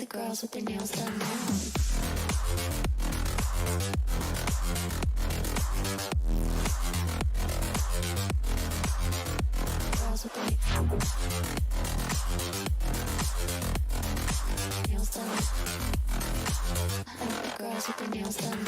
girls with their nails done now. Girls with their nails done. Girls with their nails done.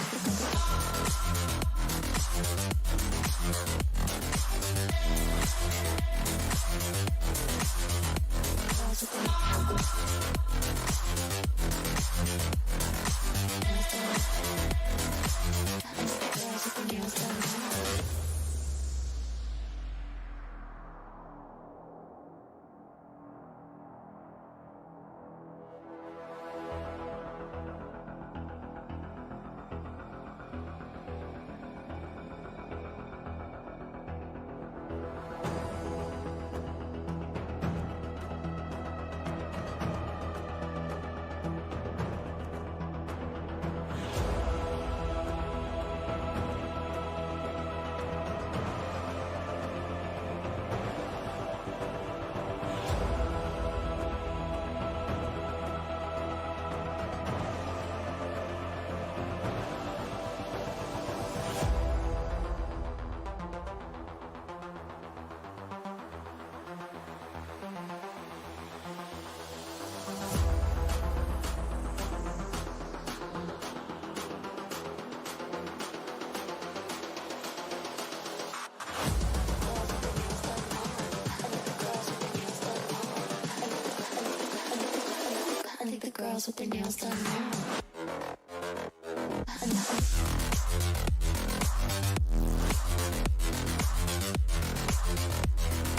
Girls with their nails done now.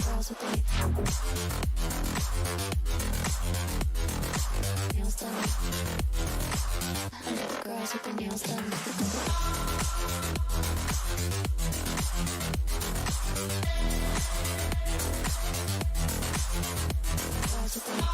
Girls with their nails done. Girls with their nails done. Girls with their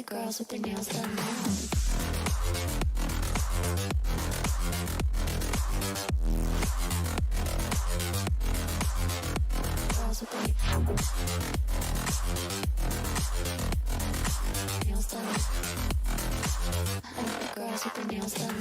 girls with their nails done now. Girls with their nails done. Girls with their nails done.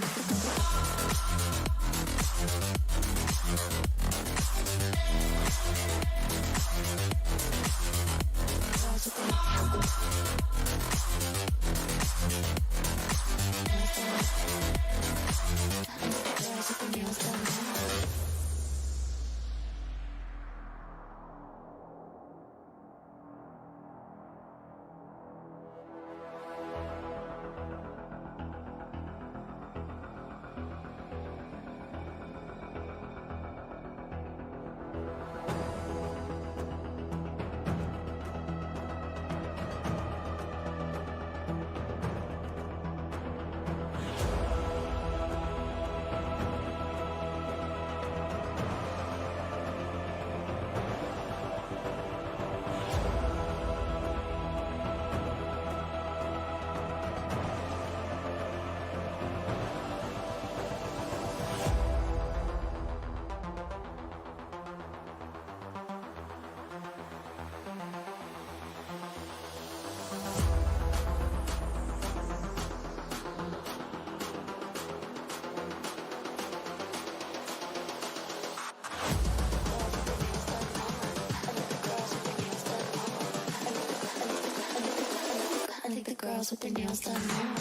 girls with their nails done now.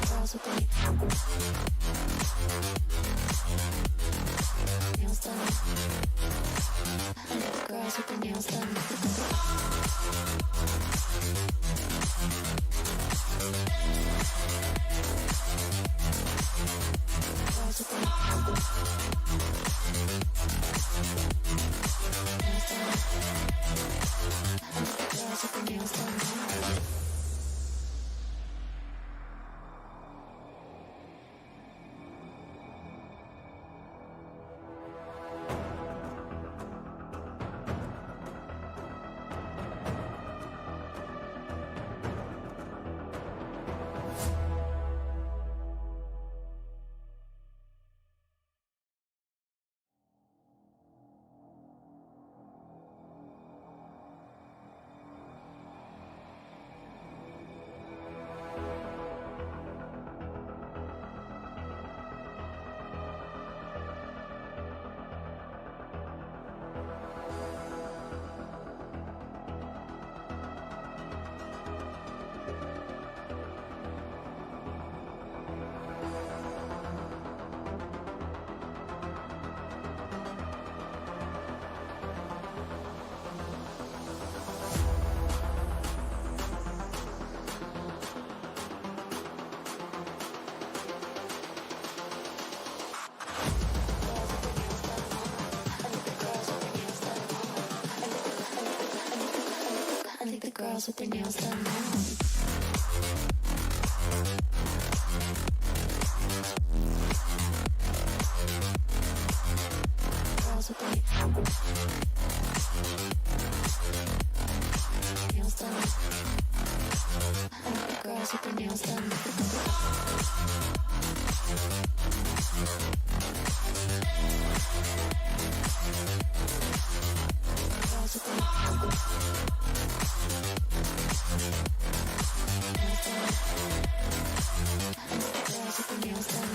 Girls with their nails done. Girls with their nails done. Girls with their nails done. I think the girls with their nails done now. Girls with their nails done. I think the girls with their nails done. Girls with their nails done.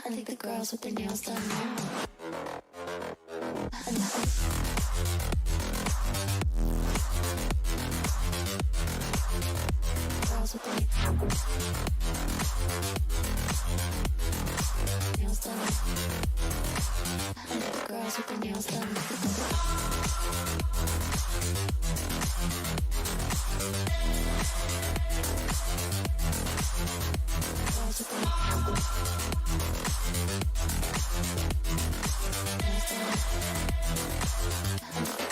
I think the girls with their nails done now. Girls with their nails done. I think the girls with their nails done. Girls with their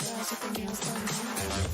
girls with their nails done now.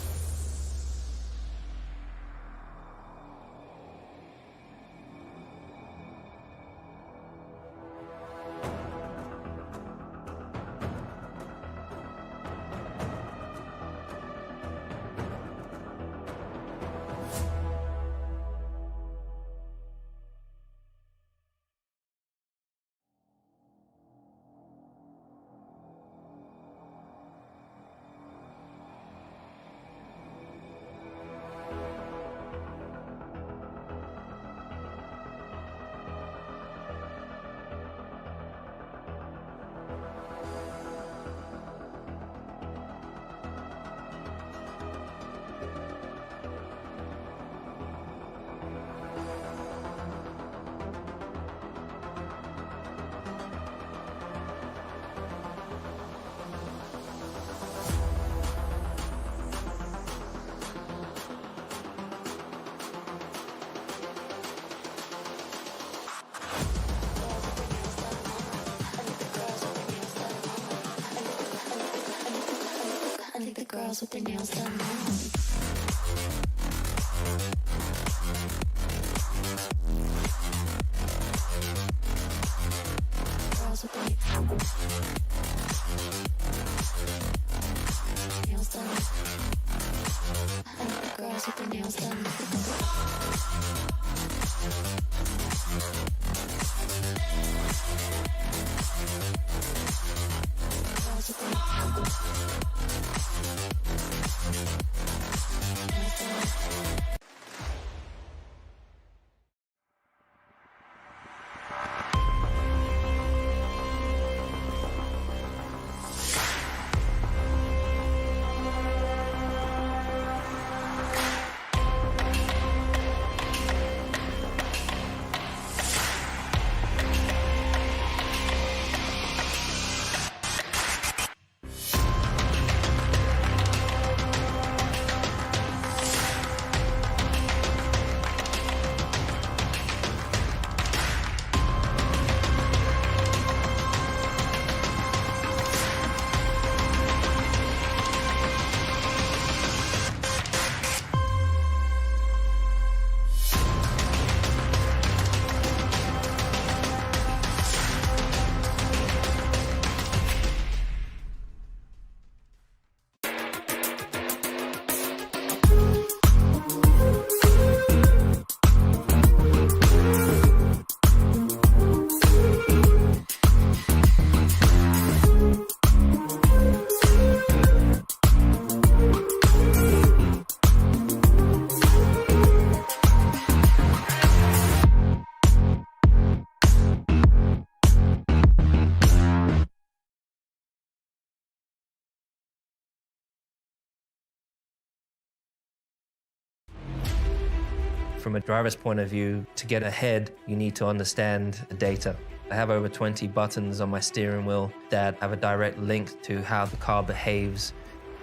like the girls with their nails done now. Girls with their nails done. I like the girls with their nails done. Girls with their nails done. From a driver's point of view, to get ahead, you need to understand the data. I have over 20 buttons on my steering wheel that have a direct link to how the car behaves.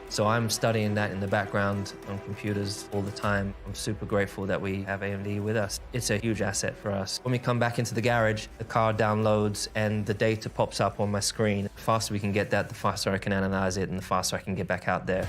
So I'm studying that in the background on computers all the time. I'm super grateful that we have AMD with us. It's a huge asset for us. When we come back into the garage, the car downloads and the data pops up on my screen. The faster we can get that, the faster I can analyze it and the faster I can get back out there.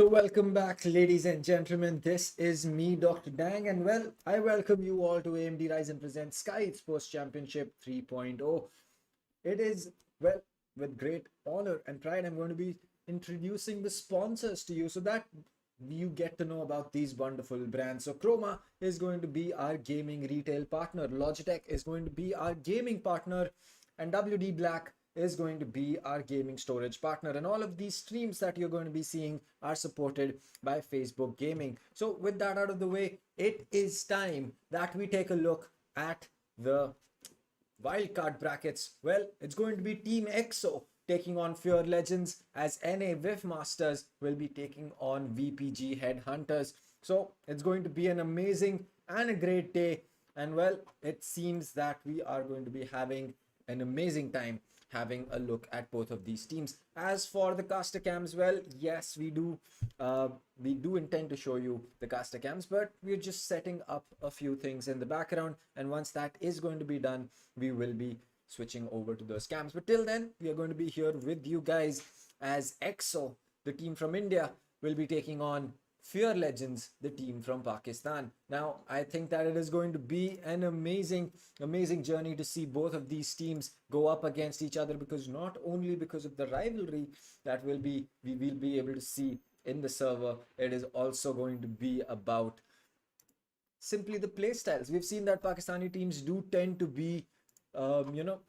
So, welcome back, ladies and gentlemen. This is me, Dr. Dang, and well, I welcome you all to AMD Ryzen presents Skyesports Championship 3.0. It is, well, with great honor and pride, I'm going to be introducing the sponsors to you so that you get to know about these wonderful brands. So, Chroma is going to be our gaming retail partner, Logitech is going to be our gaming partner, and WD Black is going to be our gaming storage partner. And all of these streams that you're going to be seeing are supported by Facebook Gaming. So, with that out of the way, it is time that we take a look at the wildcard brackets. Well, it's going to be Team EXO taking on Fear Legends, as NA Viv Masters will be taking on VPG Headhunters. So it's going to be an amazing and a great day. And well, it seems that we are going to be having an amazing time having a look at both of these teams. As for the caster cams, well, yes, we do intend to show you the caster cams, but we're just setting up a few things in the background, and once that is going to be done, we will be switching over to those cams. But till then, we are going to be here with you guys, as EXO, the team from India, will be taking on Fear Legends, the team from Pakistan. Now, I think that it is going to be an amazing journey to see both of these teams go up against each other, because not only because of the rivalry that we will be able to see in the server, it is also going to be about simply the play styles. We've seen that Pakistani teams do tend to be, you know,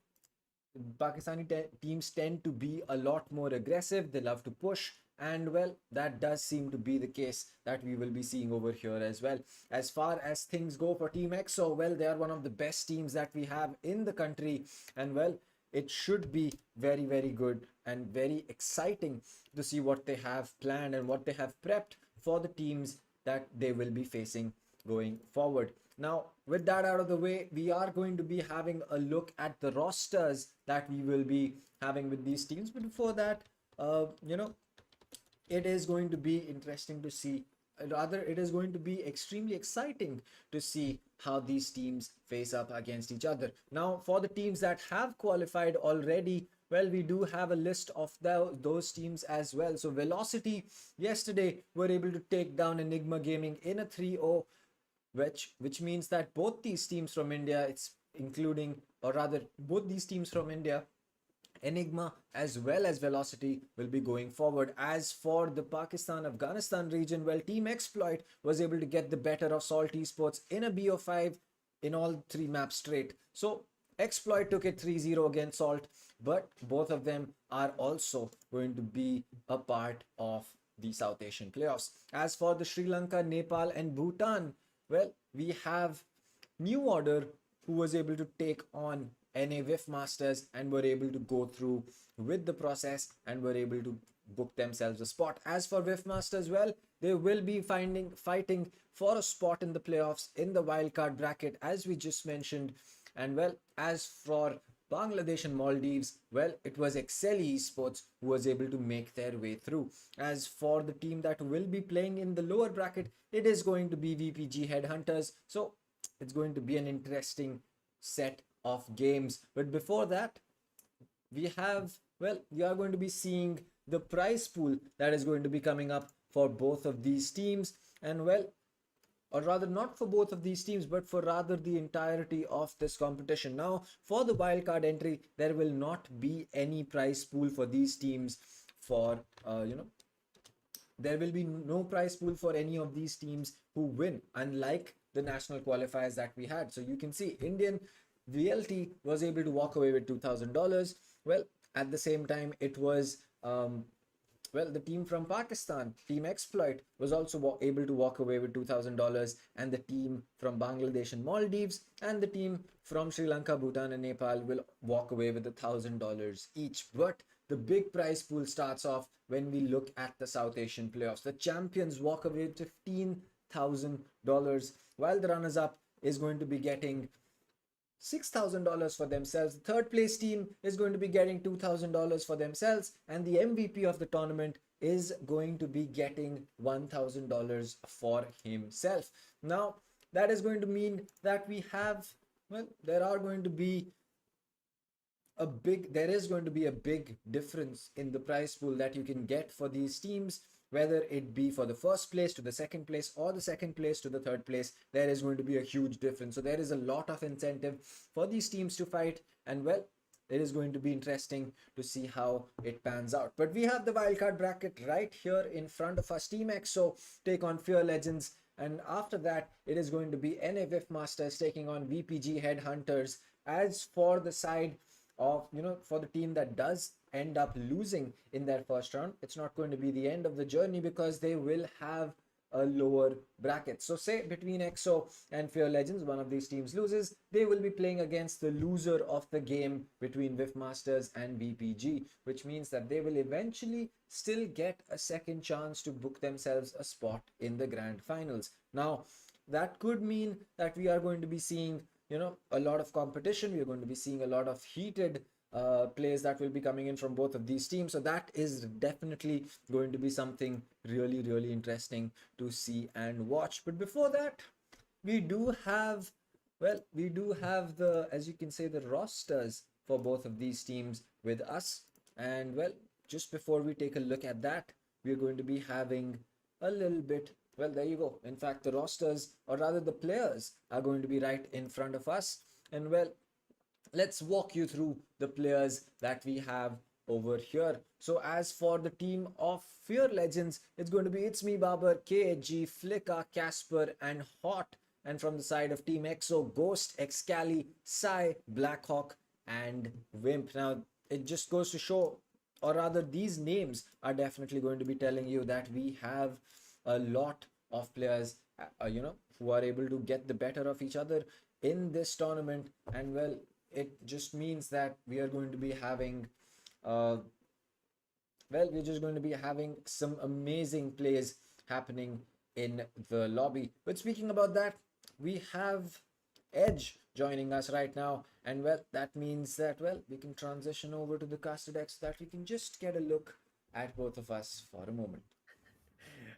teams tend to be a lot more aggressive. They love to push, and well, that does seem to be the case that we will be seeing over here as well. As far as things go for Team EXO, well, they are one of the best teams that we have in the country, and well, it should be very good and very exciting to see what they have planned and what they have prepped for the teams that they will be facing going forward. Now, with that out of the way, we are going to be having a look at the rosters that we will be having with these teams. But before that, it is going to be interesting to see, rather it is going to be extremely exciting to see how these teams face up against each other. Now, for the teams that have qualified already, well, we do have a list of those teams as well. So Velocity yesterday were able to take down Enigma Gaming in a 3-0, which means that both these teams from India, it's including, or rather both these teams from India, Enigma as well as Velocity, will be going forward. As for the Pakistan-Afghanistan region, well, Team Exploit was able to get the better of Salt Esports in a BO5 in all three maps straight. So Exploit took it 3-0 against Salt, but both of them are also going to be a part of the South Asian playoffs. As for the Sri Lanka, Nepal and Bhutan, well, we have New Order, who was able to take on NA Viv Masters and were able to go through with the process and were able to book themselves a spot. As for Viv Masters, well, they will be fighting for a spot in the playoffs in the wildcard bracket, as we just mentioned. And well, as for Bangladesh and Maldives, well, it was Excel Esports who was able to make their way through. As for the team that will be playing in the lower bracket, it is going to be VPG Headhunters. So it's going to be an interesting set of games. But before that, we are going to be seeing the prize pool that is going to be coming up for both of these teams. And well, or rather not for both of these teams, but for rather the entirety of this competition. Now, for the wildcard entry, there will not be any prize pool for these teams for, there will be no prize pool for any of these teams who win, unlike the national qualifiers that we had. So you can see Indian VLT was able to walk away with $2,000. Well, at the same time, it was the team from Pakistan, Team Exploit, was also able to walk away with $2,000, and the team from Bangladesh and Maldives and the team from Sri Lanka, Bhutan, and Nepal will walk away with $1,000 each. But the big prize pool starts off when we look at the South Asian playoffs. The champions walk away with $15,000, while the runners-up is going to be getting $6,000 for themselves. The third place team is going to be getting $2,000 for themselves, and the MVP of the tournament is going to be getting $1,000 for himself. Now, that is going to mean that we have, well, there is going to be a big difference in the prize pool that you can get for these teams. whether it be for the first place to the second place or the second place to the third place, there is going to be a huge difference. So there is a lot of incentive for these teams to fight, and well, it is going to be interesting to see how it pans out. But we have the wildcard bracket right here in front of us. Team EXO take on Fear Legends, and after that it is going to be NA Whiff Masters taking on VPG Headhunters. As for the side of, for the team that does end up losing in their first round, it's not going to be the end of the journey, because they will have a lower bracket. So say between EXO and Fear Legends, one of these teams loses, they will be playing against the loser of the game between Whiff Masters and VPG, which means that they will eventually still get a second chance to book themselves a spot in the grand finals. Now, that could mean that we are going to be seeing, a lot of competition. We're going to be seeing a lot of heated plays that will be coming in from both of these teams. So that is definitely going to be something really, really interesting to see and watch. But before that, we do have the, as you can say, the rosters for both of these teams with us. And well, just before we take a look at that, we're going to be having a little bit, well, there you go. In fact, the rosters, or rather the players, are going to be right in front of us. And well, let's walk you through the players that we have over here. So as for the team of Fear Legends, it's going to be It's Me Babar, KHG, Flicka, Casper, and Hot. And from the side of Team EXO, Ghost, Excali, Sai, Blackhawk, and Wimp. Now, it just goes to show, or rather these names are definitely going to be telling you that we have a lot of players, who are able to get the better of each other in this tournament. And well, it just means that we are going to be having we're just going to be having some amazing plays happening in the lobby. But speaking about that, we have Edge joining us right now, and well, that means that, well, we can transition over to the caster deck so that we can just get a look at both of us for a moment.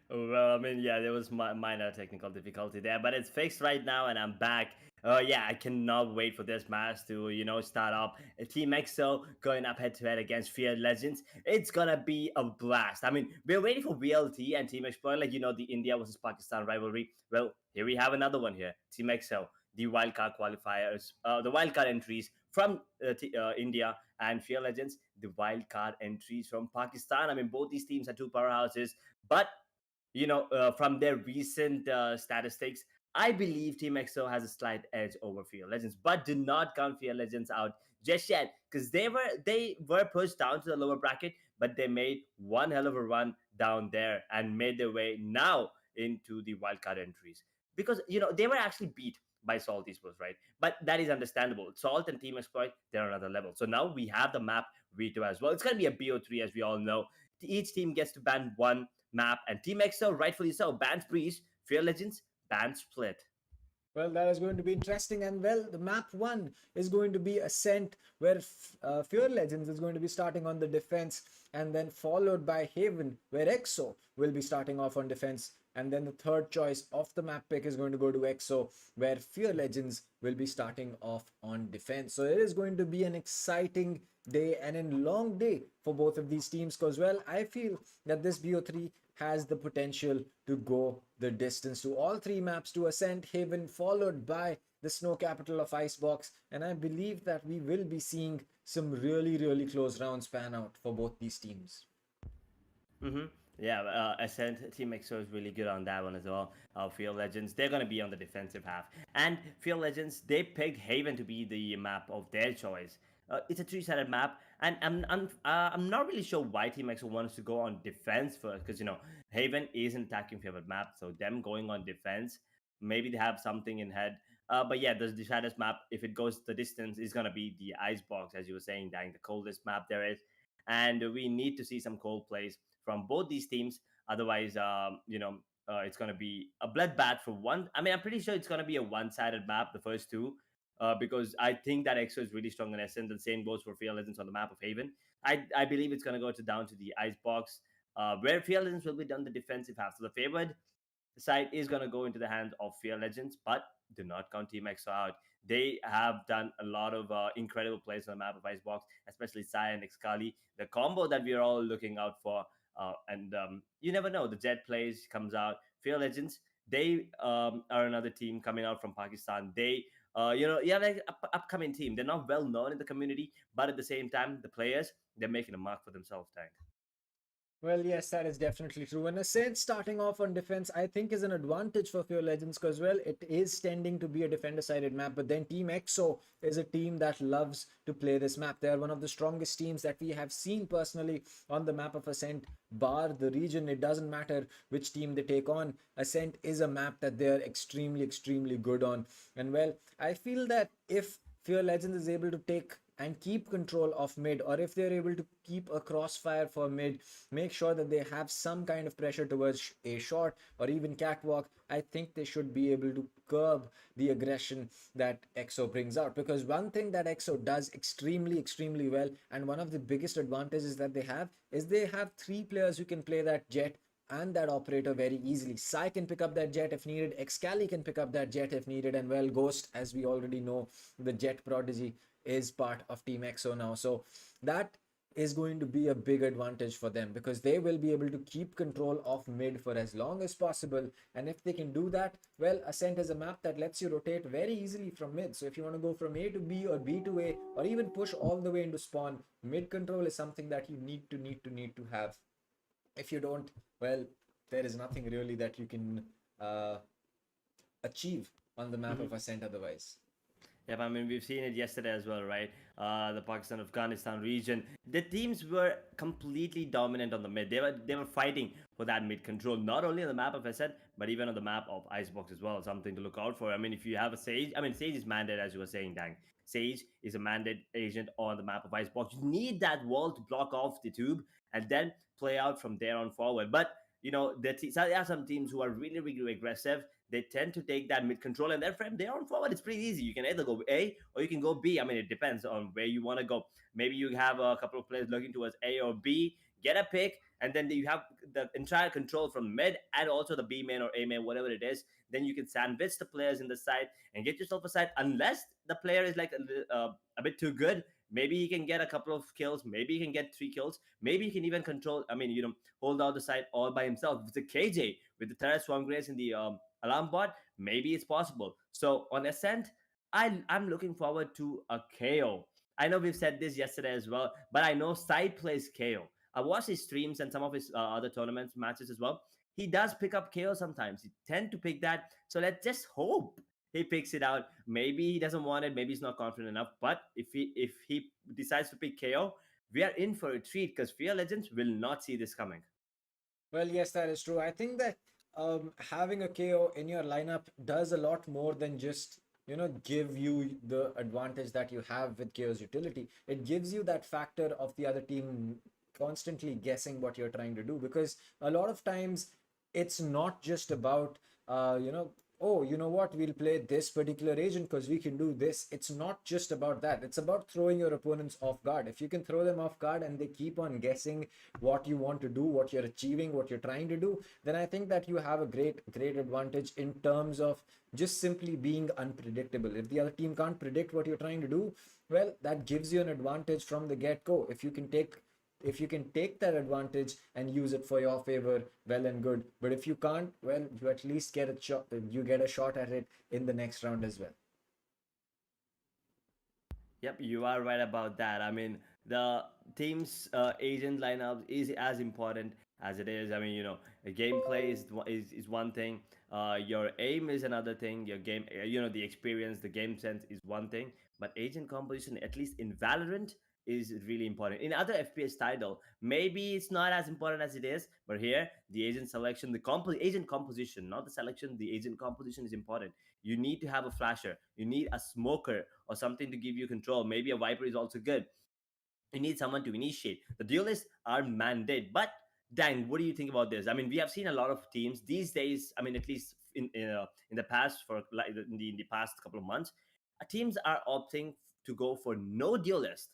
Well, I mean, yeah, there was minor technical difficulty there, but it's fixed right now, and I'm back. Yeah, I cannot wait for this match to, start up. Team EXO going up head-to-head against Fear Legends. It's gonna be a blast. I mean, we're waiting for VLT and Team Explorer, like, the India versus Pakistan rivalry. Well, here we have another one here. Team EXO, the wildcard qualifiers, the wildcard entries from India, and Fear Legends, the wildcard entries from Pakistan. I mean, both these teams are two powerhouses, but from their recent statistics, I believe Team EXO has a slight edge over Fear Legends, but do not count Fear Legends out just yet, because they were pushed down to the lower bracket, but they made one hell of a run down there and made their way now into the wildcard entries, because they were actually beat by Salt Esports, right? But that is understandable. Salt and Team Exploit, they're on another level. So now we have the map veto as well. It's going to be a BO3, as we all know. Each team gets to ban one map, and Team EXO, rightfully so, bans Breeze, Fear Legends, ban Split. Well, that is going to be interesting. And well, the map one is going to be Ascent, where Fear Legends is going to be starting on the defense, and then followed by Haven, where EXO will be starting off on defense. And then the third choice of the map pick is going to go to EXO, where Fear Legends will be starting off on defense. So it is going to be an exciting day and a long day for both of these teams, because, well, I feel that this BO3 has the potential to go the distance to all three maps, to Ascent, Haven, followed by the snow capital of Icebox. And I believe that we will be seeing some really, really close rounds pan out for both these teams. Mm-hmm. Yeah, Ascent, Team EXO is really good on that one as well. Field Legends, they're going to be on the defensive half. And Field Legends, they picked Haven to be the map of their choice. It's a three-sided map, and I'm not really sure why Team EXO wants to go on defense first, because Haven is an attacking favorite map, so them going on defense, maybe they have something in head. But yeah, the saddest map, if it goes the distance, is gonna be the Icebox, as you were saying, Dang, the coldest map there is, and we need to see some cold plays from both these teams. Otherwise, it's gonna be a bloodbath for one. I mean, I'm pretty sure it's gonna be a one-sided map, the first two, because I think that EXO is really strong in Ascent. The same goes for Fear Legends on the map of Haven. I believe it's going to go down to the Icebox, where Fear Legends will be done the defensive half. So the favored side is going to go into the hands of Fear Legends, but do not count Team EXO out. They have done a lot of incredible plays on the map of Icebox, especially Sai and Excali. The combo that we are all looking out for, And you never know. The Jet plays comes out. Fear Legends, they are another team coming out from Pakistan. They yeah, like upcoming team. They're not well known in the community, but at the same time, the players, they're making a mark for themselves. Tank. Well, yes, that is definitely true. And Ascent starting off on defense, I think, is an advantage for Fear Legends because, well, it is tending to be a defender-sided map. But then Team EXO is a team that loves to play this map. They are one of the strongest teams that we have seen personally on the map of Ascent, bar the region. It doesn't matter which team they take on. Ascent is a map that they are extremely, extremely good on. And, well, I feel that if Fear Legends is able to take and keep control of mid, or if they're able to keep a crossfire for mid, make sure that they have some kind of pressure towards a shot or even catwalk, I think they should be able to curb the aggression that EXO brings out. Because one thing that EXO does extremely, extremely well, and one of the biggest advantages that they have, is they have 3 players who can play that Jet and that operator very easily. Sai can pick up that Jet if needed, Excali can pick up that Jet if needed, and well, Ghost, as we already know, the Jet prodigy, is part of Team EXO now. So that is going to be a big advantage for them because they will be able to keep control of mid for as long as possible. And if they can do that, well, Ascent is a map that lets you rotate very easily from mid. So if you want to go from A to B or B to A, or even push all the way into spawn, mid control is something that you need to have. If you don't, well, there is nothing really that you can achieve on the map of Ascent otherwise. Yep, I mean we've seen it yesterday as well, right? The Pakistan-Afghanistan region, the teams were completely dominant on the mid. They were fighting for that mid control, not only on the map of Ascent, but even on the map of Icebox as well. Something to look out for. I mean, if you have a Sage, I mean Sage is mandate as you were saying, Dang. Sage is a mandate agent on the map of Icebox. You need that wall to block off the tube and then play out from there on forward. But there are some teams who are really, really aggressive. They tend to take that mid control, and then from there on forward, it's pretty easy. You can either go A or you can go B. I mean, it depends on where you want to go. Maybe you have a couple of players looking towards A or B, get a pick, and then you have the entire control from mid and also the B main or A main, whatever it is. Then you can sandwich the players in the side and get yourself a side, unless the player is like a bit too good. Maybe he can get a couple of kills. Maybe he can get 3 kills. Maybe he can even control. I mean, hold out the side all by himself. With the KJ, with the turret swarm grenades in the alarm bot, maybe it's possible. So on Ascent, I'm looking forward to a KO. I know we've said this yesterday as well, but I know Side plays KO. I watched his streams and some of his other tournaments matches as well. He does pick up KO sometimes. He tend to pick that. So let's just hope he picks it out. Maybe he doesn't want it. Maybe he's not confident enough. But if he decides to pick KO, we are in for a treat because Fear Legends will not see this coming. Well, yes, that is true. I think that having a KO in your lineup does a lot more than just give you the advantage that you have with KO's utility. It gives you that factor of the other team constantly guessing what you're trying to do, because a lot of times it's not just about oh, you know what, we'll play this particular agent because we can do this. It's not just about that. It's about throwing your opponents off guard. If you can throw them off guard and they keep on guessing what you want to do, what you're achieving, what you're trying to do, then I think that you have a great advantage in terms of just simply being unpredictable. If the other team can't predict what you're trying to do, well, that gives you an advantage from the get-go. If you can take that advantage and use it for your favor, well and good. But if you can't, well, you at least get a shot. You get a shot at it in the next round as well. Yep, you are right about that. I mean, the team's agent lineup is as important as it is. I mean, the gameplay is one thing. Your aim is another thing. Your game, the experience, the game sense is one thing. But agent composition, at least in Valorant, is really important. In other FPS title, maybe it's not as important as it is, but here the agent selection, the agent composition, not the selection, the agent composition is important. You need to have a flasher, you need a smoker or something to give you control. Maybe a viper is also good. You need someone to initiate. The duelists are mandate, but dang, what do you think about this? I mean, we have seen a lot of teams these days. I mean, at least in the past, for like in the past couple of months, teams are opting to go for no duelist.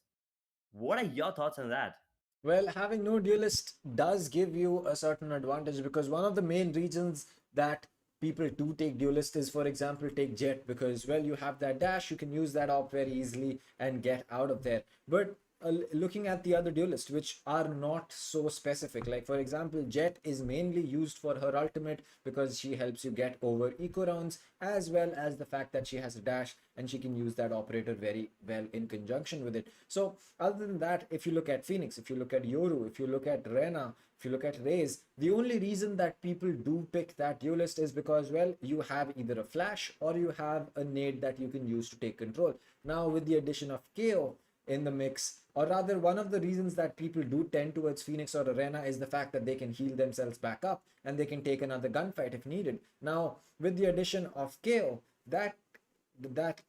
What are your thoughts on that? Well, having no duelist does give you a certain advantage, because one of the main reasons that people do take duelist is, for example, take Jet, because, well, you have that dash, you can use that op very easily and get out of there. But looking at the other duelists, which are not so specific. Like for example, Jet is mainly used for her ultimate because she helps you get over eco rounds, as well as the fact that she has a dash and she can use that operator very well in conjunction with it. So other than that, if you look at Phoenix, if you look at Yoru, if you look at Rena, if you look at Raze, the only reason that people do pick that duelist is because, well, you have either a flash or you have a nade that you can use to take control. Now with the addition of KO in the mix, or rather one of the reasons that people do tend towards Phoenix or Arena is the fact that they can heal themselves back up and they can take another gunfight if needed. Now with the addition of KO, that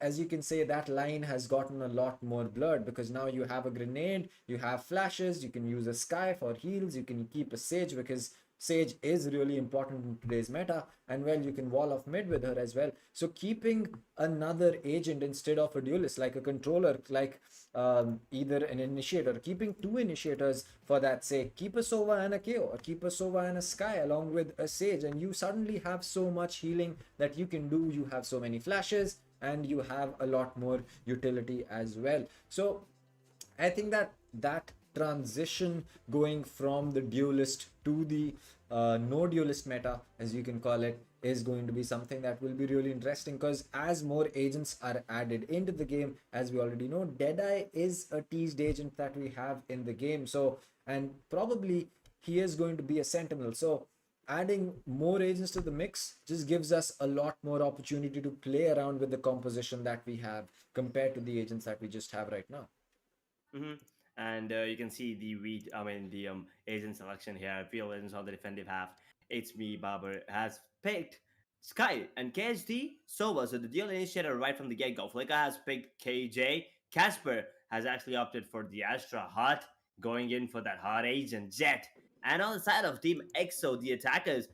as you can say, that line has gotten a lot more blurred, because now you have a grenade, you have flashes, you can use a Sky for heals, you can keep a Sage because Sage is really important in today's meta, and well, you can wall off mid with her as well. So keeping another agent instead of a duelist, like a controller, like either an initiator, keeping two initiators for that sake, keep a Sova and a KO, or keep a Sova and a Sky along with a Sage, and you suddenly have so much healing that you can do. You have so many flashes and you have a lot more utility as well. So I think that transition going from the duelist to the no duelist meta, as you can call it, is going to be something that will be really interesting, because as more agents are added into the game, as we already know, Deadeye is a teased agent that we have in the game. So, and probably he is going to be a sentinel. So adding more agents to the mix just gives us a lot more opportunity to play around with the composition that we have compared to the agents that we just have right now. And you can see the agent selection here. Field Legends on the defensive half. It's me, Barber, has picked Sky and KSD Sova. So the deal initiator right from the get-go. Flicka has picked KJ. Casper has actually opted for the Astra Hot, going in for that hot agent Jet. And on the side of Team EXO, the attackers,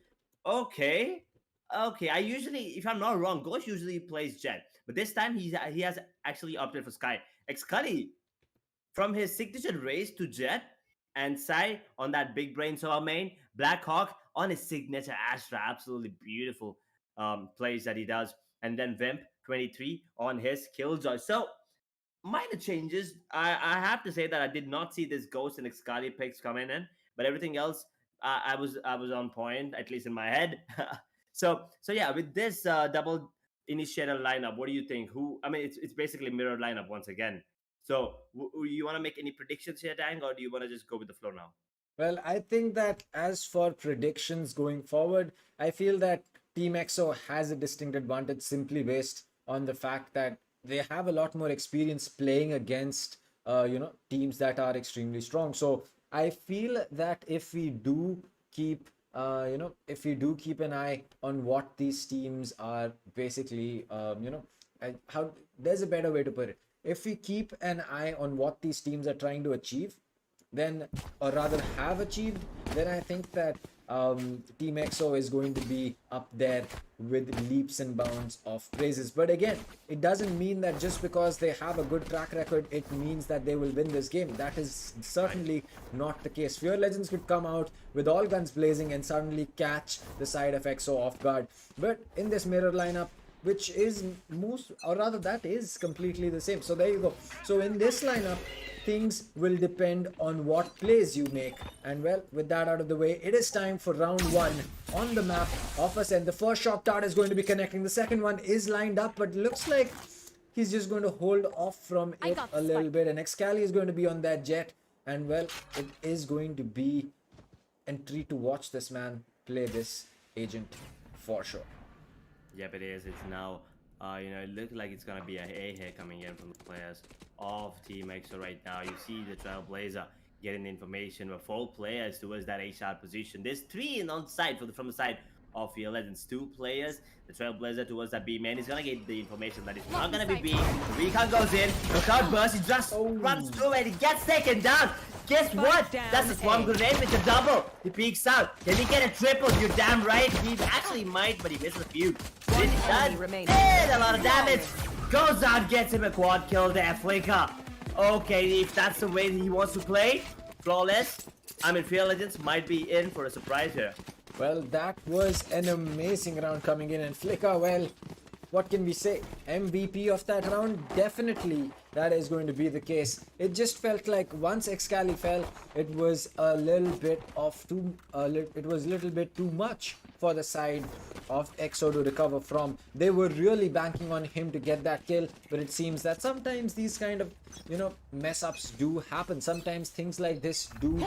okay. I usually, if I'm not wrong, Ghost usually plays Jet, but this time he has actually opted for Sky. Xcully, from his signature race to Jet, and Sai on that big brain Sova main, Blackhawk on his signature Astra, absolutely beautiful plays that he does, and then Vimp 23 on his Killjoy. So minor changes. I have to say that I did not see this Ghost and Xcully picks coming in, but everything else, I was on point, at least in my head. so yeah, with this double initiator lineup, what do you think? It's basically mirror lineup once again. So you want to make any predictions here, Dang, or do you want to just go with the flow now? Well, I think that as for predictions going forward, I feel that Team EXO has a distinct advantage simply based on the fact that they have a lot more experience playing against teams that are extremely strong. So I feel that if we do keep an eye on what these teams are basically how there's a better way to put it. If we keep an eye on what these teams are trying to achieve, then, or rather have achieved, then I think that Team EXO is going to be up there with leaps and bounds of praises. But again, it doesn't mean that just because they have a good track record, it means that they will win this game. That is certainly not the case. Fear Legends could come out with all guns blazing and suddenly catch the side of EXO off guard. But in this mirror lineup, which is that is completely the same. So there you go. So in this lineup, things will depend on what plays you make. And well, with that out of the way, it is time for round 1 on the map of Ascent. The first shock dart is going to be connecting. The second one is lined up, but looks like he's just going to hold off from it a little bit. And Xcali is going to be on that Jet. And well, it is going to be a treat to watch this man play this agent for sure. Yep, it is. It's now, it looks like it's going to be a hit coming in from the players of Team EXO right now. You see the Trailblazer getting the information with 4 players towards that A-shot position. There's 3 on the side from the side of Fear Legends. 2 players. The Trailblazer towards that B man. He's going to get the information that it's not going to be B. The recon goes in. The cloud burst. He just runs through and he gets taken down. Guess what? That's a swarm grenade with a double. He peeks out. Can he get a triple? You're damn right. He actually might, but he misses a few. Did a lot of damage. Goes out, gets him a quad kill there. Flicker. Okay, if that's the way he wants to play, flawless. Fear Legends might be in for a surprise here. Well, that was an amazing round coming in, and Flicker, well, what can we say? MVP of that round? Definitely that is going to be the case. It just felt like once Excali fell, it was a little bit too much for the side of EXO to recover from. They were really banking on him to get that kill, but it seems that sometimes these kind of, mess ups do happen. Sometimes things like this do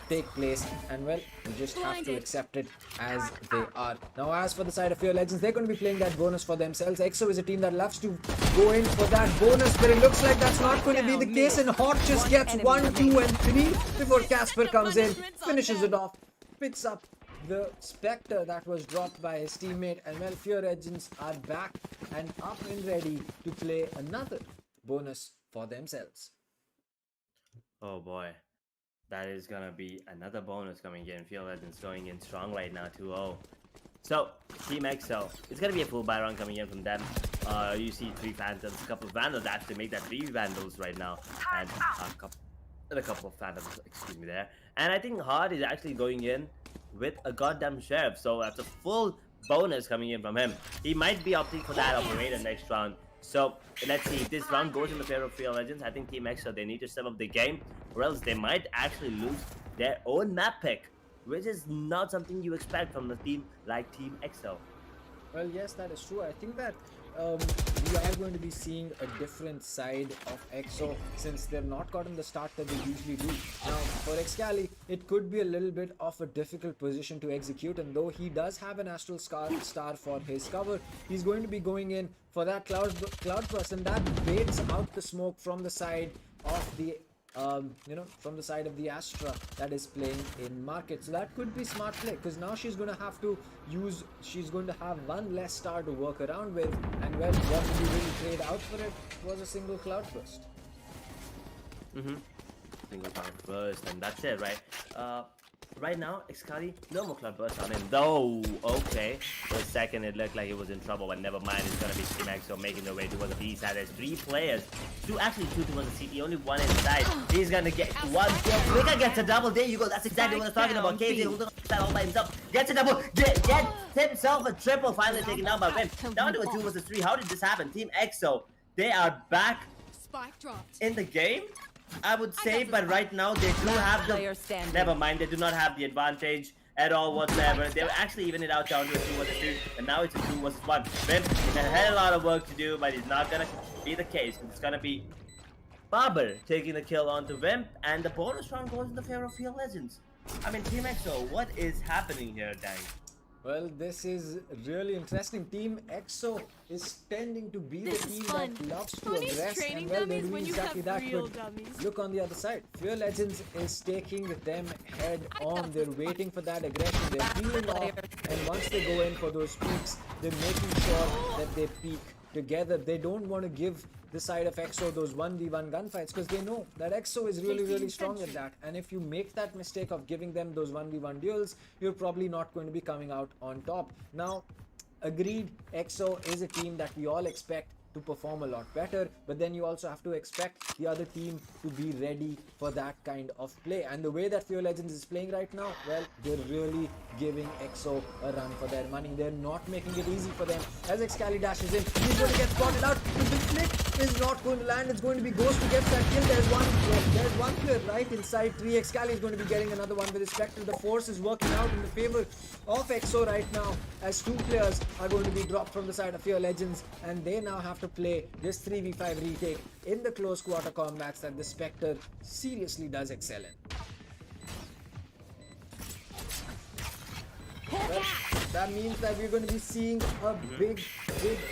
take place, and well, you just have to accept it as they are. Now, as for the side of Fear Legends, they're going to be playing that bonus for themselves. EXO is a team that loves to go in for that bonus, but it looks like that's not going to be the case, and Hot just gets 1, 2, and 3 before Casper comes in, finishes it off, picks up the Spectre that was dropped by his teammate, and well, Fear Legends are back and up and ready to play another bonus for themselves. Oh boy, that is gonna be another bonus coming in. Fear Legends going in strong right now, 2-0. So, Team EXO, it's gonna be a full buy round coming in from them. You see 3 Phantoms, a couple of Vandals actually make that 3 Vandals right now, and a couple of Phantoms, excuse me there. And I think Hard is actually going in with a goddamn Sheriff, so that's a full bonus coming in from him. He might be opting for that operator next round. So let's see if this round goes in the favor of Fear Legends. I think Team EXO, they need to step up the game, or else they might actually lose their own map pick, which is not something you expect from a team like Team EXO. Well, yes, that is true. I think that we are going to be seeing a different side of EXO since they've not gotten the start that they usually do. Now, for Excali, it could be a little bit of a difficult position to execute, and though he does have an Astral Star for his cover, he's going to be going in for that cloud burst, and that baits out the smoke from the side of the from the side of the Astra that is playing in market. So that could be smart play, because now she's going to have one less star to work around with, and well, what did you really trade out for it was a single cloud burst. Single cloud burst, and that's it, right? Right now, Excali, no more cloud burst on him, though. Okay, for a second it looked like he was in trouble, but never mind. It's gonna be Team EXO making their way towards the B side. There's 3 players, 2 towards the CT, only 1 inside. He's gonna get 1 kill. Vika gets a double. There you go. That's exactly what I was talking about. KJ holding on that all by himself, gets a double, gets himself a triple. Finally taken down by Vim. Down to a 2 versus 3. How did this happen? Team EXO, they are back in the game, I would say, but right now they do have the... Never mind, they do not have the advantage at all whatsoever. They were actually even it out down to a 2 versus 2, and now it's a 2 versus 1. Vim had a lot of work to do, but it's not gonna be the case. It's gonna be Barber taking the kill onto Vim, and the bonus round goes in the favor of Fear Legends. I mean, Team EXO, what is happening here, dang? Well, this is really interesting. Team EXO is tending to be the team that loves to aggress, and well, they're doing exactly that. But look on the other side. Fear Legends is taking them head on. They're waiting for that aggression. They're peeling off, and once they go in for those peaks, they're making sure that they peak together. They don't want to give the side of EXO those 1v1 gunfights, because they know that EXO is really strong at that, and if you make that mistake of giving them those 1v1 duels, you're probably not going to be coming out on top. Now, agreed, EXO is a team that we all expect to perform a lot better, but then you also have to expect the other team to be ready for that kind of play. And the way that Fear Legends is playing right now, well, they're really giving EXO a run for their money. They're not making it easy for them. As Excali dashes in, he's going to get spotted out. The flick is not going to land. It's going to be Ghost who gets that kill. There's one player right inside 3. Excali is going to be getting another one with his Spectre. The force is working out in the favor of EXO right now, as 2 players are going to be dropped from the side of Fear Legends, and they now have to play this 3v5 retake in the close quarter combats that the Spectre seriously does excel in. Well, that means that we're going to be seeing a big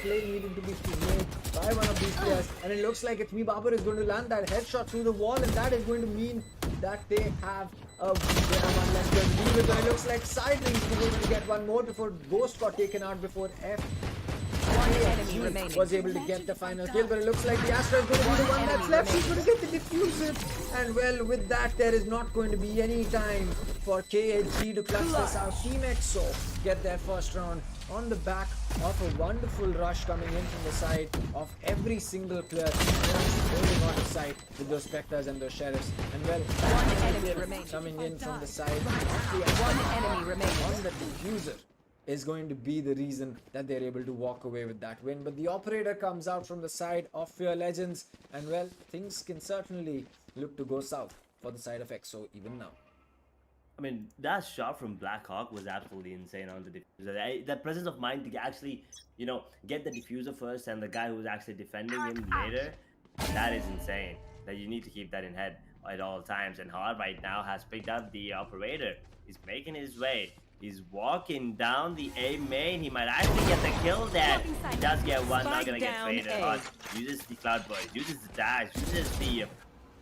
play needing to be made by one of these players, and it looks like it's Me Babar is going to land that headshot through the wall, and that is going to mean that they have one less to deal with. But it looks like Sideways is going to get one more before Ghost got taken out, before was able to get the final kill. But it looks like the Astra is going to be the one that's left. She's going to get the diffuser, and well, with that, there is not going to be any time for KHG to clutch this out. Team EXO get their first round on the back of a wonderful rush coming in from the side of every single player holding on to side with those Spectres and those Sheriffs. And well, coming in from the side of the Astra on the diffuser. is going to be the reason that they're able to walk away with that win. But the operator comes out from the side of Fear Legends, and well, things can certainly look to go south for the side of EXO even now. I mean, that shot from Blackhawk was absolutely insane on the diffuser. The presence of mind to actually, get the diffuser first and the guy who was actually defending him later, that is insane. That you need to keep that in head at all times. And Hard right now has picked up the operator. He's making his way. He's walking down the A main. He might actually get the kill there. He does get one, not gonna get traded. Hard uses the Cloud Burst, uses the dash, uses the...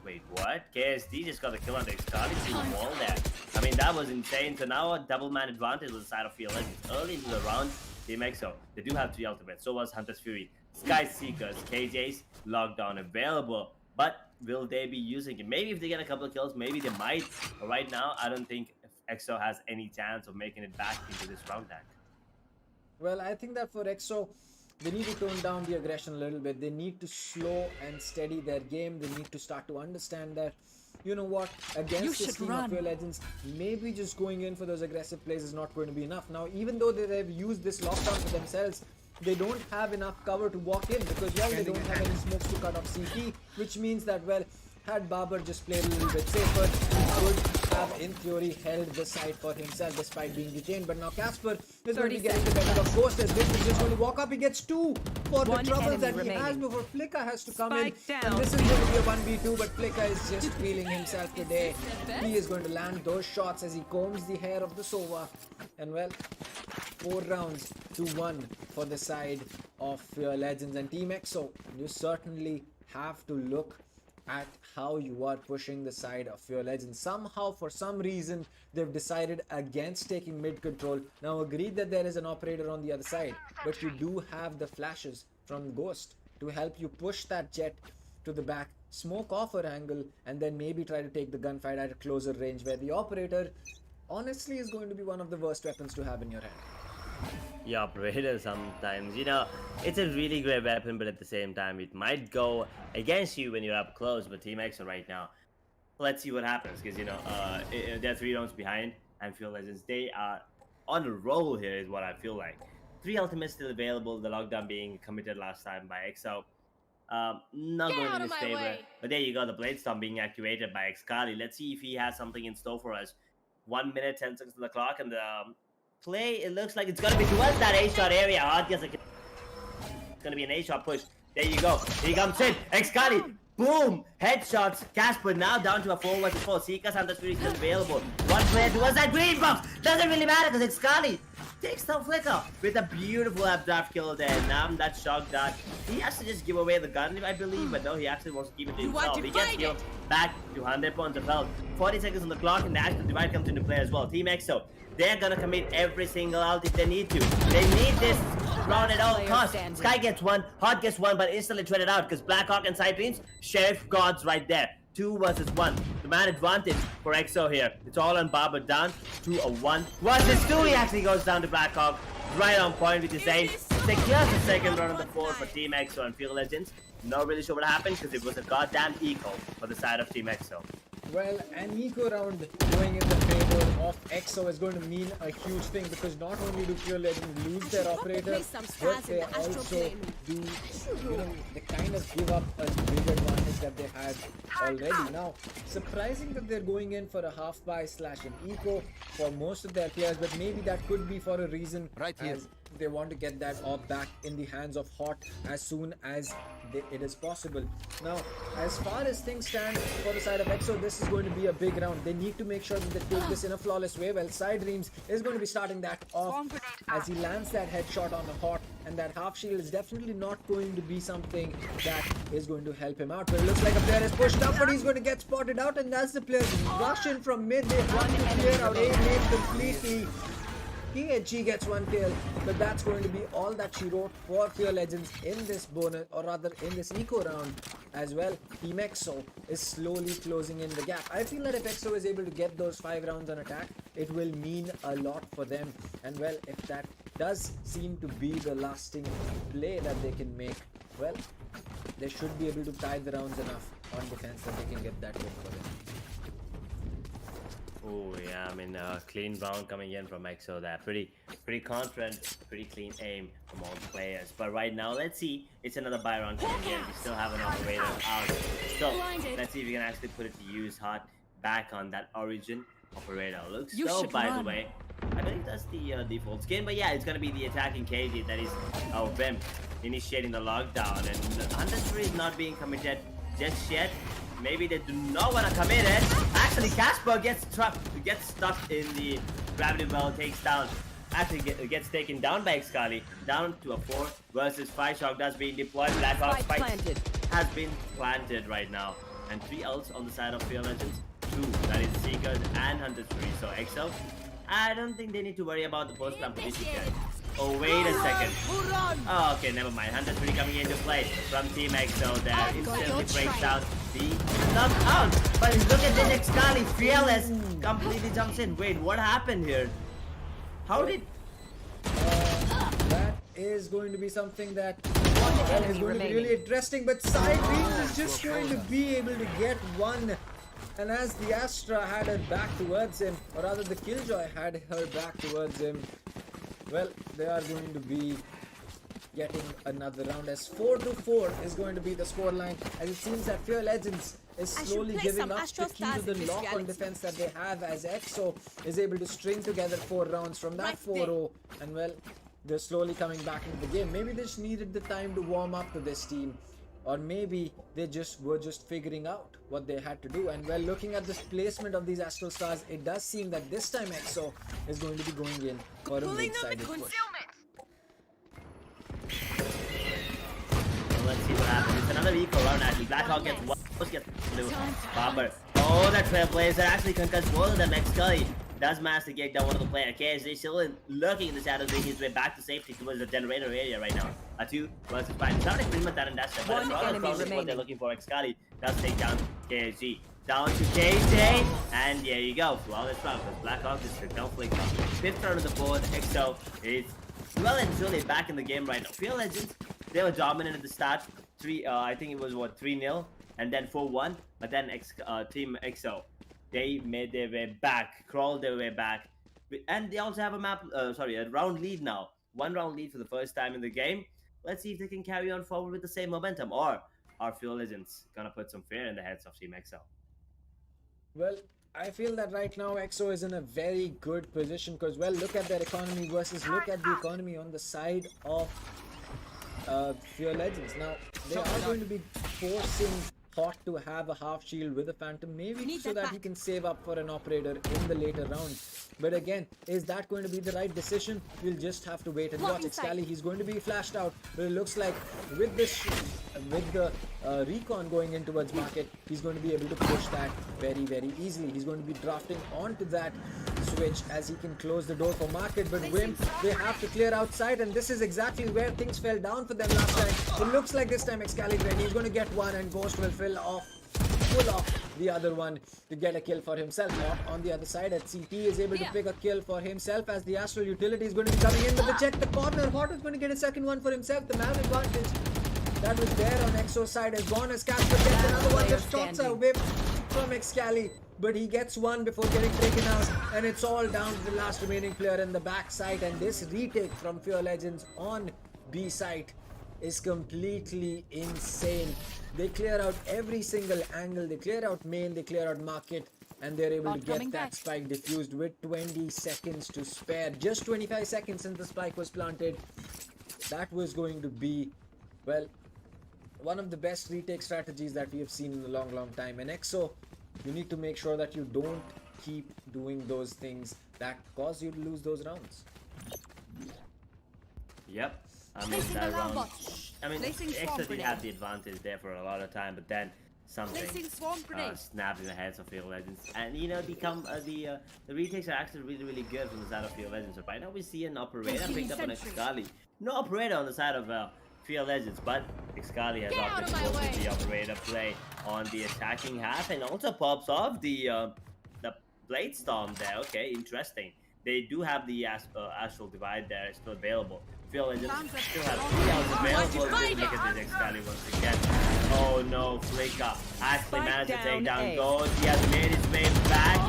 Wait, what? KSD just got the kill on the Xcali through the wall there. I mean, that was insane. So now a double man advantage on the side of Fear Legends. Early into the round, Team EXO, they do have 3 ultimates. So was Hunter's Fury, Sky Seekers, KJ's lockdown available. But will they be using it? Maybe if they get a couple of kills, maybe they might. But right now, I don't think EXO has any chance of making it back into this round deck. Well, I think that for EXO, they need to tone down the aggression a little bit. They need to slow and steady their game. They need to start to understand that, you know what, against this team of Fear Legends, maybe just going in for those aggressive plays is not going to be enough. Now, even though they've used this lockdown for themselves, they don't have enough cover to walk in because, well, they don't have any smokes to cut off CT, which means that, well, had Babar just played a little bit safer, he would have, in theory, held the side for himself despite being detained. But now Casper is going to be getting the better of Ghost as Ghost is just going to walk up. He gets 2 for the troubles that he has before Flicka has to come in. And this is going to be a 1v2, but Flicka is just feeling himself today. He is going to land those shots as he combs the hair of the Sova. And well, 4 rounds to 1 for the side of Fear Legends and Team EXO. You certainly have to look at how you are pushing the side of Fear Legends. Somehow, for some reason, they've decided against taking mid control. Now, agreed that there is an operator on the other side, but you do have the flashes from Ghost to help you push that jet to the back, smoke off her angle, and then maybe try to take the gunfight at a closer range, where the operator honestly is going to be one of the worst weapons to have in your hand. Yeah, operator sometimes, it's a really great weapon, but at the same time, it might go against you when you're up close. But Team EXO right now, let's see what happens, because, they're 3 rounds behind, and Fear Legends, they are on a roll here, is what I feel like. 3 ultimates still available, the lockdown being committed last time by EXO. Not going in his favor, but there you go, the Blade Storm being activated by Xcali. Let's see if he has something in store for us. 1 minute, 10 seconds on the clock, and the play, it looks like it's gonna be towards that A-shot area. Hard gets it's gonna be an A-shot push. There you go. Here he comes in. Xcali. Boom! Headshots. Casper now down to a 4 vs 4. Seekers Hunter's Fury still available. One player towards that green box. Doesn't really matter because Xcali takes down Flicker with a beautiful updraft kill there. Now that shock dart. He has to just give away the gun, I believe, but no, he actually wants to keep it to himself. He gets healed back to 100 points of health. 40 seconds on the clock, and the actual divide comes into play as well. Team EXO, they're gonna commit every single ult if they need to. They need this round at all costs. Sky gets 1, Hot gets 1, but instantly traded out because Blackhawk and Side Dreams, Sheriff Gods right there. 2 vs 1. The man advantage for EXO here. It's all on Barber down to a 1 vs 2. He actually goes down to Blackhawk. Right on point with his aim. Secures the second round on the 4 for Team EXO and Fear Legends. Not really sure what happened because it was a goddamn eco for the side of Team EXO. Well, an eco round going in the favor of EXO is going to mean a huge thing because not only do Fear Legends lose their operator, but they also do, they kind of give up a big advantage that they had already. Now, surprising that they're going in for a half buy / an eco for most of their players, but maybe that could be for a reason right here. As they want to get that orb back in the hands of Hot as soon as it is possible. Now, as far as things stand for the side of EXO, this is going to be a big round. They need to make sure that they take this in a flawless way. Well, Side Dreams is going to be starting that off as he lands that headshot on the Hot, and that half shield is definitely not going to be something that is going to help him out. But it looks like a player is pushed up, but he's going to get spotted out, and that's the player rush in from mid. They have to clear out A mid completely. PHG gets 1 kill, but that's going to be all that she wrote for Fear Legends in this bonus, or rather in this eco round as well. Team EXO is slowly closing in the gap. I feel that if EXO is able to get those 5 rounds on attack, it will mean a lot for them. And well, if that does seem to be the lasting play that they can make, well, they should be able to tie the rounds enough on defense that they can get that win for them. Oh yeah, I mean, clean round coming in from EXO there. Pretty Pretty confident, pretty clean aim from all the players. But right now, let's see. It's another buy round coming in. We still have an operator out. So let's see if we can actually put it to use hot back on that origin operator. Looks so, by the way. I believe that's the default skin, but yeah, it's gonna be the attacking KG that is Vim initiating the lockdown, and 103 is not being committed just yet. Maybe they do not want to commit it. Actually, Casper gets stuck in the gravity well, takes down. Actually gets taken down by Xkali, down to a 4 versus 5. Shock does being deployed. Blackhawk spike has been planted right now, and 3 ults on the side of Fear Legends. 2, that is Seekers and 103. So EXO, I don't think they need to worry about the post plant position yet. Oh, wait a second. Oh, okay, never mind. 103 coming into play from Team EXO there. Instantly breaks down the knockout. But look at this Xkali. Fearless completely jumps in. Wait, what happened here? How did... that is going to be something that is going to be really interesting, but Cyrene is just going to be able to get one. And as the Astra had her back towards him, or rather the Killjoy had her back towards him, well, they are going to be getting another round, as 4-4 is going to be the scoreline, as it seems that Fear Legends is slowly giving up the key to the lock-on defense that they have, as EXO is able to string together 4 rounds from that 4-0, and well, they're slowly coming back into the game. Maybe they just needed the time to warm up to this team, or maybe they were just figuring out what they had to do. And well, looking at this placement of these Astral Stars, it does seem that this time EXO is going to be going in for a mid-sided push. Let's see what happens. It's another eco round actually. Blackhawk gets one, gets blue. Bomber. Oh, that Trailblazer actually concussed both of them. Xkali does manage to get down one of the player. KSJ still lurking in the shadows, making his way back to safety towards the generator area right now. A 2 versus 5. It's not an agreement that and that's One enemy remaining. what they're looking for. Xkali does take down KSG. Down to KJ, and there you go. Flawless round because Blackhawk is strict down flick. 5th round of the board. EXO is well and truly back in the game right now. Fear Legends, they were dominant at the start. I think it was what, 3-0 and then 4-1. But then Team EXO, they made their way back, crawled their way back, and they also have a round lead now. 1 round lead for the first time in the game. Let's see if they can carry on forward with the same momentum, or are Fear Legends gonna put some fear in the heads of Team EXO? Well, I feel that right now EXO is in a very good position, because well, look at their economy versus look at the economy on the side of Fear Legends. Now they are going to be forcing Hot to have a half shield with a Phantom, maybe so that he can save up for an operator in the later rounds. But again, is that going to be the right decision? We'll just have to wait and watch. Xkali, he's going to be flashed out, but it looks like with this, with the recon going in towards market, he's going to be able to push that very, very easily. He's going to be drafting onto that switch as he can close the door for market, but Wim, they have to clear outside, and this is exactly where things fell down for them last time. It looks like this time Xkali ready. He's going to get one, and Ghost will pull off the other one to get a kill for himself. Hot on the other side at CT is able to pick a kill for himself, as the Astral utility is going to be coming in, but they check the corner. Hot is going to get a second one for himself. The map advantage that was there on EXO's side has gone, as Casper gets another one. The shots are whipped from Xkali, but he gets one before getting taken out, and it's all down to the last remaining player in the back side. And this retake from Fear Legends on B site is completely insane. They clear out every single angle, they clear out main, they clear out market, and they're able to get that spike diffused with 20 seconds to spare. Just 25 seconds since the spike was planted. That was going to be, well, one of the best retake strategies that we have seen in a long, long time. And EXO, you need to make sure that you don't keep doing those things that cause you to lose those rounds. Yep. I mean, that round, EXO did have the advantage there for a lot of time, but then something snapped in the heads of Fear Legends. And you know, the retakes are actually really, really good from the side of Fear Legends. So right now we see an operator picked up on Xkali. No operator on the side of Fear Legends, but Xkali has opted to go with the operator play on the attacking half, and also pops off the Blade Storm there. Okay, interesting. They do have the Astral Divide there, still available. Fear Legends still have 3 hours available. Look at this Xkali once again. Oh no, Flicka actually managed to take down Ghost. He has made his way back.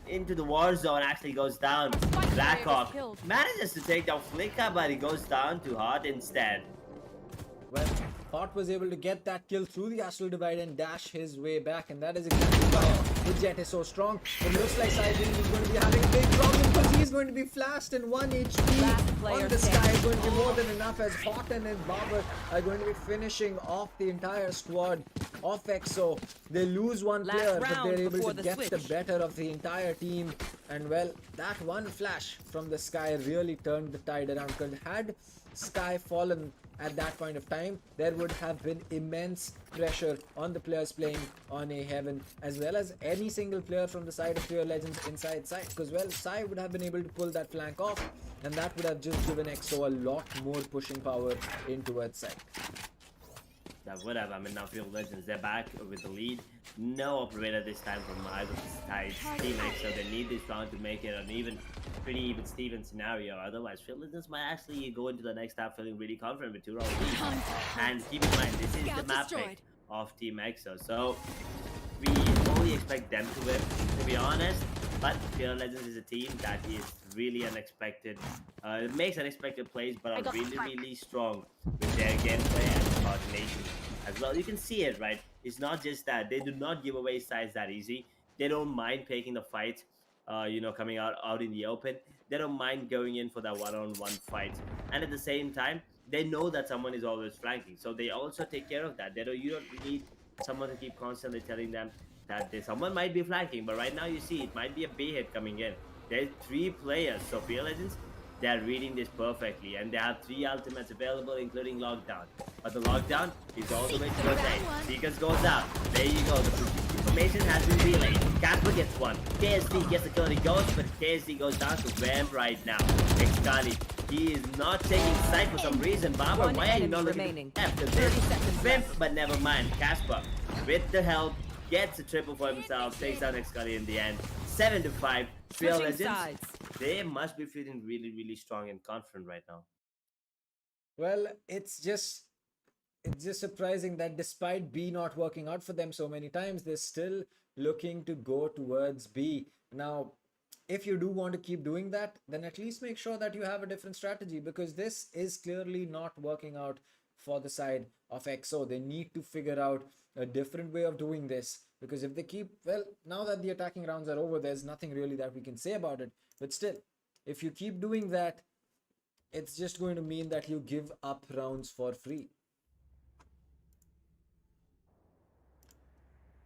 into the war zone, actually goes down. Blackhawk manages to take down Flicka, but he goes down to Hot instead. Well, Hot was able to get that kill through the astral divide and dash his way back, and that is exactly why the Jet is so strong. It looks like Siding is going to be having a big problem because he's going to be flashed, and 1 HP on the Sky is going to be more than enough, as Hot and his Barber are going to be finishing off the entire squad of EXO. They lose one player, but they're able to get the better of the entire team. And well, that one flash from the Sky really turned the tide around, because had Sky fallen at that point of time, there would have been immense pressure on the players playing on a Heaven, as well as any single player from the side of Pure Legends inside side, because well, Sai would have been able to pull that flank off, and that would have just given EXO a lot more pushing power in towards side. That would have. I mean, now Pure Legends, they're back with the lead. No operator this time from either side's team, so they need this round to make it an even, pretty even Steven scenario. Otherwise, Pure Legends might actually go into the next half feeling really confident with 2 rounds. And keep in mind, this is the map pick of Team EXO, so we only expect them to win, to be honest. But Pure Legends is a team that is really unexpected. It makes unexpected plays, but are really strong with their gameplay and coordination as well. You can see it, right? It's not just that. They do not give away sides that easy. They don't mind taking the fight, you know, coming out in the open. They don't mind going in for that one-on-one fight. And at the same time, they know that someone is always flanking. So they also take care of that. You don't need someone to keep constantly telling them that someone might be flanking, but right now you see it might be a B hit coming in. There's 3 players, so Pure Legends, they're reading this perfectly, and they have 3 ultimates available, including Lockdown. But the Lockdown is all the way to the side. Seekers goes out. There you go. The information has been relayed. Casper gets one. KSD gets the kill. He goes, but KSD goes down to Vamp right now. Excali, he is not taking sight for some reason. Baba, why are you not looking after this? Vamp, but never mind. Casper, with the help, gets a triple for himself, takes out Excali in the end. 7-5. Pure Legends, they must be feeling really strong and confident right now. Well, it's just surprising that despite B not working out for them so many times, they're still looking to go towards B. Now, if you do want to keep doing that, then at least make sure that you have a different strategy, because this is clearly not working out for the side of EXO. They need to figure out a different way of doing this, because if they keep, well, now that the attacking rounds are over, there's nothing really that we can say about it. But still, if you keep doing that, it's just going to mean that you give up rounds for free.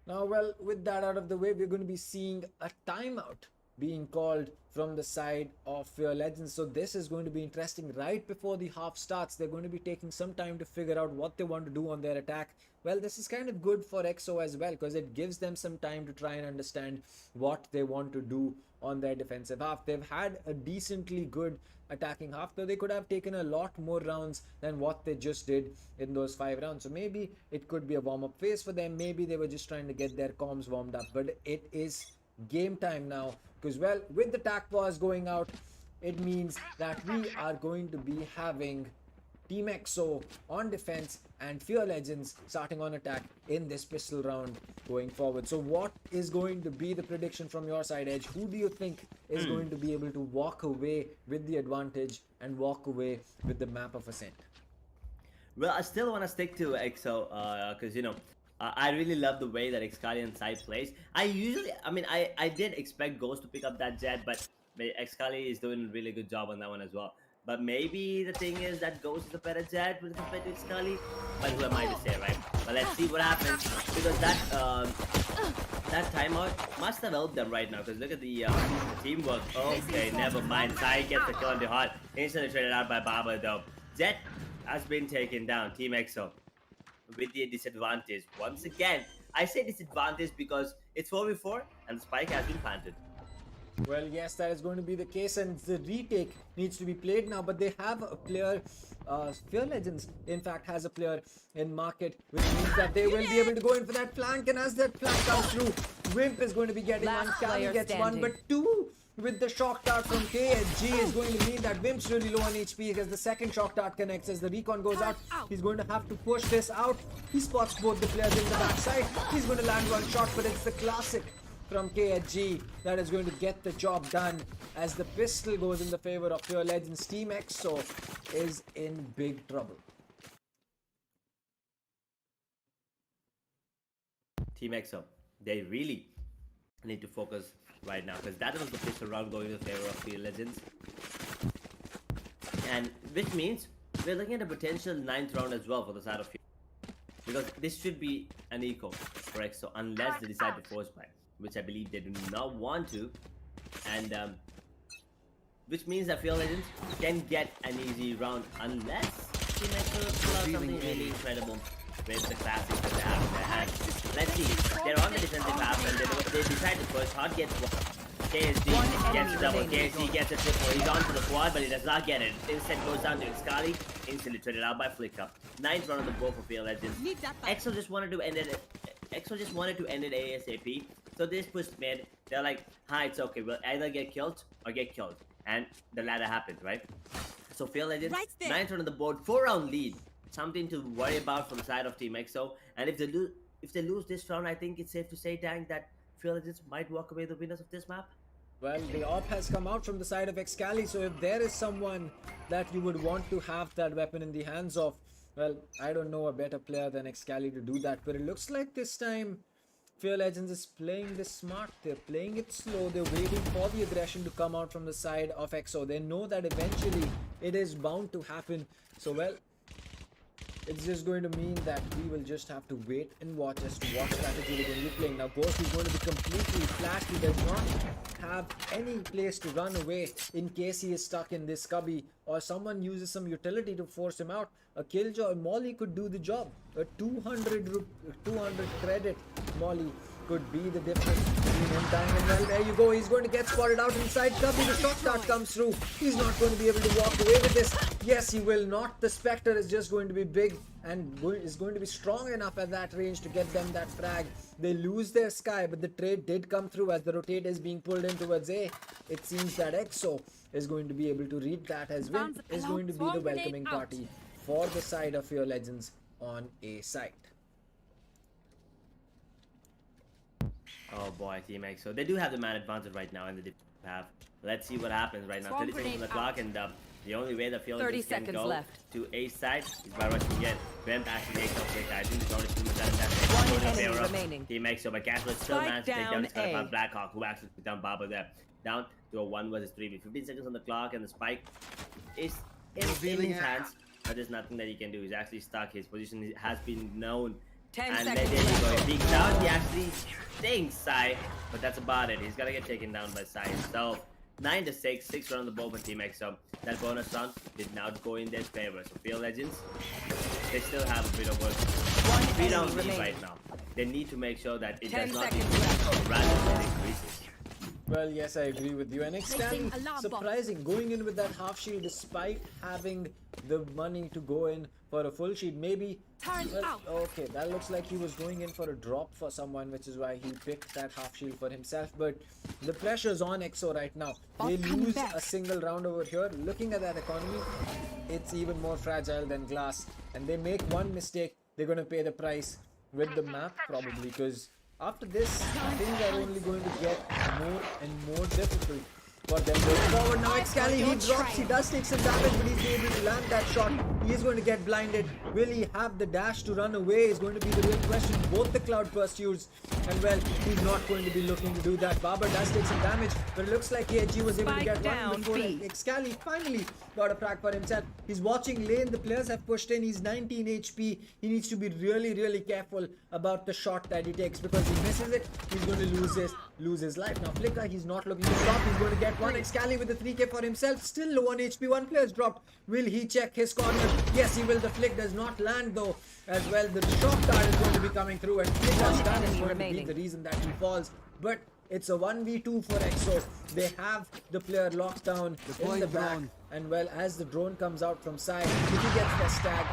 Now, well, with that out of the way, we're going to be seeing a timeout being called from the side of Pure Legends. So this is going to be interesting. Right before the half starts, they're going to be taking some time to figure out what they want to do on their attack. Well, this is kind of good for EXO as well, because it gives them some time to try and understand what they want to do on their defensive half. They've had a decently good attacking half, though they could have taken a lot more rounds than what they just did in those 5 rounds. So maybe it could be a warm-up phase for them. Maybe they were just trying to get their comms warmed up. But it is game time now, because, well, with the tac pause going out, it means that we are going to be having Team EXO on defense and Pure Legends starting on attack in this pistol round going forward. So what is going to be the prediction from your side, Edge? Who do you think is going to be able to walk away with the advantage and walk away with the map of Ascent? Well, I still want to stick to EXO because, you know, I really love the way that Excali and Sai plays. I did expect Ghost to pick up that Jet, but Excali is doing a really good job on that one as well. But maybe the thing is that Ghost is a better Jet when compared to Excali. But who am I to say, right? But let's see what happens, because that timeout must have helped them right now. Because look at the teamwork. Okay, never mind. Sai gets the kill on the heart. Instantly traded out by Baba though. Jet has been taken down. Team EXO with the disadvantage once again. I say disadvantage because it's 4v4 and the spike has been planted. Well, yes, that is going to be the case, and the retake needs to be played now, but they have a player, Pure Legends, in fact, has a player in market, which means that they will be able to go in for that flank, and as that flank comes through, Wimp is going to be getting one, Cali gets one, but 2 with the shock dart from KSG is going to mean that Wimp's really low on HP, because the second shock dart connects as the recon goes out. He's going to have to push this out. He spots both the players in the backside. He's going to land one shot, but it's the classic from KHG that is going to get the job done, as the pistol goes in the favor of Pure Legends. Team EXO is in big trouble. Team EXO, they really need to focus right now, because that was the pistol round going in the favor of Pure Legends. And which means we're looking at a potential 9th round as well for the side of Pure, because this should be an eco for EXO unless they decide to force buy, which I believe they do not want to. And which means that Pure Legends can get an easy round unless Team EXO pull out something really incredible with the classics that they have in their hands. Let's see, they're on the defensive half and they decide to push. Hard gets one. KSG gets a double, KSG gets a triple. He's on to the quad, but he does not get it. Instead goes down to Xcali, instantly traded out by Flicker. 9th round on the board for Pure Legends. EXO just wanted to end it. EXO just wanted to end it ASAP. So this pushed mid. They're like, hi, it's okay. We'll either get killed or get killed. And the latter happened, right? So Pure Legends, 9th round on the board, 4-round lead. Something to worry about from the side of Team EXO. And if they lose this round, I think it's safe to say, Dang, that Pure Legends might walk away the winners of this map. Well, the AWP has come out from the side of Xcali, so if there is someone that you would want to have that weapon in the hands of, well, I don't know a better player than Xcali to do that. But it looks like this time Pure Legends is playing this smart. They're playing it slow. They're waiting for the aggression to come out from the side of EXO. They know that eventually it is bound to happen. So, well, it's just going to mean that we will just have to wait and watch as to what strategy they're going to be playing. Now, Ghost is going to be completely flashed. He does not have any place to run away in case he is stuck in this cubby or someone uses some utility to force him out. A Killjoy Molly could do the job. A 200 credit Molly could be the difference between him dying and well, there you go. He's going to get spotted out inside cubby. The shot dart comes through. He's not going to be able to walk away with this. Yes, he will not. The Spectre is just going to be big and is going to be strong enough at that range to get them that frag. They lose their Sky, but the trade did come through as the rotate is being pulled in towards A. It seems that EXO is going to be able to read that as well. Is going to be the welcoming party for the side of Pure Legends on A side. Oh boy, Team EXO. They do have the man advantage right now in the defensive half. Let's see what happens right now. 30 seconds on the clock, and the only way the Pure Legends can go to A side is by rushing in. Vent actually takes off Flick. I think there's only 2 minutes and that's it. Team EXO, but Casper still managed to take down his kind of Blackhawk, who actually put down Baba there. Down to a 1 versus 3 with 15 seconds on the clock, and the spike is in his hands. But there's nothing that he can do. He's actually stuck. His position has been known. 10 and seconds there you go. He peeks out. He actually stings Sai, but that's about it. He's gonna get taken down by Sai himself. 9-6, 6 round on the board for Team EXO. That bonus round did not go in their favor. So Pure Legends, they still have a bit of work. 3 round lead right now. They need to make sure that it does not randomly increases. Well, yes, I agree with you. And Xcali, surprising, going in with that half shield despite having the money to go in for a full shield. Maybe, well, okay, that looks like he was going in for a drop for someone, which is why he picked that half shield for himself. But the pressure's on EXO right now. They lose a single round over here. Looking at that economy, it's even more fragile than glass. And they make one mistake, they're going to pay the price with the map probably, because after this, things are only going to get more and more difficult for them going forward. Now Xcali, he drops, he does take some damage, but he's able to land that shot. He is going to get blinded. Will he have the dash to run away is going to be the real question. Both the Cloud pursuits, and well, he's not going to be looking to do that. Barber does take some damage, but it looks like KHG was able to get one before Xcali finally got a frag for himself. He's watching lane, the players have pushed in, he's 19 HP. He needs to be really careful about the shot that he takes, because he misses it, he's going to lose his life. Now Flicker, he's not looking to stop, he's going to get one. Xcali with the 3k for himself, still low on HP, one player's dropped. Will he check his corner? Yes, he will. The flick does not land though as well. The shock dart is going to be coming through, and Flicker's gun is going to be the reason that he falls. But it's a 1v2 for EXO. They have the player locked down in the back, and well, as the drone comes out from side, if he gets the stag,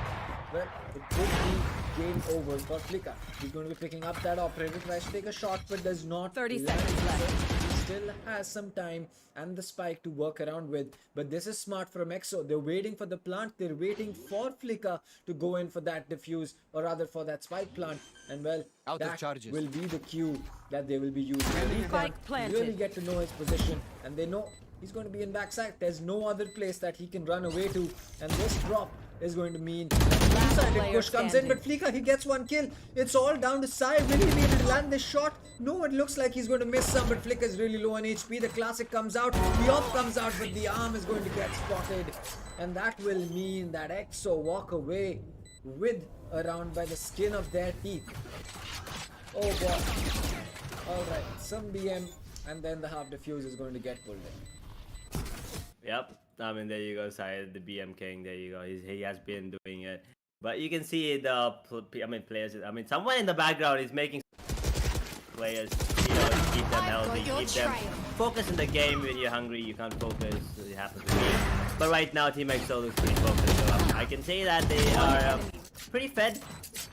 well, it could be game over for Flicker. He's going to be picking up that operator, tries to take a shot, but does not. 30 seconds left. still has some time and the spike to work around with. But this is smart from EXO. They're waiting for the plant. They're waiting for Flicker to go in for that defuse, or rather for that spike plant. And well, Out of that charges. will be the cue that they will be using. He Spike can planted. really get to know his position, and they know he's going to be in backside. There's no other place that he can run away to, and this drop is going to mean that two-sided player push comes in, standing. but Flicker, he gets one kill. It's all down to Sai. Will he be able to land this shot? No, it looks like he's going to miss some, but Flicker's really low on HP. The classic comes out, the off comes out, but the arm is going to get spotted, and that will mean that EXO walk away with a round by the skin of their teeth. Oh boy. Alright, some BM, and then the half defuse is going to get pulled in. Yep. I mean, there you go, Syed, the BM King. There you go. He has been doing it. But you can see the players. I mean, someone in the background is making players, keep them healthy, keep them focused in the game. When you're hungry, you can't focus. It happens to me. But right now, Team EXO looks pretty focused. So I can say that they are pretty fed.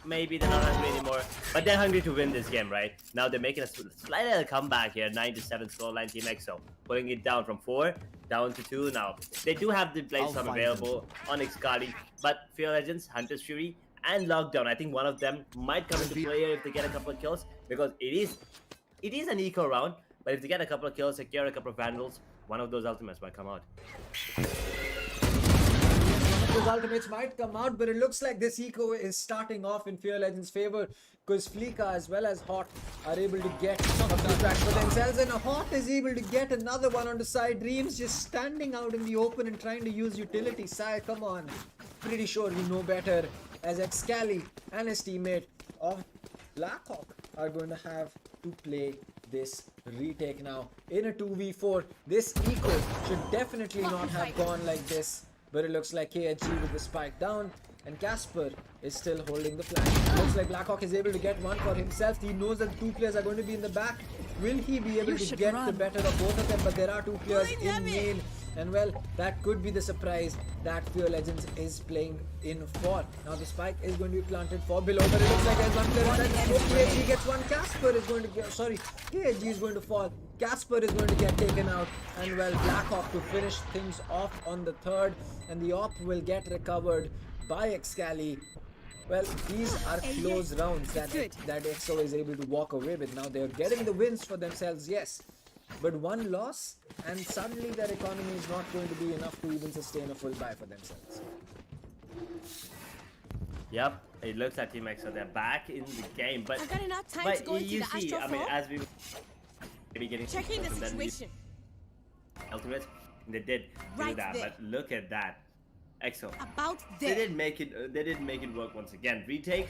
Maybe they're not hungry anymore, but they're hungry to win this game, right? Now they're making a slight comeback here, 9-7 scoreline. Team EXO pulling it down from 4 down to 2 now. They do have the platform available on Excali, but Fear Legends, Hunter's Fury, and Lockdown, I think one of them might come into play here if they get a couple of kills, because it is an eco round, but if they get a couple of kills, secure a couple of vandals, one of those ultimates might come out. Those ultimates might come out, but it looks like this eco is starting off in Fear Legends' favor, because Flicker as well as Hot are able to get a few tracks for themselves, and Hot is able to get another one on the side. Dreams just standing out in the open and trying to use utility. Sai, come on. Pretty sure you know better, as Excali and his teammate of Blackhawk are going to have to play this retake now in a 2v4. This eco should definitely not have gone like this, but it looks like KHG with the spike down, and Casper is still holding the flank. Looks like Blackhawk is able to get one for himself. He knows that two players are going to be in the back. Will he be able to get the better of both of them? But there are two players in main, and well, that could be the surprise that Fear Legends is playing in for. Now the spike is going to be planted for below, but it looks like there's one player inside. KHG gets one. Casper is going to get, KHG is going to fall. Casper is going to get taken out, and well, Blackhawk to finish things off on the third, and the op will get recovered by Excali. Well, these are close rounds that EXO is able to walk away with. Now they're getting the wins for themselves, yes, but one loss and suddenly their economy is not going to be enough to even sustain a full buy for themselves. Yep, it looks like Team EXO, they're back in the game, but I've got enough time to go into you the see, Astro I mean, Fall. as we maybe getting Checking the situation. ultimates, they did do Right that, there. but look at that. EXO, About they there. didn't make it. They didn't make it work once again. Retake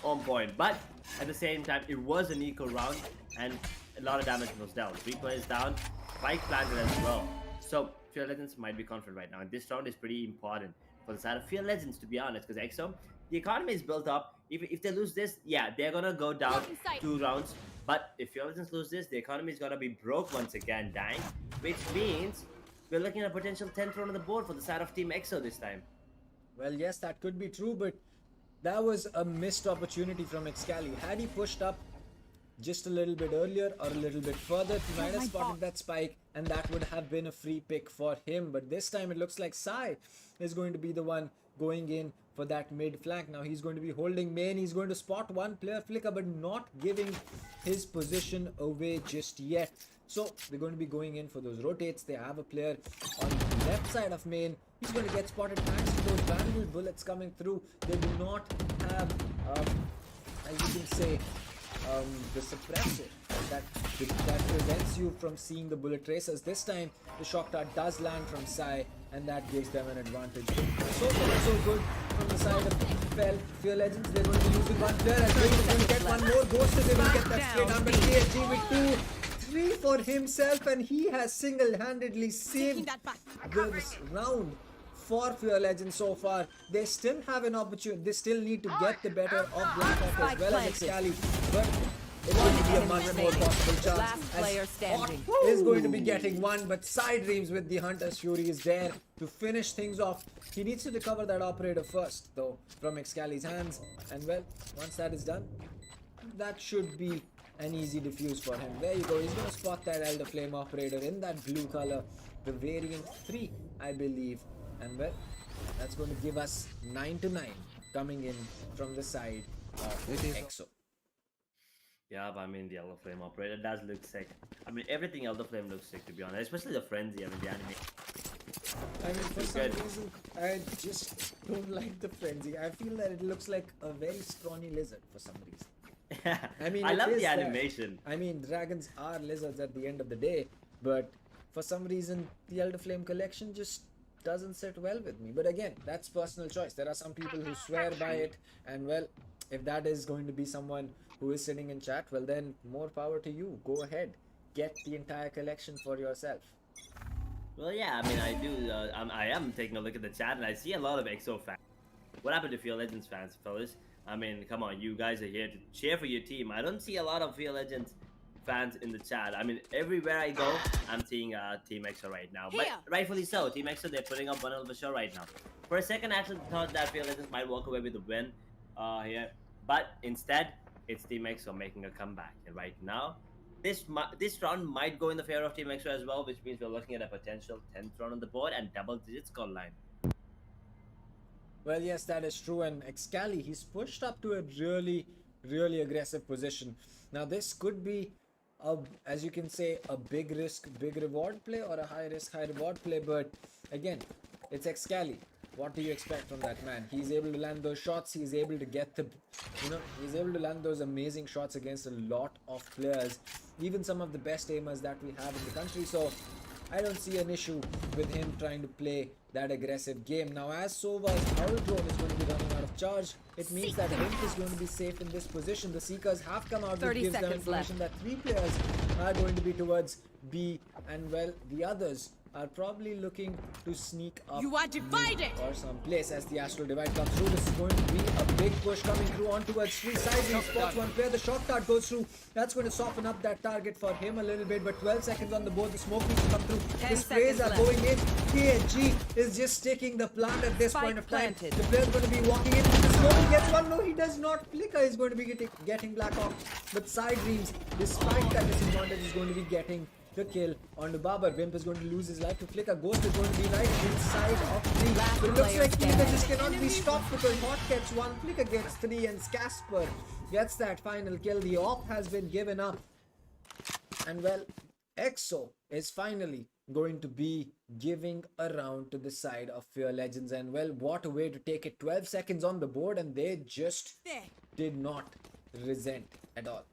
on point, but at the same time, it was an eco round, and a lot of damage was down. 3 players down, 5 planted as well. So Fear Legends might be confident right now, and this round is pretty important for the side of Fear Legends, to be honest, because EXO, the economy is built up. If they lose this, yeah, they're gonna go down 2 rounds. But if Fear Legends lose this, the economy is gonna be broke once again, dang, which means we're looking at a potential 10th round on the board for the side of Team EXO this time. Well, yes, that could be true, but that was a missed opportunity from Excali. Had he pushed up just a little bit earlier or a little bit further, he might have spotted that spike, and that would have been a free pick for him. But this time it looks like Sai is going to be the one going in for that mid flank. Now he's going to be holding main. He's going to spot one player, Flicker, but not giving his position away just yet. So they're going to be going in for those rotates. They have a player on the left side of main. He's going to get spotted thanks to those vandal bullets coming through. They do not have, as you can say, the suppressor that prevents you from seeing the bullet tracers. This time the shock dart does land from Sai, and that gives them an advantage. So far so good from the side of Fear Legends. They're going to be using one player, and Dream is going to get one more. Ghost is able to get that straight down, but KHG with 2-3 for himself, and he has single-handedly saved this round for Fear Legends so far. They still have an opportunity. They still need to get the better of Blackhawk as well as Excali, but it's going to be a much more possible chance. Last player standing. Hot is going to be getting one, but Side Dreams with the Hunter's Fury is there to finish things off. He needs to recover that operator first, though, from Excali's hands. And well, once that is done, that should be an easy defuse for him. There you go. He's going to spot that Elder Flame Operator in that blue color, the variant 3, I believe. And well, that's going to give us 9-9 coming in from the side of EXO. Yeah, but I mean, the Elder Flame Operator does look sick. I mean, everything Elder Flame looks sick, to be honest. Especially the Frenzy, I mean, the anime. I mean, for It's some good. reason, I just don't like the Frenzy. I feel that it looks like a very scrawny lizard for some reason. I mean, I it love is the that. animation. I mean, dragons are lizards at the end of the day, but for some reason, the Elder Flame collection just doesn't sit well with me. But again, that's personal choice. There are some people who swear by it, and well, if that is going to be someone who is sitting in chat, well then, more power to you. Go ahead, get the entire collection for yourself. Well, yeah, I mean, I am taking a look at the chat, and I see a lot of EXO fans. What happened to Fear Legends fans, fellas? I mean, come on, you guys are here to cheer for your team. I don't see a lot of Fear Legends fans in the chat. I mean, everywhere I go, I'm seeing Team EXO right now. But Here. rightfully so. Team EXO, they're putting up one hell of a show right now. For a second, I actually thought that Fear Legends might walk away with the win here. But instead, it's Team EXO making a comeback. And right now, this round might go in the favor of Team EXO as well, which means we're looking at a potential 10th round on the board and double-digit scoreline. Well, yes, that is true. And Excali, he's pushed up to a really, really aggressive position. Now, this could be, as you can say, a big risk, big reward play, or a high risk, high reward play. But again, it's Excali. What do you expect from that man? He's able to land those shots. He's able to get the, he's able to land those amazing shots against a lot of players, even some of the best aimers that we have in the country. So I don't see an issue with him trying to play that aggressive game. Now, as Sova's Owl Drone is going to be running out of charge, it means that Wimp is going to be safe in this position. The Seekers have come out, which 30 gives them seconds information that 3 players are going to be towards B, and well, the others are probably looking to sneak up You are divided! or someplace as the Astral Divide comes through. This is going to be a big push coming through on towards 3 sides. He spots one player, the shot card goes through. That's going to soften up that target for him a little bit, but 12 seconds on the board, the smoke needs to come through. 10 The sprays seconds are left. going in. KG is just sticking the plant at this Spike point of time. planted. The player's going to be walking in. The smoke, he gets one. No, he does not. Flicker is going to be getting Black Hawk, but Side Dreams, despite that disadvantage, is going to be getting the kill onto Babar. Wimp is going to lose his life to Flicker. Ghost is going to be right inside of 3. Last But it looks player like Flicker standing. just cannot be stopped because Hot gets 1, Flicker gets 3, and Skasper gets that final kill. The op has been given up. And well, EXO is finally going to be giving a round to the side of Fear Legends. And well, what a way to take it. 12 seconds on the board, and they just did not resent at all.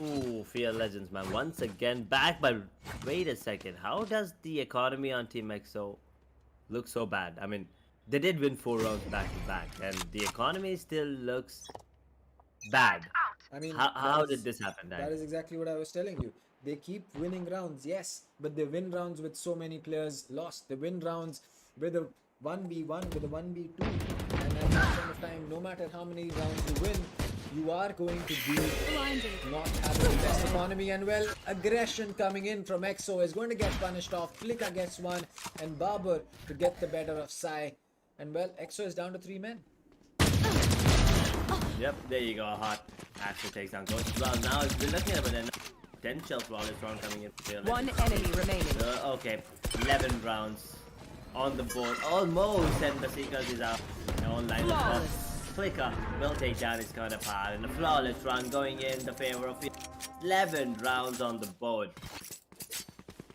Ooh, Fear Legends, man. Once again, back, but wait a second. How does the economy on Team EXO look so bad? I mean, they did win 4 rounds back to back, and the economy still looks bad. I mean, How that is- did this happen, Dan? That is exactly what I was telling you. They keep winning rounds, yes, but they win rounds with so many players lost. They win rounds with a 1v1, with a 1v2, and at that point of time, no matter how many rounds you win, you are going to be not having the best economy. And well, aggression coming in from EXO is going to get punished off. Flicker gets 1, and Barber to get the better of Sai. And well, EXO is down to 3 men. Yep, there you go, Hot. Actually takes down Ghost. Well, now we're looking at a potential flawless round coming in. For Fear One Legends. enemy remaining. Okay, 11 rounds on the board. Almost, and the Seekers is out. Their own line of Flawless. Flicker will take down his counterpart, and a flawless run going in the favor of 11 rounds on the board.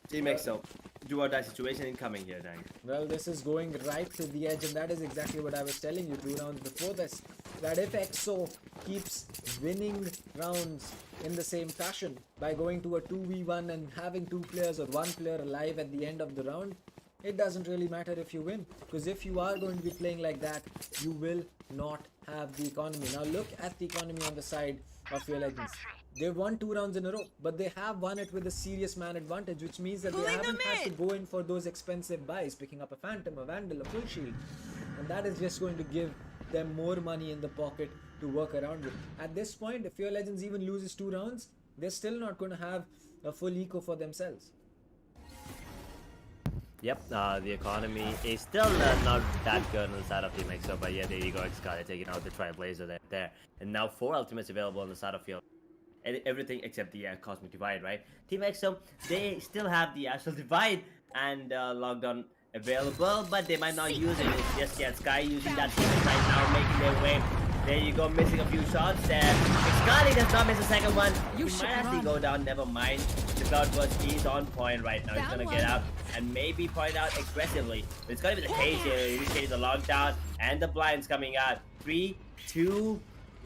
Team EXO, do or die situation incoming here, Dang. Well, this is going right to the edge, and that is exactly what I was telling you 2 rounds before this. That if EXO keeps winning rounds in the same fashion by going to a 2v1 and having 2 players or 1 player alive at the end of the round, it doesn't really matter if you win. Because if you are going to be playing like that, you will not have the economy. Now look at the economy on the side of Fear Legends. They've won 2 rounds in a row, but they have won it with a serious man advantage, which means that they haven't had to go in for those expensive buys, picking up a Phantom, a Vandal, a Full Shield. And that is just going to give them more money in the pocket to work around with. At this point, if Fear Legends even loses 2 rounds, they're still not going to have a full eco for themselves. Yep, the economy is still not that good on the side of Team EXO, but yeah, there you go, Excalibur taking out the Trailblazer there. And now 4 ultimates available on the side of Field. everything except the Cosmic Divide, right? Team EXO, they still have the Astral Divide and Lockdown available, but they might not use it just yet. Sky using that defense right now, making their way. There you go, missing a few shots there. Xcali does not miss the second one. He might actually go down, never mind. The Cloud Burst is on point right now. He's gonna get out and maybe point out aggressively. But it's gonna be the case here. Initiating the lockdown and the blinds coming out. 3, 2,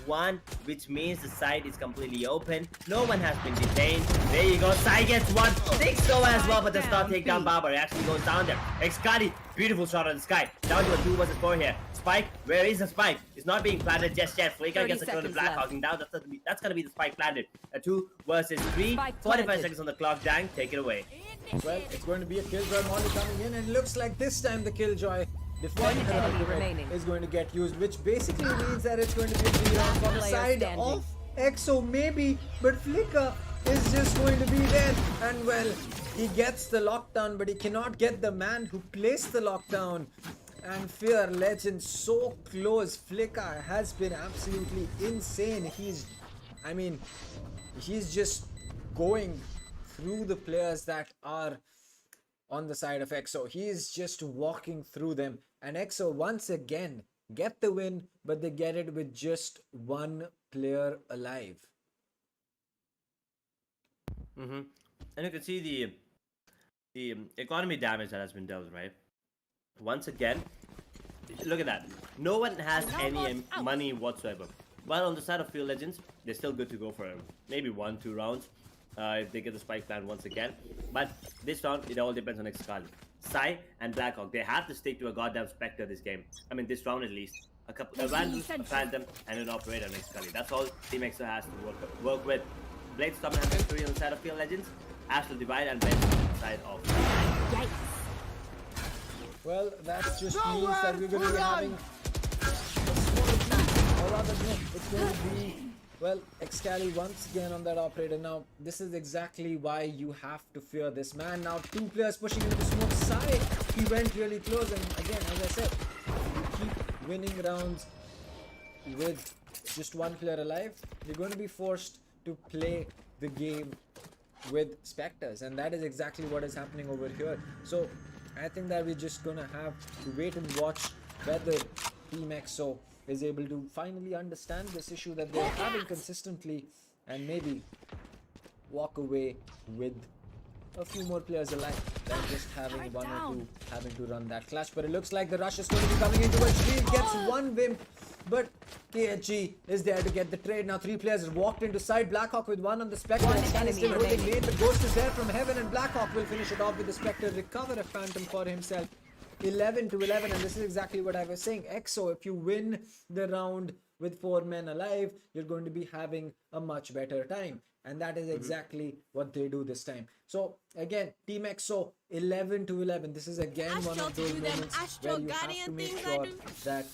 1, which means the site is completely open. No one has been detained. There you go. Sai gets one. Six go as well, but does not take down Barber. He actually goes down there. Xcali, beautiful shot on the sky. Down to a 2 versus 4 here. Spike, where is the spike? It's not being planted just yet. Flicker gets a kill on the Blackhawk down. That's gonna be the spike planted. A 2 versus 3. 45 seconds on the clock. Dang, take it away. Well, it's going to be a Killjoy molly coming in, and it looks like this time the Killjoy defending her ultimate is going to get used, which basically means that it's going to be a 3 round for the side of EXO maybe, but Flicker is just going to be there, and well, he gets the lockdown, but he cannot get the man who placed the lockdown. And Fear Legend so close. Flicker has been absolutely insane. He's just going through the players that are on the side of EXO. He is just walking through them, and EXO once again get the win, but they get it with just one player alive. And you can see the economy damage that has been dealt, right? Once again, look at that. No one has any money whatsoever. While on the side of Field Legends, they're still good to go for maybe 1-2 rounds if they get the spike plan once again. But this round, it all depends on Xcali. Sai and Blackhawk, they have to stick to a goddamn Spectre this game. I mean, this round at least. A random, a Phantom, and an Operator on Xcali. That's all Team EXO has to work with. Blade Storm has victory on the side of Field Legends. Astral Divide and Blade on the side of... Yikes. Well, that just means that we're going to be having a small team, or rather no, it's going to be, well, Xcali once again on that Operator. Now, this is exactly why you have to fear this man. Now, 2 players pushing into the smoke side. He went really close, and again, as I said, you keep winning rounds with just 1 player alive, you're going to be forced to play the game with Spectres, and that is exactly what is happening over here. So I think that we're just gonna have to wait and watch whether Team EXO is able to finally understand this issue that they're having consistently, and maybe walk away with a few more players alive than just having 1 or 2 having to run that clash. But it looks like the rush is going to be coming into it. She gets 1 wimp, but KHG is there to get the trade. Now 3 players walked into side. Blackhawk with 1 on the Spectre. Scan is still holding lane, but Ghost is there from heaven, and Blackhawk will finish it off with the Spectre, recover a Phantom for himself. 11-11, and this is exactly what I was saying. EXO, if you win the round with 4 men alive, you're going to be having a much better time. And that is exactly what they do this time. So again, Team EXO 11-11. This is again one of those moments where you have to make sure that,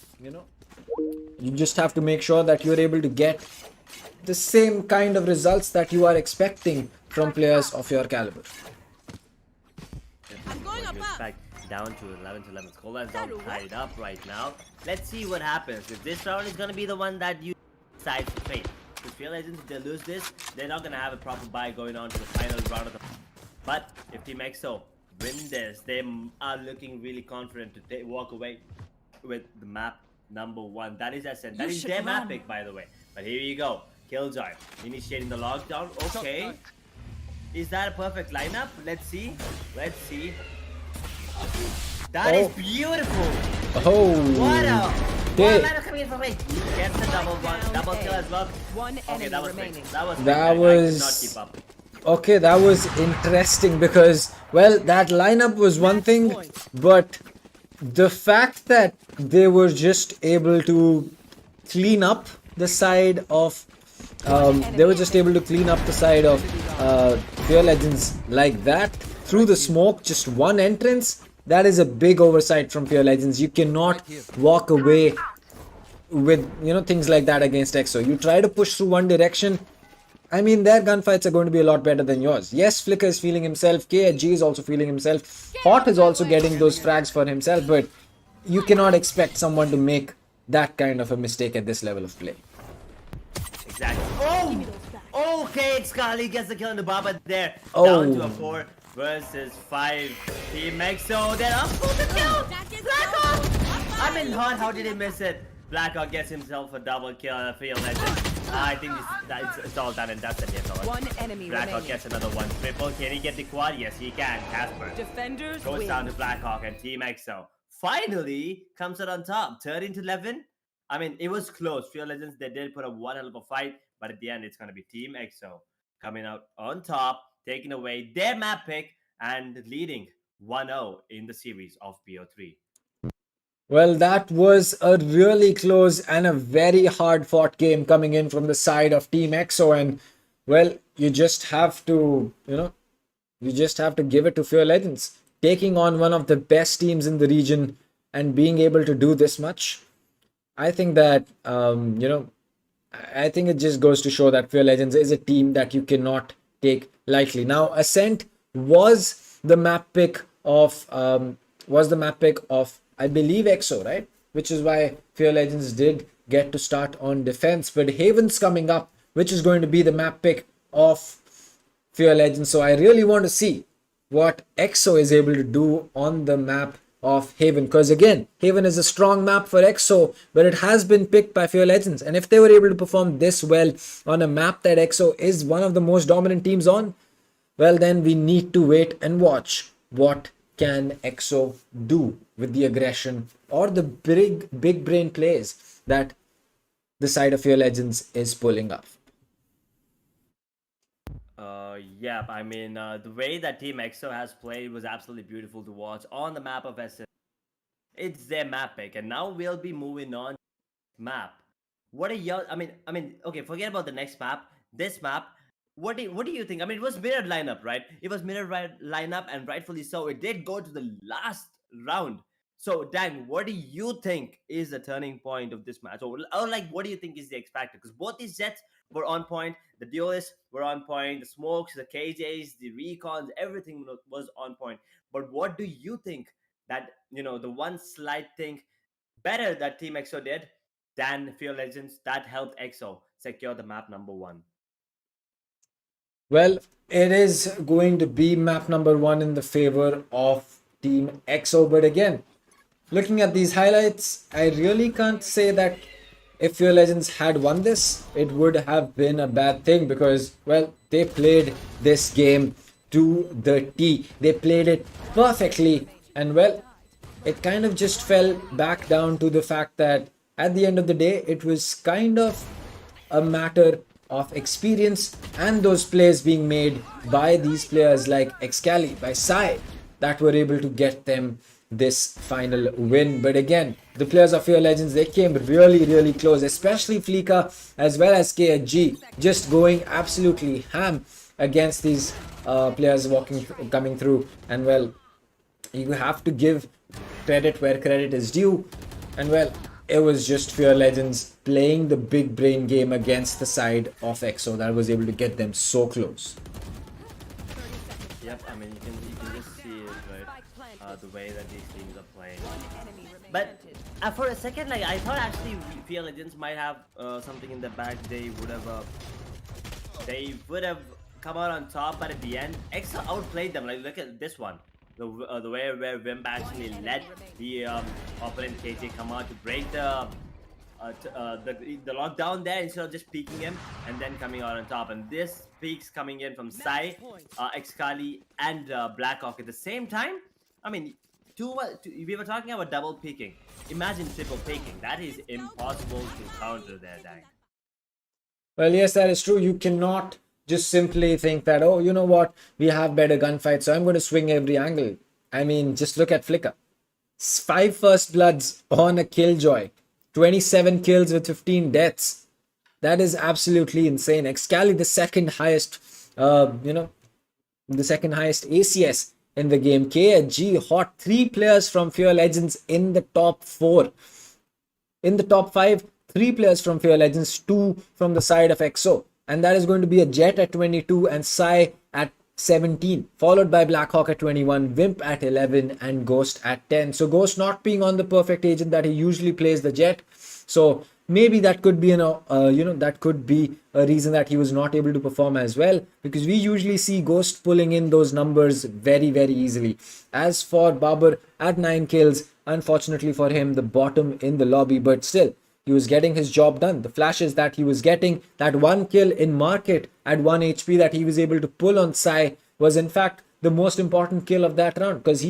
you just have to make sure that you're able to get the same kind of results that you are expecting from players of your caliber. I'm going up. Down to 11-11. Scoreline's all tied up right now. Let's see what happens. If this round is going to be the one that you decide to trade. If Field Legends, if they lose this, they're not going to have a proper buy going on to the final round of the... But if Team EXO win this, they are looking really confident to walk away with the map number 1. That is Ascent. That is their map pick, by the way. But here you go. Killjoy initiating the lockdown. Okay. Is that a perfect lineup? Let's see. Let's see. That is beautiful. Oh. What a... One lineup coming in for me. Gets the double kill as well. Okay, that was remaining. That was... I could not keep up. Okay, that was interesting because, well, that lineup was one thing, but the fact that they were just able to clean up the side of Fear Legends like that through the smoke, just 1 entrance, that is a big oversight from Fear Legends. You cannot walk away with things like that against EXO. You try to push through one direction, I mean, their gunfights are going to be a lot better than yours. Yes, Flicker is feeling himself, KHG is also feeling himself, Hot is also getting those frags for himself, but you cannot expect someone to make that kind of a mistake at this level of play. Exactly. Oh, Okay, Scully gets the kill on the bar, but they're Oh. down to a 4 versus 5 Team Exo. They're up for the kill. Blackhawk. I'm in hot. How did he miss it? Blackhawk gets himself a double kill on a field legend. I think it's all done and dusted here, fellas. One enemy Blackhawk remaining. gets another one. Triple. Can he get the quad? Yes, he can. Casper Defenders goes win. down to Blackhawk and Team Exo finally comes out on top, 13-11. I mean, it was close. Field Legends, they did put up one hell of a fight, but at the end, it's going to be Team Exo coming out on top, taking away their map pick and leading 1-0 in the series of BO3. Well, that was a really close and a very hard fought game coming in from the side of Team EXO. And well, you just have to, you just have to give it to Fear Legends. Taking on one of the best teams in the region and being able to do this much. I think that, I think it just goes to show that Fear Legends is a team that you cannot take lightly. Now, Ascent was the map pick of, I believe, EXO, right? Which is why Fear Legends did get to start on defense. But Haven's coming up, which is going to be the map pick of Fear Legends. So I really want to see what EXO is able to do on the map of Haven. Because again, Haven is a strong map for EXO, but it has been picked by Fear Legends. And if they were able to perform this well on a map that EXO is one of the most dominant teams on, well, then we need to wait and watch what can EXO do with the aggression or the big brain plays that the side of Fear Legends is pulling up. Yeah, I mean, the way that Team EXO has played was absolutely beautiful to watch on the map of Ascent. It's their map pick, and now we'll be moving on to the map. What are y'all? I mean, okay, forget about the next map. This map, what do you think? I mean, it was mirrored lineup, right? It was mirrored lineup, and rightfully so. It did go to the last round. So, Dan, what do you think is the turning point of this match? Or like, what do you think is the X factor? Because both these Jets were on point. The duelists were on point. The smokes, the KJs, the recons, everything was on point. But what do you think that, the one slight thing better that Team EXO did than Fear Legends that helped EXO secure the map number 1? Well, it is going to be map number 1 in the favor of Team EXO. But again, looking at these highlights, I really can't say that if Fear Legends had won this, it would have been a bad thing because, well, they played this game to the T. They played it perfectly, and well, it kind of just fell back down to the fact that at the end of the day, it was kind of a matter of experience and those plays being made by these players like Excali, by Sai, that were able to get them this final win. But again, the players of Fear Legends, they came really close, especially Fleeka as well as KHG, just going absolutely ham against these players coming through. And well, you have to give credit where credit is due, and well, it was just Fear Legends playing the big brain game against the side of EXO that was able to get them so close. Yep, I mean, you can just see it, right? The way that these teams are playing. But for a second, like, I thought actually Fear Legends might have something in the bag. They would have come out on top, but at the end, EXO outplayed them. Like, look at this one. The way where Wimp actually let the opponent KJ come out to break the lockdown there instead of just peeking him and then coming out on top. And this peaks coming in from Sai, Excali, and Blackhawk at the same time. I mean, we were talking about double peeking. Imagine triple peeking. That is impossible to counter there, dang. Well, yes, that is true. You cannot just simply think that, oh, you know what, we have better gunfights, so I'm going to swing every angle. I mean, just look at Flicker. 5 first bloods on a Killjoy. 27 kills with 15 deaths. That is absolutely insane. Excali, the second highest, the second highest ACS in the game. KHG, hot. 3 players from Fear Legends in the top 4. In the top 5, 3 players from Fear Legends, 2 from the side of EXO. And that is going to be a Jet at 22 and Sai at 17, followed by Blackhawk at 21, Wimp at 11, and Ghost at 10. So Ghost not being on the perfect agent that he usually plays the Jet. So maybe that could be that could be a reason that he was not able to perform as well, because we usually see Ghost pulling in those numbers very, very easily. As for Babar at 9 kills, unfortunately for him, the bottom in the lobby, but still he was getting his job done. The flashes that he was getting, that 1 kill in market at 1 HP that he was able to pull on Sai was in fact the most important kill of that round, because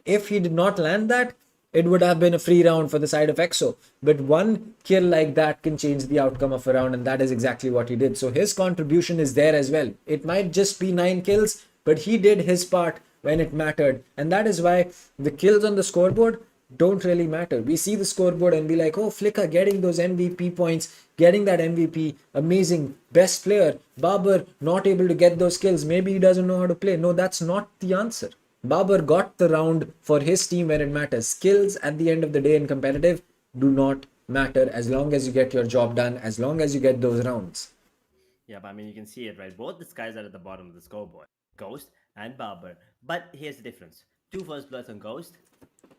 if he did not land that, it would have been a free round for the side of EXO. But 1 kill like that can change the outcome of a round, and that is exactly what he did. So his contribution is there as well. It might just be 9 kills, but he did his part when it mattered. And that is why the kills on the scoreboard don't really matter. We see the scoreboard and be like, oh, Flicker getting those MVP points, getting that MVP, amazing, best player. Babar not able to get those kills. Maybe he doesn't know how to play. No, that's not the answer. Babar got the round for his team when it matters. Skills at the end of the day in competitive do not matter as long as you get your job done, as long as you get those rounds. Yeah, but I mean, you can see it, right? Both these guys are at the bottom of the scoreboard, Ghost and Babar. But here's the difference: 2 first bloods on Ghost.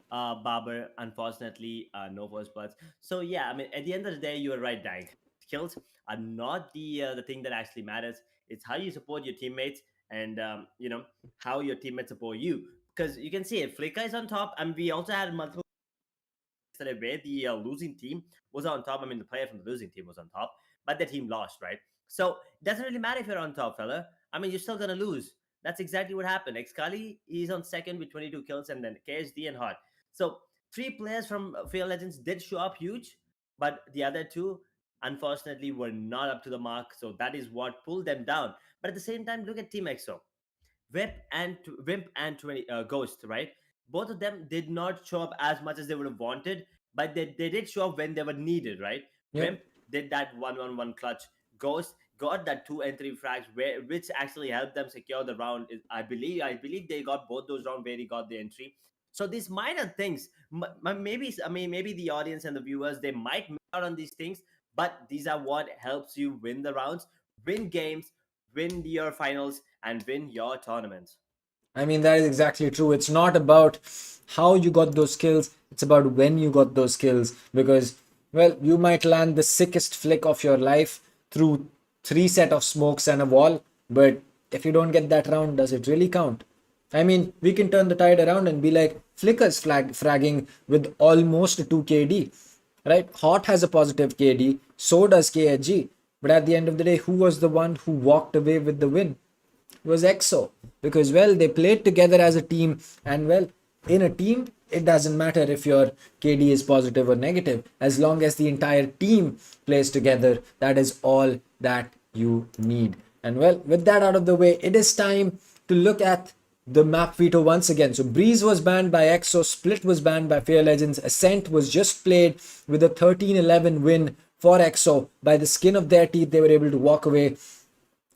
Babar, unfortunately, no first bloods. So yeah, I mean, at the end of the day, you are right, Dank. Skills are not the thing that actually matters. It's how you support your teammates, and how your teammates support you. Because you can see it, Flicker is on top, and we also had multiple yesterday where the losing team was on top. I mean, the player from the losing team was on top, but the team lost, right? So it doesn't really matter if you're on top, fella. I mean, you're still gonna lose. That's exactly what happened. Xkali is on second with 22 kills, and then KSD and Hot. So 3 players from Fear Legends did show up huge, but the other 2, unfortunately, were not up to the mark. So that is what pulled them down. But at the same time, look at Team EXO. Wimp and 20 Ghost, right? Both of them did not show up as much as they would have wanted, but they did show up when they were needed, right? Yep. Wimp did that 1-on-1 clutch. Ghost got that 2 and 3 frags, which actually helped them secure the round. I believe they got both those rounds where he got the entry. So these minor things, maybe the audience and the viewers, they might miss out on these things, but these are what helps you win the rounds, win games, win your finals, and win your tournaments. I mean, that is exactly true. It's not about how you got those skills, it's about when you got those skills. Because, well, you might land the sickest flick of your life through 3 set of smokes and a wall, but if you don't get that round, does it really count? I mean, we can turn the tide around and be like, Flicker's fragging with almost 2 KD, right? Hot has a positive KD, so does KHG. But at the end of the day, who was the one who walked away with the win? It was EXO. Because, well, they played together as a team, and, well, in a team, it doesn't matter if your KD is positive or negative. As long as the entire team plays together, that is all that you need. And, well, with that out of the way, it is time to look at the map veto once again. So Breeze was banned by EXO, Split was banned by Fear Legends, Ascent was just played with a 13-11 win for EXO. By the skin of their teeth, they were able to walk away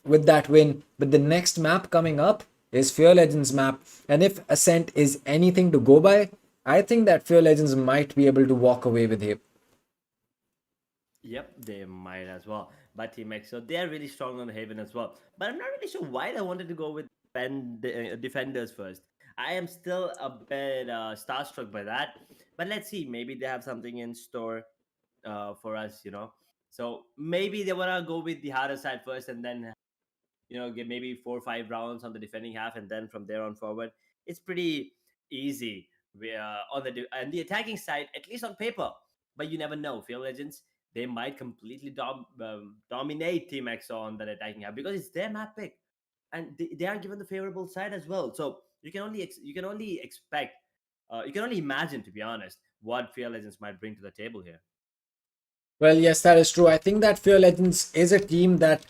with that win. But the next map coming up is Fear Legends map, and if Ascent is anything to go by, I think that Fear Legends might be able to walk away with him. Yep, they might as well. But Team EXO, they're really strong on the Haven as well. But I'm not really sure why they wanted to go with defenders first. I am still a bit starstruck by that. But let's see, maybe they have something in store for us. So maybe they want to go with the harder side first, and then get maybe 4 or 5 rounds on the defending half, and then from there on forward, it's pretty easy. On the attacking side, at least on paper. But you never know. Fear Legends, they might completely dominate Team EXO on that attacking half because it's their map pick, and they are given the favorable side as well. So you can only expect, you can only imagine, to be honest, what Fear Legends might bring to the table here. Well, yes, that is true. I think that Fear Legends is a team that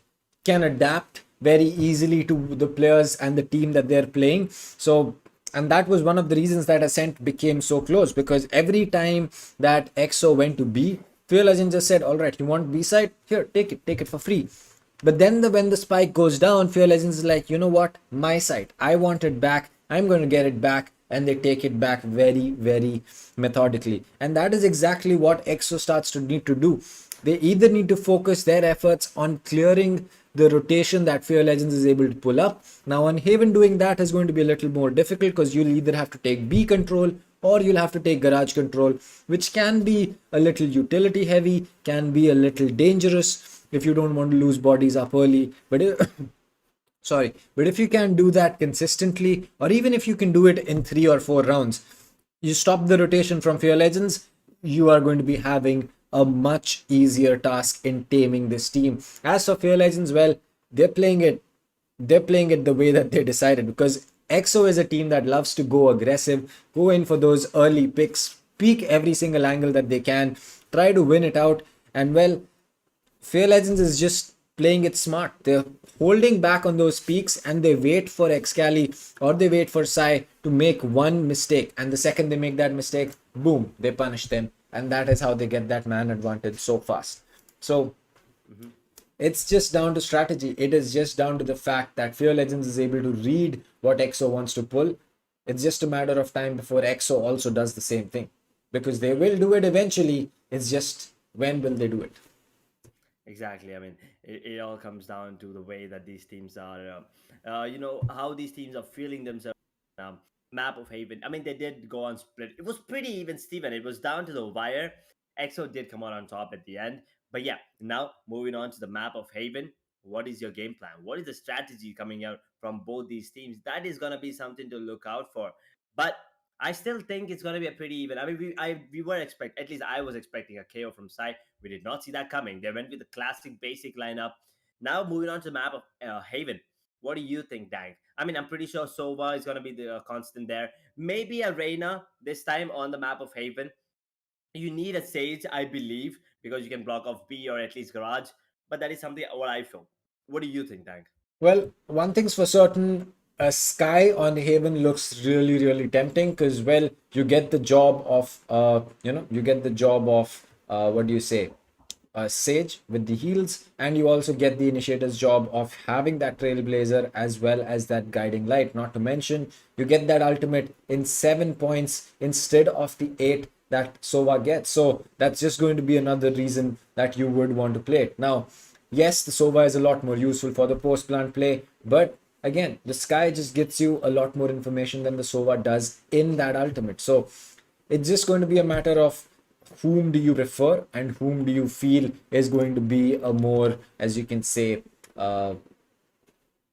can adapt very easily to the players and the team that they're playing. So, and that was one of the reasons that Ascent became so close, because every time that EXO went to B, Fear Legends just said, all right, you want B side? Here, take it for free. But then when the spike goes down, Fear Legends is like, you know what? My side. I want it back. I'm going to get it back. And they take it back very, very methodically. And that is exactly what EXO starts to need to do. They either need to focus their efforts on clearing the rotation that Fear Legends is able to pull up. Now on Haven, doing that is going to be a little more difficult because you'll either have to take B control or you'll have to take garage control, which can be a little utility heavy, can be a little dangerous if you don't want to lose bodies up early. But sorry, but if you can do that consistently, or even if you can do it in 3 or 4 rounds, you stop the rotation from Fear Legends, you are going to be having a much easier task in taming this team. As for Fear Legends, well, they're playing it they're playing it the way that they decided, because EXO is a team that loves to go aggressive, go in for those early picks, peek every single angle that they can, try to win it out. And well, Fear Legends is just playing it smart. They're holding back on those peaks and they wait for Excali or they wait for Sai to make one mistake. And the second they make that mistake, boom, they punish them. And that is how they get that man advantage so fast. So it's just down to strategy. It is just down to the fact that Fear Legends is able to read what EXO wants to pull. It's just a matter of time before EXO also does the same thing. Because they will do it eventually. It's just when will they do it? Exactly. I mean, it all comes down to the way that these teams are, how these teams are feeling themselves. Map of Haven. I mean, they did go on split. It was pretty even, Steven. It was down to the wire. EXO did come out on top at the end. But yeah, now moving on to the map of Haven. What is your game plan? What is the strategy coming out from both these teams? That is gonna be something to look out for. But I still think it's gonna be a pretty even. I mean, we were expect at least I was expecting a KO from side. We did not see that coming. They went with the classic basic lineup. Now moving on to the map of Haven. What do you think, Dank? I mean, I'm pretty sure Sova is going to be the constant there. Maybe a Reina this time on the map of Haven. You need a Sage, I believe, because you can block off B or at least Garage. But that is something what I feel. What do you think, Dank? Well, one thing's for certain, a Sky on Haven looks really, really tempting because, well, you get the job of, what do you say, Sage with the heals, and you also get the initiator's job of having that trailblazer as well as that guiding light. Not to mention, you get that ultimate in 7 points instead of the 8 that Sova gets. So that's just going to be another reason that you would want to play it. Now, yes, the Sova is a lot more useful for the post plant play, but again, the Sky just gets you a lot more information than the Sova does in that ultimate. So it's just going to be a matter of whom do you prefer and whom do you feel is going to be a more, as you can say,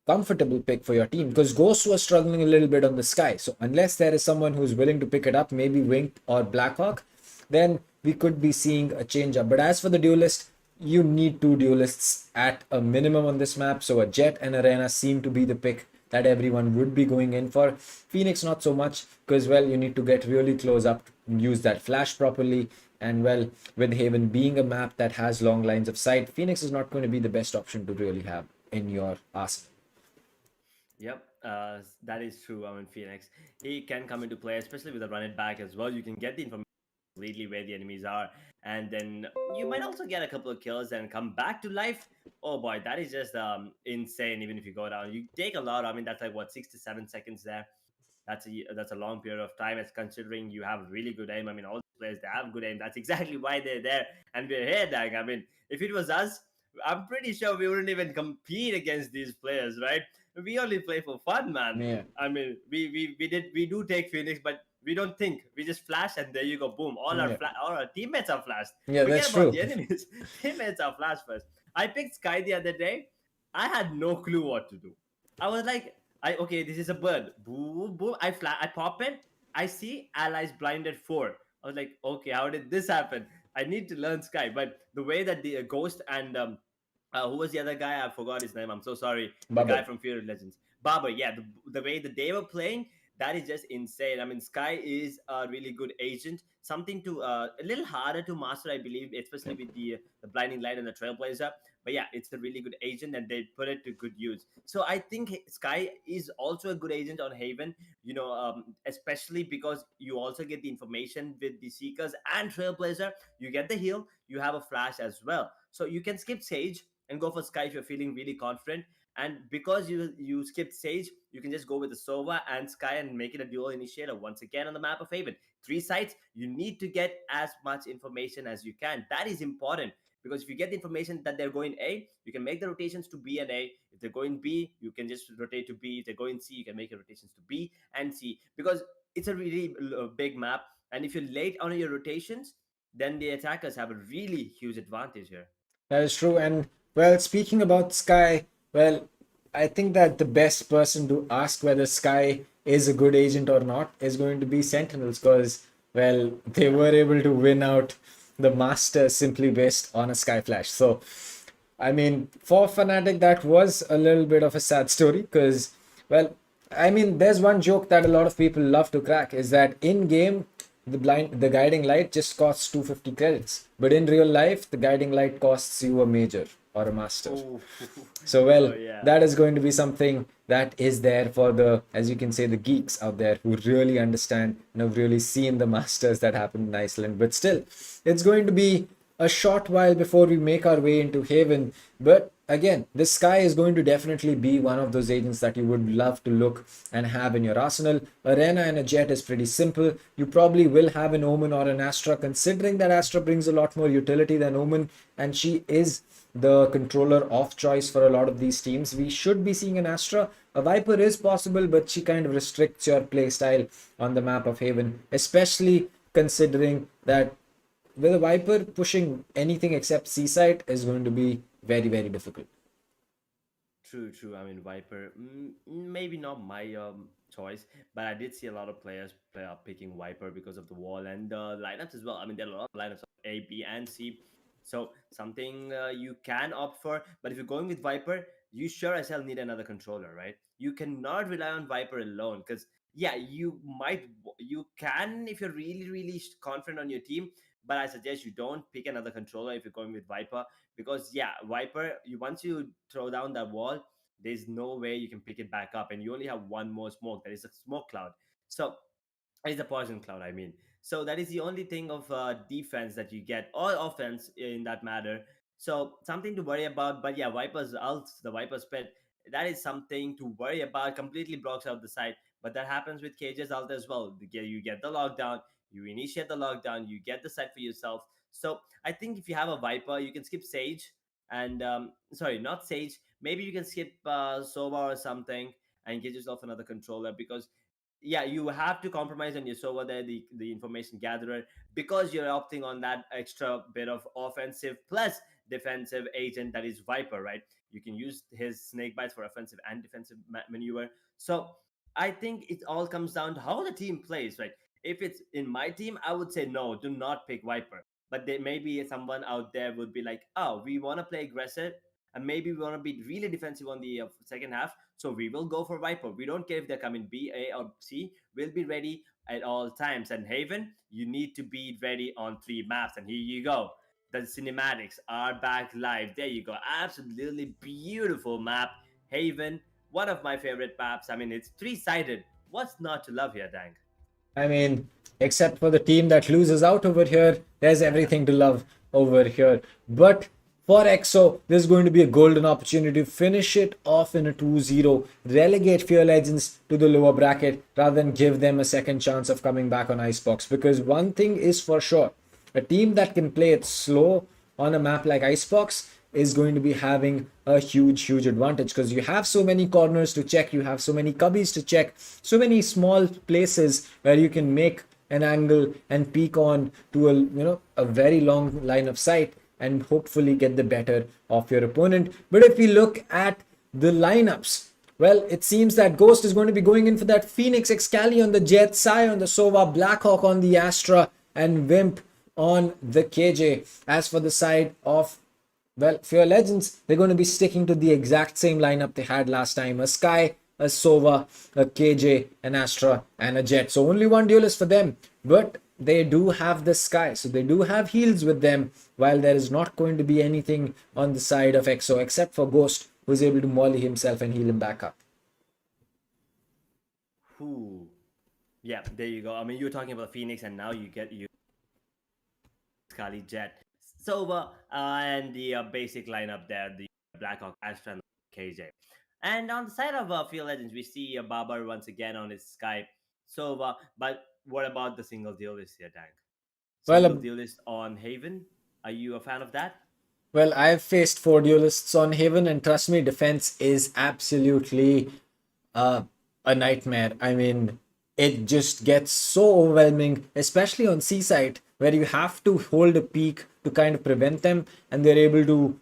comfortable pick for your team, because Ghost was struggling a little bit on the Sky. So unless there is someone who's willing to pick it up, maybe Wink or Blackhawk, then we could be seeing a change up. But as for the duelist, you need two duelists at a minimum on this map. So a Jet and a Reyna seem to be the pick that everyone would be going in for. Phoenix not so much, because well, you need to get really close up to use that flash properly. And well, with Haven being a map that has long lines of sight, Phoenix is not going to be the best option to really have in your arsenal. Yep, that is true. I mean, Phoenix, he can come into play, especially with a run it back as well. You can get the information completely where the enemies are, and then you might also get a couple of kills and come back to life. Oh boy, that is just insane. Even if you go down, you take a lot. I mean, that's like what 6 to 7 seconds there. That's a long period of time. As considering you have really good aim. I mean, all the players they have good aim. That's exactly why they're there, and we're here, Dag. I mean, if it was us, I'm pretty sure we wouldn't even compete against these players, right? We only play for fun, man. Yeah. I mean, we do take Phoenix, but we don't think. We just flash, and there you go, boom. Yeah. All our teammates are flashed. Yeah, Forget that's about true. the enemies. Teammates are flashed first. I picked Sky the other day. I had no clue what to do. I was like, okay, this is a bird. Boom, boom. I pop it. I see allies blinded 4. I was like, okay, how did this happen? I need to learn Sky. But the way that the Ghost and who was the other guy? I forgot his name. I'm so sorry. The guy Bubble. from Fear Legends. Baba, yeah. The way that they were playing, that is just insane. I mean, Sky is a really good agent. Something to a little harder to master, I believe, especially with the blinding light and the trailblazer. But yeah, it's a really good agent, and they put it to good use. So I think Sky is also a good agent on Haven. Especially because you also get the information with the Seekers and Trailblazer. You get the heal. You have a flash as well, so you can skip Sage and go for Sky if you're feeling really confident. And because you skipped Sage, you can just go with the Sova and Sky and make it a dual initiator once again on the map of Haven. 3 sites, you need to get as much information as you can. That is important because if you get the information that they're going A, you can make the rotations to B and A. If they're going B, you can just rotate to B. If they're going C, you can make the rotations to B and C. Because it's a really big map, and if you're late on your rotations, then the attackers have a really huge advantage here. That is true. And well, speaking about Sky, well, I think that the best person to ask whether Sky is a good agent or not is going to be Sentinels because, well, they were able to win out the Masters simply based on a Sky Flash. So, I mean, for Fnatic, that was a little bit of a sad story because, well, I mean, there's one joke that a lot of people love to crack is that in game, the guiding light just costs 250 credits, but in real life, the guiding light costs you a major or a master. Oh, So, well, yeah. that is going to be something that is there for the, as you can say, the geeks out there who really understand and have really seen the masters that happen in Iceland. But still, it's going to be a short while before we make our way into Haven. But again, the Sky is going to definitely be one of those agents that you would love to look and have in your arsenal. Arena and a Jet is pretty simple. You probably will have an Omen or an Astra, considering that Astra brings a lot more utility than Omen, and she is the controller of choice for a lot of these teams. We should be seeing an Astra. A Viper is possible, but she kind of restricts your playstyle on the map of Haven, especially considering that with a Viper, pushing anything except Seaside is going to be very, very difficult. True, true. I mean, Viper, maybe not my choice, but I did see a lot of players picking Viper because of the wall and the lineups as well. I mean, there are a lot of lineups of A, B, and C. So something you can opt for. But if you're going with Viper, you sure as hell need another controller, right? You cannot rely on Viper alone because yeah, you can if you're really, really confident on your team. But I suggest you don't pick another controller if you're going with Viper because yeah, Viper, you once you throw down that wall, there's no way you can pick it back up, and you only have one more smoke. That is a smoke cloud. So it's a poison cloud, I mean. So that is the only thing of defense that you get, or offense in that matter. So something to worry about. But yeah, Viper's ult, the Viper's pet, that is something to worry about. Completely blocks out the side. But that happens with KJ's ult as well. You get the lockdown, you initiate the lockdown, you get the site for yourself. So I think if you have a Viper, you can skip Sage. And sorry, not Sage. Maybe you can skip Sova or something and get yourself another controller because yeah, you have to compromise on your server there, the information gatherer, because you're opting on that extra bit of offensive plus defensive agent that is Viper, right? You can use his snake bites for offensive and defensive maneuver. So I think it all comes down to how the team plays, right? If it's in my team, I would say no, do not pick Viper. But there may be someone out there would be like, oh, we want to play aggressive and maybe we want to be really defensive on the second half. So we will go for Viper. We don't care if they're coming B, A, or C. We'll be ready at all times. And Haven, you need to be ready on 3 maps. And here you go. The cinematics are back live. There you go. Absolutely beautiful map. Haven, one of my favorite maps. I mean, it's 3-sided. What's not to love here, Dang? I mean, except for the team that loses out over here, there's everything to love over here. But for EXO, there's going to be a golden opportunity to finish it off in a 2-0, relegate Fear Legends to the lower bracket rather than give them a second chance of coming back on Icebox. Because one thing is for sure, a team that can play it slow on a map like Icebox is going to be having a huge advantage because you have so many corners to check, you have so many cubbies to check, so many small places where you can make an angle and peek on to a very long line of sight and hopefully get the better of your opponent. But if we look at the lineups, well, it seems that Ghost is going to be going in for that Phoenix Excali on the Jet, Sai on the Sova, Blackhawk on the Astra, and Wimp on the KJ. As for the side of, well, Fear Legends, they're going to be sticking to the exact same lineup they had last time. A Sky, a Sova, a KJ, an Astra, and a Jet. So only one duelist for them. But they do have the Sky. So they do have heals with them, while there is not going to be anything on the side of EXO except for Ghost, who is able to molly himself and heal him back up. Ooh. Yeah, there you go. I mean, you're talking about Phoenix, and now you get Skali, Jet, Sova, and the basic lineup there, the Blackhawk, Astra, and KJ. And on the side of Field Legends, we see Babar once again on his Skype. Sova, but what about the single duelist here, Tank? Single duelist on Haven. Are you a fan of that? Well, I've faced 4 duelists on Haven, and trust me, defense is absolutely a nightmare. I mean, it just gets so overwhelming, especially on C side, where you have to hold a peak to kind of prevent them, and they're able to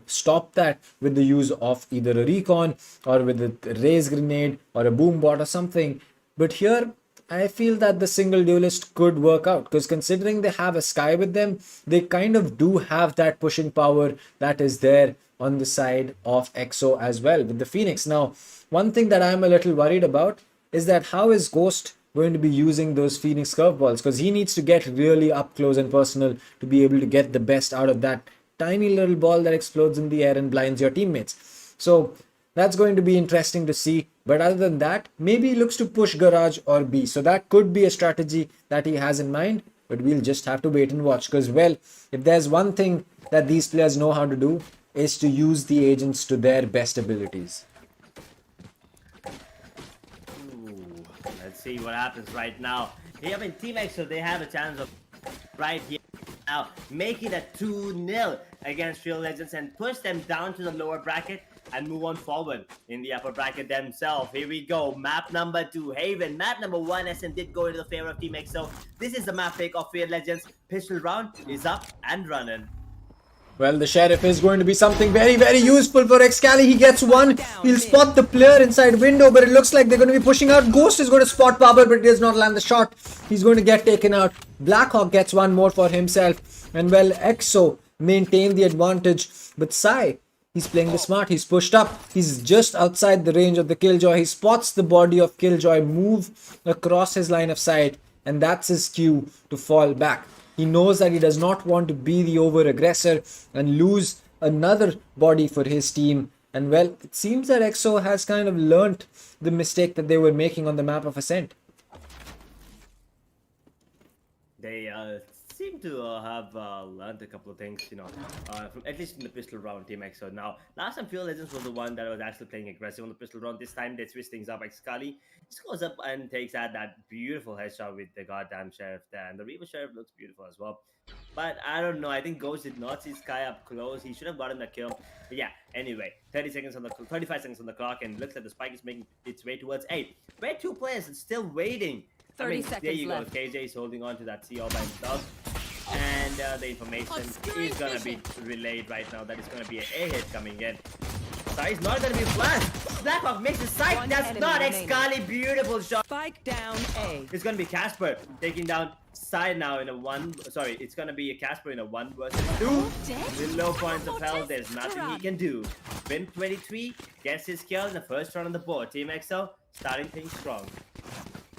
stop that with the use of either a recon or with a raise grenade or a boom bot or something. But here, I feel that the single duelist could work out, because considering they have a Sky with them, they kind of do have that pushing power that is there on the side of EXO as well with the Phoenix. Now, one thing that I'm a little worried about is that how is Ghost going to be using those Phoenix curveballs, because he needs to get really up close and personal to be able to get the best out of that tiny little ball that explodes in the air and blinds your teammates. So that's going to be interesting to see. But other than that, maybe he looks to push Garage or B. So that could be a strategy that he has in mind. But we'll just have to wait and watch. Because, well, if there's one thing that these players know how to do, is to use the agents to their best abilities. Ooh, let's see what happens right now. Here in Team EXO, they have a chance of right here now making it 2-0 against Real Legends and push them down to the lower bracket and move on forward in the upper bracket themselves. Here we go. Map number 2, Haven. Map number 1, Ascent did go into the favor of Team EXO. This is the map pick of Real Legends. Pistol round is up and running. Well, the Sheriff is going to be something very, very useful for Excali. He gets one. He'll spot the player inside window, but it looks like they're going to be pushing out. Ghost is going to spot Babar, but he does not land the shot. He's going to get taken out. Blackhawk gets one more for himself. And well, EXO maintain the advantage. But Sai, he's playing the smart. He's pushed up. He's just outside the range of the Killjoy. He spots the body of Killjoy move across his line of sight. And that's his cue to fall back. He knows that he does not want to be the over-aggressor and lose another body for his team. And well, it seems that EXO has kind of learnt the mistake that they were making on the map of Ascent. They seem to have learned a couple of things, you know, from, at least in the pistol round, Team EXO. Now, last time Real Legends was the one that was actually playing aggressive on the pistol round. This time they switch things up. Like Scully just goes up and takes out that beautiful headshot with the goddamn Sheriff there. And the Reaver Sheriff looks beautiful as well. But I don't know. I think Ghost did not see Sky up close. He should have gotten the kill. But yeah, anyway, 35 seconds on the clock, and looks like the spike is making its way towards 8. Where 2 players are still waiting. 30 seconds there you left. go. KJ is holding on to that C all by himself. And the information is going to be relayed right now. That is going to be an A hit coming in. Sorry, it's not going to be flashed. Blackhawk makes a sight. One That's enemy not remaining. Excali. Beautiful shot. Spike down A. It's going to be Casper taking down Side now in a 1. Sorry, it's going to be a Casper in a 1 versus 2. With low points of health, there's nothing he can do. Win 23 gets his kill in the first round on the board. Team EXO starting things strong.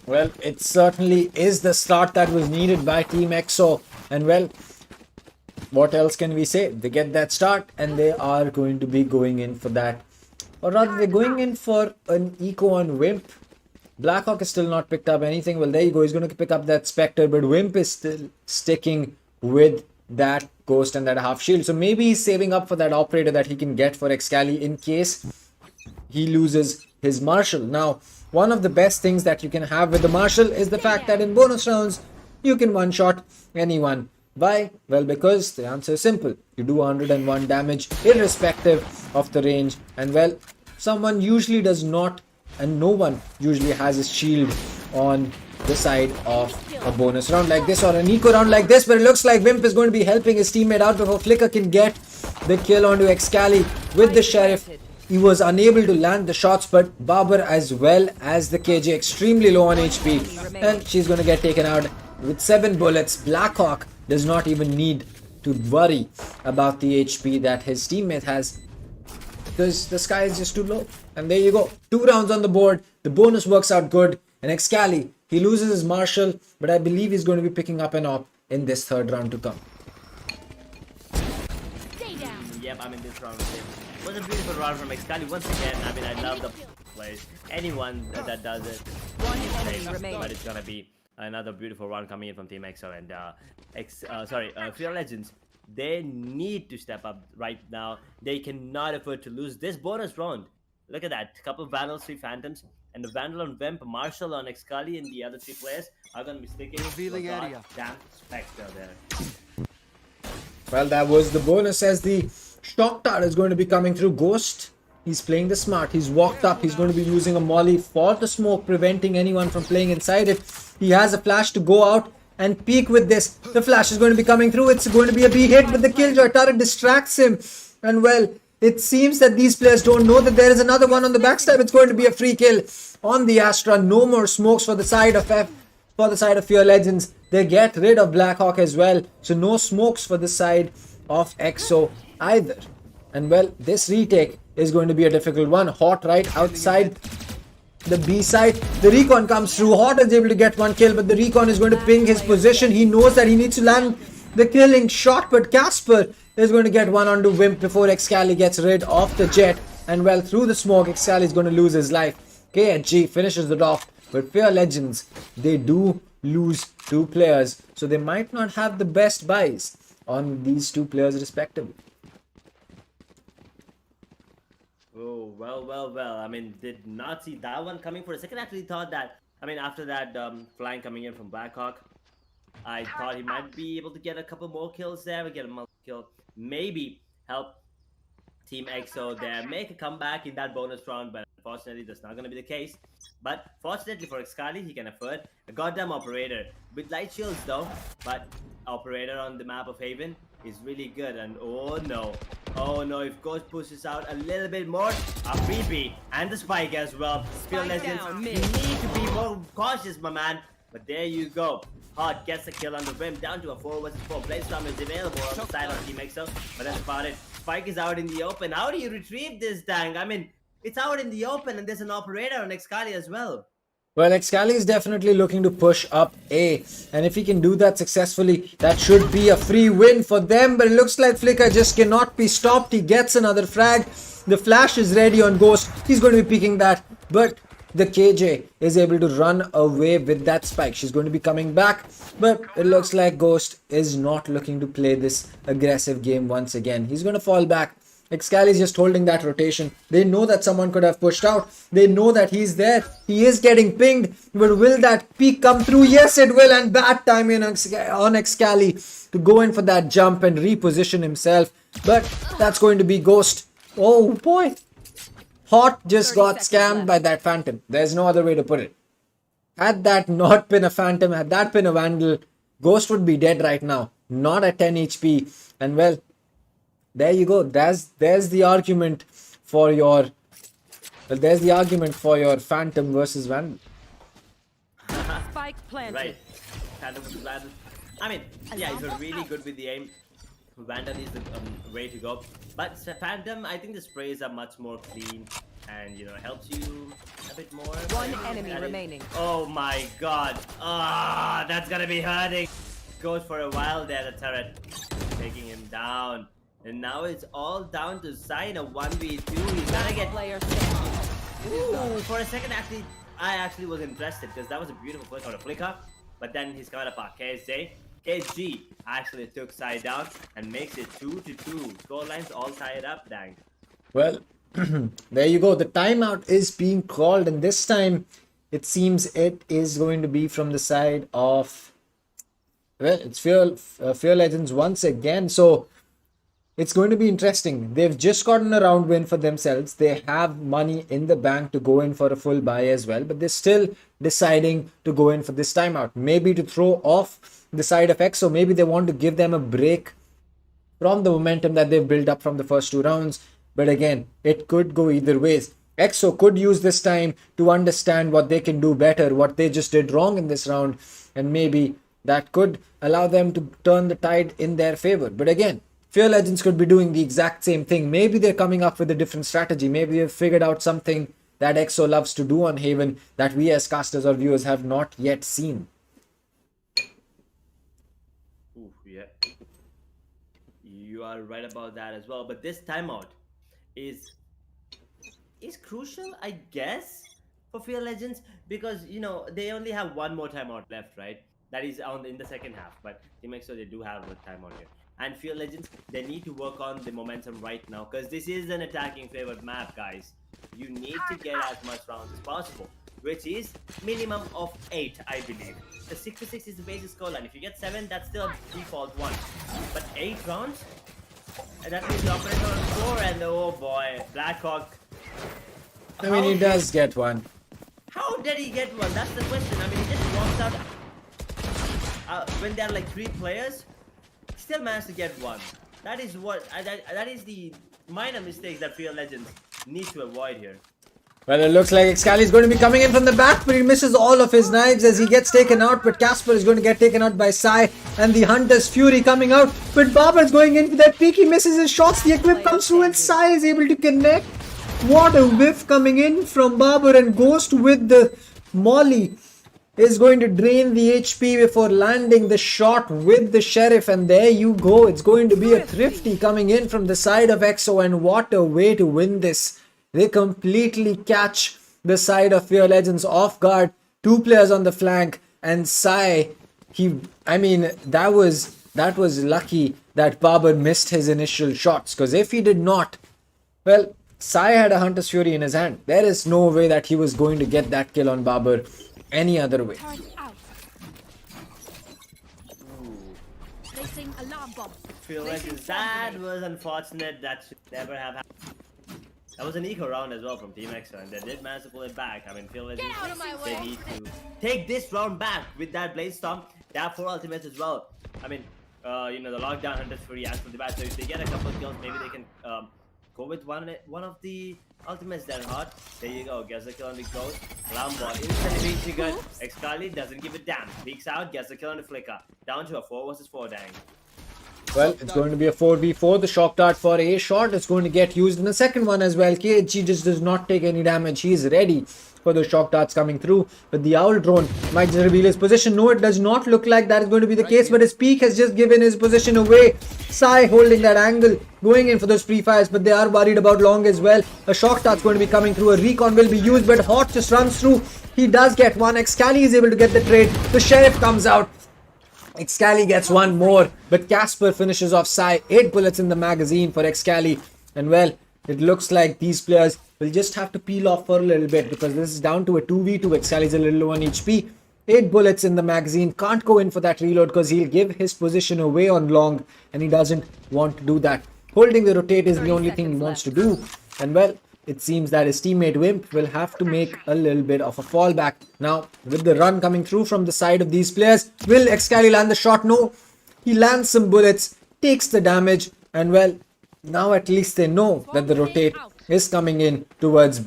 Well, it certainly is the start that was needed by Team EXO. And well, what else can we say? They get that start and they are going to be going in for that. Or rather, they're going in for an eco on Wimp. Blackhawk is still not picked up anything. Well, there you go. He's going to pick up that Spectre. But Wimp is still sticking with that Ghost and that half shield. So maybe he's saving up for that operator that he can get for Excali in case he loses his Marshal. Now, one of the best things that you can have with the Marshal is the fact that in bonus rounds, you can one-shot anyone. Why? Well, because the answer is simple. You do 101 damage irrespective of the range. And well, someone usually does not, and no one usually has his shield on the side of a bonus round like this or an eco round like this. But it looks like Wimp is going to be helping his teammate out before Flicker can get the kill onto Excali with the Sheriff. He was unable to land the shots, but Babar as well as the KJ extremely low on HP. And she's going to get taken out with 7 bullets. Blackhawk does not even need to worry about the HP that his teammate has, because the Sky is just too low. And there you go. 2 rounds on the board. The bonus works out good. And Excali, he loses his Marshal, but I believe he's going to be picking up an op in this 3rd round to come. Yep, I mean, this round was a beautiful round from Excali once again. I mean, I love the plays. Anyone that does it, One enemy remaining. but it's gonna be another beautiful round coming in from Team EXO and Real Legends. They need to step up right now. They cannot afford to lose this bonus round. Look at that, couple of Vandals, 3 Phantoms, and the Vandal on Vimp, Marshall on Excali, and the other 3 players are gonna be sticking. Revealing area. Damn Spectre there. Well, that was the bonus, as the Shock Tower is going to be coming through. Ghost He's playing the smart. He's walked up. He's going to be using a molly for the smoke, preventing anyone from playing inside it. He has a flash to go out and peek with this. The flash is going to be coming through. It's going to be a B hit, but the killjoy turret distracts him. And well, it seems that these players don't know that there is another one on the backstab. It's going to be a free kill on the Astra. No more smokes for the side of Fear Legends. They get rid of Blackhawk as well. So no smokes for the side of EXO either. And well, this retake is going to be a difficult one. Hot right outside the B side. The recon comes through. Hot is able to get one kill, but the recon is going to ping his position. He knows that he needs to land the killing shot, but Casper is going to get one onto Wimp before Excali gets rid of the jet. And well, through the smoke, Excali is going to lose his life. KHG finishes it off, but Fear Legends, they do lose 2 players, so they might not have the best buys on these 2 players respectively. Oh, well. I mean, did not see that one coming for a second. Actually thought that, I mean, after that flying coming in from Blackhawk, I thought he might be able to get a couple more kills there, get a multi-kill, maybe help Team EXO there, make a comeback in that bonus round, but unfortunately that's not going to be the case. But fortunately for Excali, he can afford a goddamn operator with light shields though, but operator on the map of Haven is really good. And oh no, if Ghost pushes out a little bit more, a freebie and the spike as well. Fear Legends, you need to be more cautious, my man. But there you go. Hot gets the kill on the rim, down to a 4 vs 4. Bladestorm is available on the side of Team EXO, but that's about it. Spike is out in the open. How do you retrieve this, dang? I mean, it's out in the open and there's an operator on Excali as well. Well, Excali is definitely looking to push up A, and if he can do that successfully, that should be a free win for them. But it looks like Flicker just cannot be stopped. He gets another frag. The flash is ready on Ghost. He's going to be peeking that, but the KJ is able to run away with that spike. She's going to be coming back, but it looks like Ghost is not looking to play this aggressive game once again. He's going to fall back. Excali is just holding that rotation. They know that someone could have pushed out. They know that he's there. He is getting pinged, but will that peek come through? Yes, it will, and bad timing on Excali to go in for that jump and reposition himself, but that's going to be Ghost. Oh boy. Hot just got scammed by that Phantom. There's no other way to put it. Had that not been a Phantom, had that been a Vandal, Ghost would be dead right now. Not at 10 HP. And well, there you go. There's the argument for your Phantom versus Vandal. Spike planted. Right. Phantom versus Vandal. I mean, yeah, he's really good with the aim. Vandal is the way to go, but Phantom, I think the sprays are much more clean and, you know, helps you a bit more. One enemy remaining. Oh my god, that's gonna be hurting. Goes for a while there, the turret taking him down, and now it's all down to sign a 1v2. He's gonna get Player standing. Ooh, for a second I actually was interested because that was a beautiful flick on a flicker, but then his counterpart KG actually took side down and makes it 2-2. Score lines all tied up, dang. Well, there you go. The timeout is being called, and this time it seems it is going to be from the side of, well, it's Fear Legends once again. So it's going to be interesting. They've just gotten a round win for themselves. They have money in the bank to go in for a full buy as well, but they're still deciding to go in for this timeout. Maybe to throw off the side of EXO. Maybe they want to give them a break from the momentum that they've built up from the first 2 rounds. But again, it could go either ways. EXO could use this time to understand what they can do better, what they just did wrong in this round, and maybe that could allow them to turn the tide in their favor. But again, Fear Legends could be doing the exact same thing. Maybe they're coming up with a different strategy. Maybe they've figured out something that EXO loves to do on Haven that we as casters or viewers have not yet seen. Ooh, yeah. You are right about that as well. But this timeout is crucial, I guess, for Fear Legends, because, you know, they only have one more timeout left, right? That is in the second half. But Team EXO, they do have a timeout here. And Fear Legends, they need to work on the momentum right now, because this is an attacking favored map, guys. You need to get as much rounds as possible, which is minimum of 8, I believe. The 6-6 is the basic scoreline. If you get 7, that's still a default 1. But 8 rounds? And that means the operator on 4, and oh boy, Blackhawk I mean, he does get one. How did he get one? That's the question. I mean, he just walks out. When there are like 3 players, still managed to get one. That is what. That is the minor mistake that Fear Legends need to avoid here. Well, it looks like Excali is going to be coming in from the back, but he misses all of his knives as he gets taken out. But Casper is going to get taken out by Sai, and the Hunter's Fury coming out. But Babar is going in for that peek. He misses his shots. The equip comes through, and Sai is able to connect. What a whiff coming in from Babar, and Ghost with the Molly is going to drain the HP before landing the shot with the Sheriff. And there you go. It's going to be a Thrifty coming in from the side of EXO, and what a way to win this. They completely catch the side of Fear Legends off guard. 2 players on the flank, and Sai, that was lucky that Babar missed his initial shots, because if he did not, well, Sai had a Hunter's Fury in his hand. There is no way that he was going to get that kill on Babar any other way. Placing alarm bomb. Feel Legends, that was unfortunate. That should never have happened. That was an eco round as well from Team EXO, and they did manage to pull it back. I mean, Feel Legends, they need to take this round back with that Blaze Storm. They have 4 ultimates as well. I mean, the lockdown Hunter's Fury as for the bat. So if they get a couple of kills, maybe they can go with one of the ultimates that are hot. There you go. Gets the kill on the Ghost. Alarm bot instantly being triggered. Excali doesn't give a damn. Peeks out, gets the kill on the Flicker. Down to a 4 versus 4 dang. Well, it's going to be a 4v4. The shock dart for a shot is going to get used in the second one as well. KHG just does not take any damage. He's ready for the shock darts coming through. But the Owl drone might just reveal his position. No, it does not look like that is going to be the case. But his peak has just given his position away. Sai holding that angle, going in for those pre-fires. But they are worried about Long as well. A shock dart's going to be coming through. A recon will be used. But Hot just runs through. He does get one. Excali is able to get the trade. The Sheriff comes out. Excali gets one more, but Casper finishes off Sai. 8 bullets in the magazine for Excali. And well, it looks like these players will just have to peel off for a little bit, because this is down to a 2v2. Excali is a little low on HP. 8 bullets in the magazine. Can't go in for that reload because he'll give his position away on Long, and he doesn't want to do that. Holding the rotate is the only thing he wants to do. And well, it seems that his teammate Wimp will have to make a little bit of a fallback. Now, with the run coming through from the side of these players, will Excali land the shot? No. He lands some bullets, takes the damage, and well, now at least they know that the rotate is coming in towards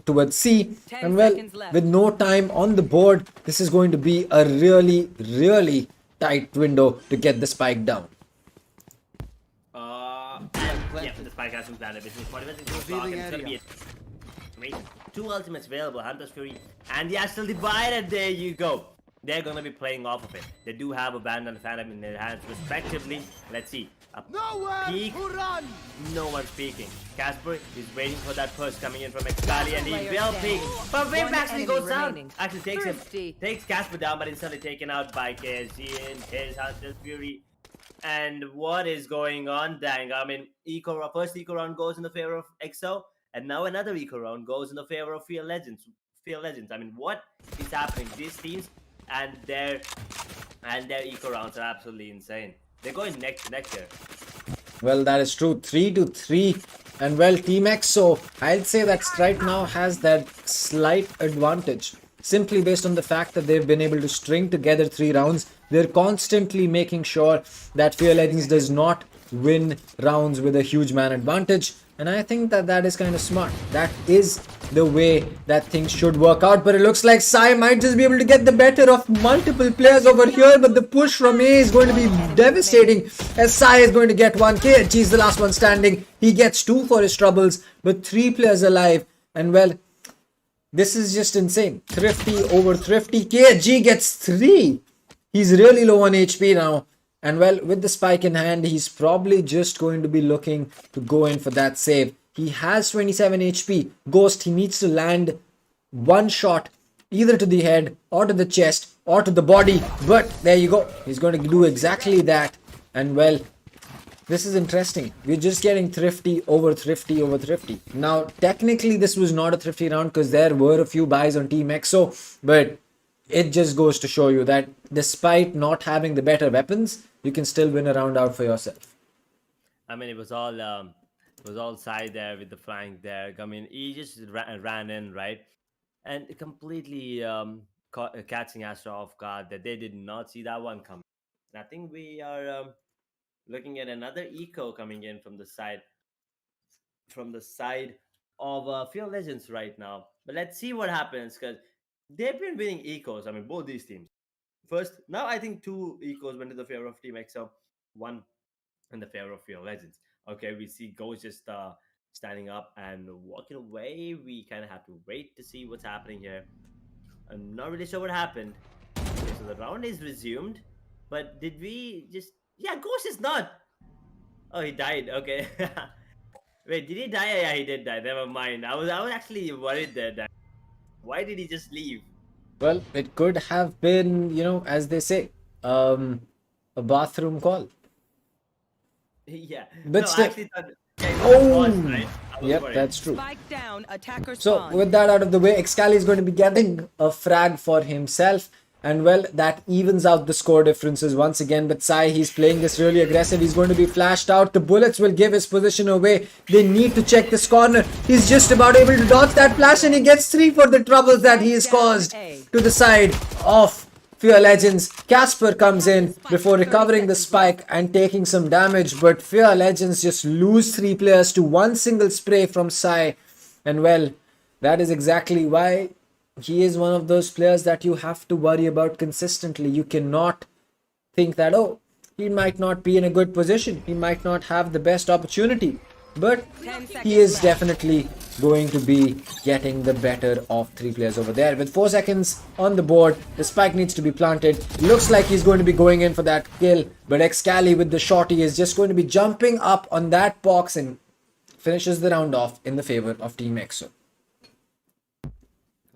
towards C. And well, with no time on the board, this is going to be a really, really tight window to get the spike down. Yeah, the spike has been planted. This is 40 minutes into the clock, and it's gonna be wait, 2 ultimates available, Hunter's Fury and the Astral Divider. There you go. They're gonna be playing off of it. They do have a Band and Phantom in their hands respectively. Let's see. A peek. No one's peeking. Casper is waiting for that push coming in from Excali, and he will peek. But Wimp actually goes down. Actually takes Casper down, but instantly taken out by KSG in his Hunter's Fury. And what is going on, dang? I mean, first eco round goes in the favor of EXO, and now another eco round goes in the favor of Fear Legends. I mean, what is happening? These teams and their eco rounds are absolutely insane. They're going neck to neck here. Well, that is true. 3-3. And well, Team EXO, I'd say that right now has that slight advantage. Simply based on the fact that they've been able to string together 3 rounds. They're constantly making sure that Fear Legends does not win rounds with a huge man advantage. And I think that is kind of smart. That is the way that things should work out. But it looks like Sai might just be able to get the better of multiple players over here. But the push from A is going to be devastating, as Sai is going to get 1. KHG is the last one standing. He gets 2 for his troubles, but 3 players alive. And well, this is just insane. Thrifty over Thrifty. KHG gets 3. He's really low on HP now. And well, with the spike in hand, he's probably just going to be looking to go in for that save. He has 27 HP. Ghost, he needs to land 1 shot either to the head or to the chest or to the body. But there you go. He's going to do exactly that. And well, this is interesting. We're just getting Thrifty over Thrifty over Thrifty. Now, technically, this was not a Thrifty round because there were a few buys on Team EXO. But it just goes to show you that despite not having the better weapons, you can still win a round out for yourself. I mean, it was all Was all side there with the flank there. I mean, he just ran in, right? And completely catching Astra off guard that they did not see that one coming. And I think we are looking at another eco coming in from the side of Fear Legends right now. But let's see what happens because they've been winning ecos. I mean, both these teams. First, now I think two ecos went to the favor of Team EXO, one in the favor of Fear Legends. Okay, we see Ghost just standing up and walking away. We kind of have to wait to see what's happening here. I'm not really sure what happened. Okay, so the round is resumed. But did we just... Yeah, Ghost is not... Oh, he died. Okay. Wait, did he die? Yeah, he did die. Never mind. I was actually worried there. That... Why did he just leave? Well, it could have been, you know, as they say, a bathroom call. Yeah. But no, still... I actually thought... Yeah, Oh! right? Yep, worried. that's true. Spike down, attacker So spawn. with that out of the way, Excali is going to be getting a frag for himself. And well, that evens out the score differences once again. But Sai, he's playing this really aggressive. He's going to be flashed out. The bullets will give his position away. They need to check this corner. He's just about able to dodge that flash and he gets 3 for the troubles that he has caused to the side of Fear Legends. Casper comes in before recovering the spike and taking some damage. But Fear Legends just lose 3 players to one single spray from Sai. And well, that is exactly why he is one of those players that you have to worry about consistently. You cannot think that, oh, he might not be in a good position. He might not have the best opportunity. But he is definitely going to be getting the better of 3 players over there. With 4 seconds on the board, the spike needs to be planted. Looks like he's going to be going in for that kill. But Excali with the shorty is just going to be jumping up on that box and finishes the round off in the favor of Team EXO.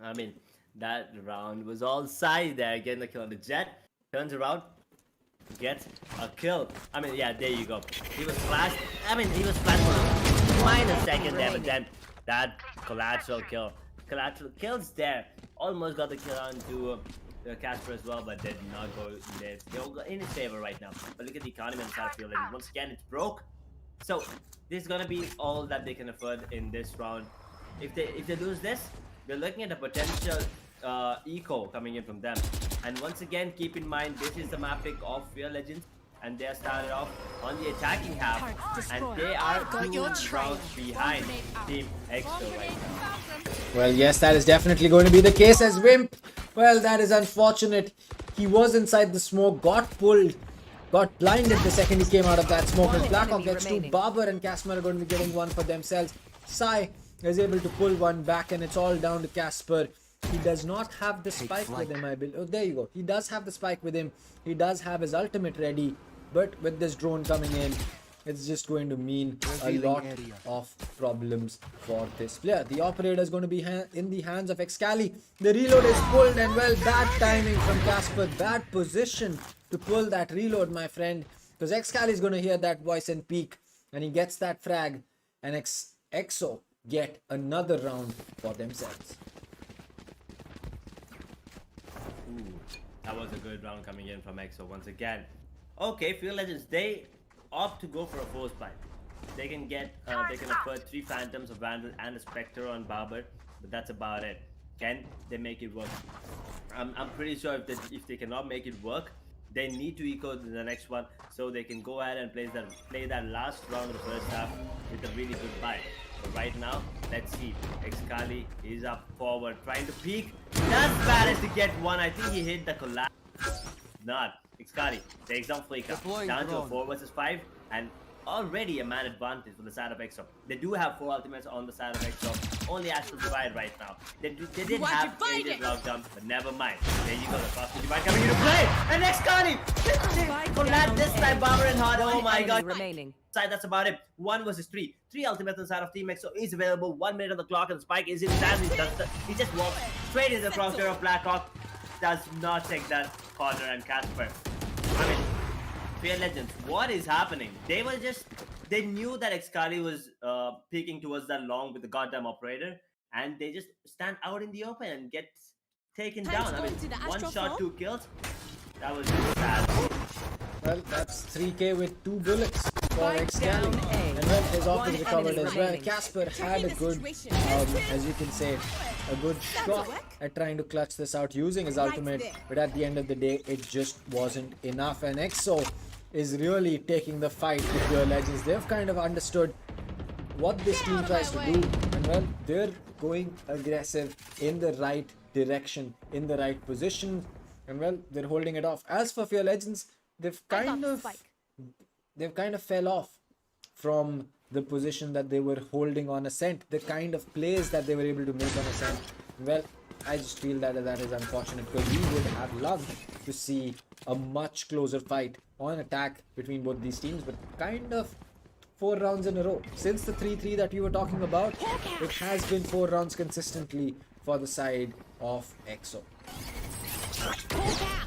I mean, that round was all side there. Getting the kill on the Jet. Turns around. Gets a kill. I mean, yeah, there you go. He was flashed. I mean, he was flashed for a minor second there, but then that collateral kill. Collateral kills there. Almost got the kill onto Casper as well, but did not go in there. They'll go in his favor right now. But look at the economy on the side of field. And once again, it's broke. So, this is going to be all that they can afford in this round. If they lose this, we're looking at a potential eco coming in from them. And once again, keep in mind, this is the map pick of Fear Legends. And they are started off on the attacking half. And they are 2 rounds behind Team EXO right now. Well, yes, that is definitely going to be the case as Wimp. Well, that is unfortunate. He was inside the smoke, got pulled, got blinded the second he came out of that smoke. And Blackhawk gets 2. Barber and Casper are going to be getting 1 for themselves. Sai is able to pull 1 back and it's all down to Casper. He does not have the spike with him, I believe. Oh, there you go. He does have the spike with him. He does have his ultimate ready. But with this drone coming in, it's just going to mean a lot of problems for this player. The operator is going to be in the hands of Excali. The reload is pulled and well, bad timing from Casper. Bad position to pull that reload, my friend. Because Excali is going to hear that voice and peek. And he gets that frag. And EXO get another round for themselves. Ooh, that was a good round coming in from EXO once again. Okay, Fear Legends, they opt to go for a force spike. They can afford 3 Phantoms, a Vandal, and a Spectre on Barber, but that's about it. Can they make it work? I'm pretty sure if they cannot make it work, they need to eco the next one so they can go ahead and play that last round of the first half with a really good buy. But right now, let's see. Excali is up forward, trying to peek. Does manage to get 1. I think he hit the collapse. Not. Excali takes down Flicker. Down to a 4 versus 5. And already a man advantage for the side of EXO. They do have 4 ultimates on the side of EXO. Only Astral Divide right now. They did have Aegis Lockdown, but never mind. There you go, the Cosmic Divide coming into play! And Excali! Collapse this time, Barber and Hard. Oh my god. Remaining. That's about it. 1 versus 3. 3 ultimates on the side of Team EXO is available. 1 minute on the clock and the spike is in his hands. He just walks straight into the crosshair of Blackhawk. Does not take that corner and Casper. I mean, Fear Legends, what is happening? They knew that Excali was peeking towards that long with the goddamn operator, and they just stand out in the open and get taken down. I mean, 1 shot, 2 kills. That was just sad. Well, that's 3k with 2 bullets. for Spike Xcali. down A. And well, his off One is recovered enemy as well. remaining. Casper had a good, as you can say, a good shot at trying to clutch this out using his ultimate, but at the end of the day, it just wasn't enough. And EXO is really taking the fight with Pure Legends. They've kind of understood what this team tries to do, and well, they're going aggressive in the right direction, in the right position, and well, they're holding it off. As for Pure Legends, they've kind of fell off from the position that they were holding on Ascent, the kind of plays that they were able to make on Ascent. Well, I just feel that is unfortunate, because we would have loved to see a much closer fight on attack between both these teams, but kind of 4 rounds in a row. Since the 3-3 that we were talking about, it has been 4 rounds consistently for the side of EXO.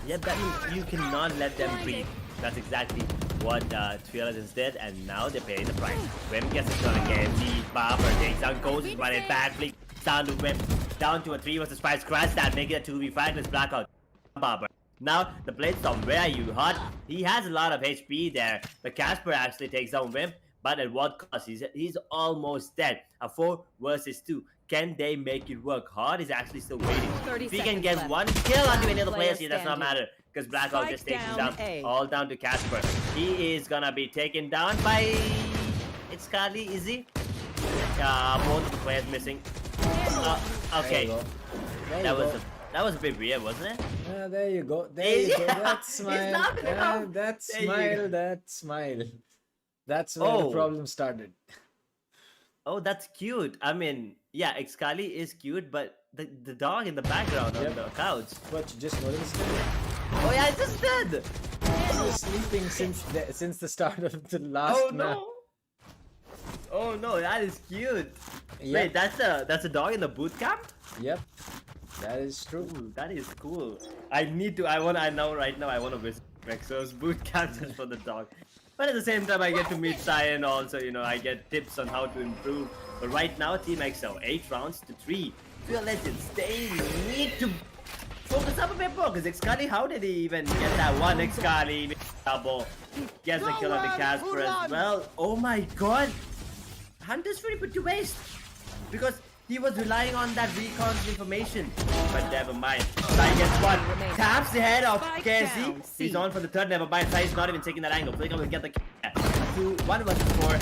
Yeah, that means you cannot let them breathe. That's exactly what Three Legends did, and now they're paying the price. Wim gets it done again. The Barber takes down Ghost, but it back flick down to Wim. Down to a 3 versus 5 scratch that, make it a 2v5. Let's blackout Barber. Now the blade storm, where are you, hot? He has a lot of HP there. The Casper actually takes down Wimp, but at what cost? He's almost dead. A 4 versus 2. Can they make it work? Hard is actually still waiting. 30 If he can seconds get left. 1 kill onto any other Player players, it does not standing. matter, because Blackhawk Spike just takes him down down. A. All down to Casper. He is gonna be taken down by... It's Carly, is he? Both of the players missing. Okay. That was a bit weird, wasn't it? Yeah, there you go. There you go. That smile. laughing it Yeah, off. that There you smile. go. That smile. That's where the Oh. problem started. Oh, that's cute. I mean, yeah, Excali is cute, but the dog in the background on Yep. the couch. But you just noticed Oh yeah, I just did. he was sleeping since the start of the last Oh map. no. Oh no, that is cute. Yep. Wait, that's a dog in the boot camp? Yep. That is true. Ooh, that is cool. I know right now I want to visit Rexo's boot camp just for the dog. But at the same time, I get to meet Cyan also, you know, I get tips on how to improve. But right now, Team XO, 8 rounds to 3. Pure Legends, they need to focus up a bit more, because Excali, how did he even get that one Excali double? Gets the kill on the Casper as well. Oh my god! Hunter's really put to waste, because he was relying on that recon's information. But never mind. Sai gets one. Taps the head of Spike KSC. down, C. He's on for the third. Never mind. Sai is not even taking that angle. Flicker will get the 2-1 versus 4.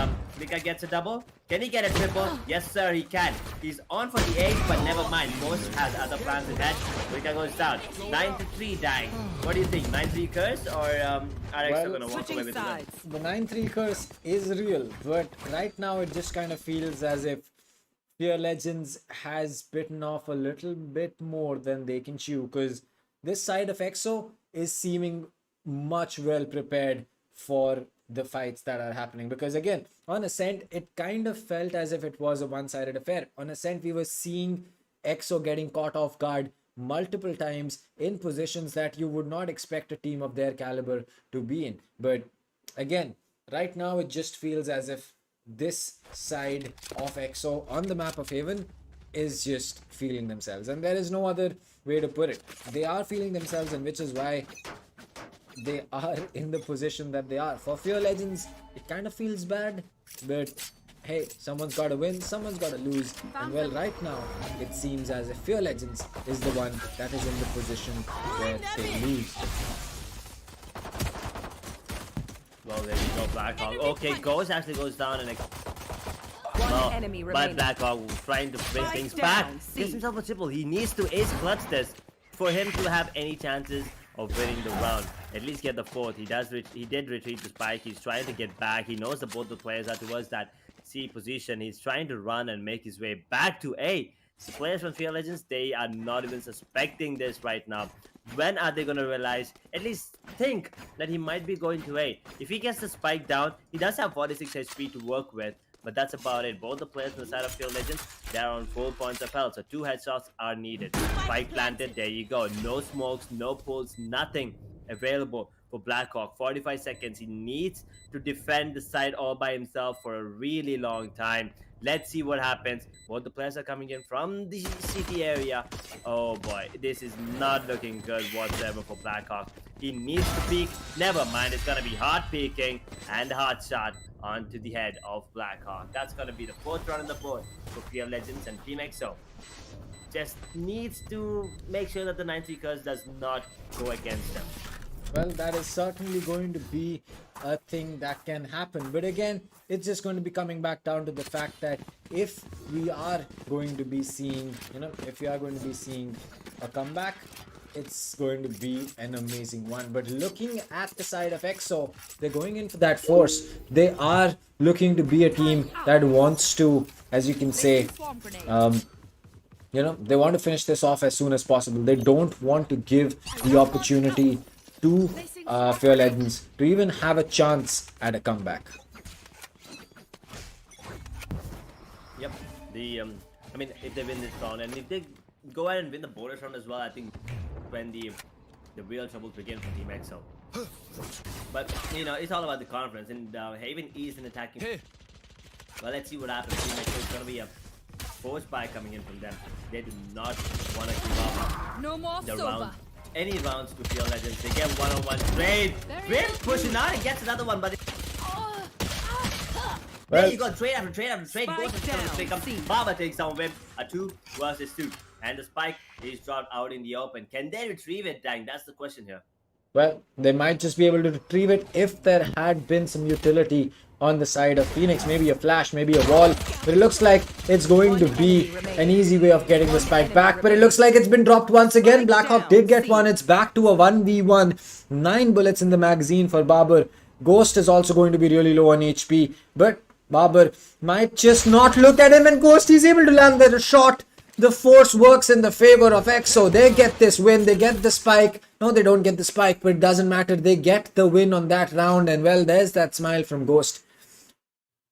And Flicker gets a double. Can he get a triple? Yes, sir, he can. He's on for the 8, but never mind. Most has other plans ahead. Flicker goes down. 9-3 dying. What do you think? 9-3 curse, or are Well, extra gonna walk away Switching with the win? sides. The 9-3 curse is real, but right now it just kind of feels as if Pure Legends has bitten off a little bit more than they can chew, because this side of EXO is seeming much well prepared for the fights that are happening. Because again, on Ascent, it kind of felt as if it was a one-sided affair. On Ascent, we were seeing EXO getting caught off guard multiple times in positions that you would not expect a team of their caliber to be in. But again, right now it just feels as if this side of EXO on the map of Haven is just feeling themselves, and there is no other way to put it. They are feeling themselves, and which is why they are in the position that they are. For Pure Legends, it kind of feels bad, but hey, someone's got to win, someone's got to lose, and well, right now it seems as if Pure Legends is the one that is in the position where they lose. Well, there you go, Blackhawk. Okay, Ghost actually goes down and One enemy but remaining. Blackhawk trying to bring Spike things down, back. C. Gives himself a triple. He needs to ace clutch this for him to have any chances of winning the round. At least get the 4th. He did retreat to Spike. He's trying to get back. He knows that both the players are towards that C position. He's trying to run and make his way back to A. The players from Fear Legends, they are not even suspecting this right now. When are they going to realize, at least think, that he might be going to A? If he gets the spike down, he does have 46 HP to work with, but that's about it. Both the players on the side of Field Legends, they're on 4 points of health, so 2 headshots are needed. Spike planted, there you go. No smokes, no pulls, nothing available for Blackhawk. 45 seconds. He needs to defend the side all by himself for a really long time. Let's see what happens. Both the players are coming in from the city area. Oh boy, this is not looking good whatsoever for Blackhawk. He needs to peek. Never mind, it's gonna be hard peeking and the hard shot onto the head of Blackhawk. That's gonna be the 4th round on the board for Fear Legends and Team XO. Just needs to make sure that the 9-3 curse does not go against them. Well, that is certainly going to be a thing that can happen. But again, it's just going to be coming back down to the fact that if we are going to be seeing, if we are going to be seeing a comeback, it's going to be an amazing one. But looking at the side of EXO, they're going in for that force. They are looking to be a team that wants to, as you can say, they want to finish this off as soon as possible. They don't want to give the opportunity to Fear Legends to even have a chance at a comeback. Yep. I mean, if they win this round and if they go ahead and win the bonus round as well, I think when the real troubles begin for Team XO. But it's all about the conference, and Haven is an attacking. Well, let's see what happens. Team XO is gonna be a force buy coming in from them. They do not want to give up No more the silver. round. Any rounds to Fear Legends. They get one-on-one trade. Wim pushing out and gets another one, but there you go, trade after trade after trade. Goes to pick up. Baba takes down Wim. A 2 versus 2. And the spike is dropped out in the open. Can they retrieve it, Dang? That's the question here. Well, they might just be able to retrieve it if there had been some utility on the side of Phoenix. Maybe a flash, maybe a wall. But it looks like it's going to be an easy way of getting the spike back. But it looks like it's been dropped once again. Blackhawk did get one. It's back to a 1v1. 9 bullets in the magazine for Babar. Ghost is also going to be really low on HP. But Babar might just not look at him, and Ghost is able to land that shot. The force works in the favor of EXO. They get this win. They get the spike. No, they don't get the spike, but it doesn't matter. They get the win on that round. And well, there's that smile from Ghost.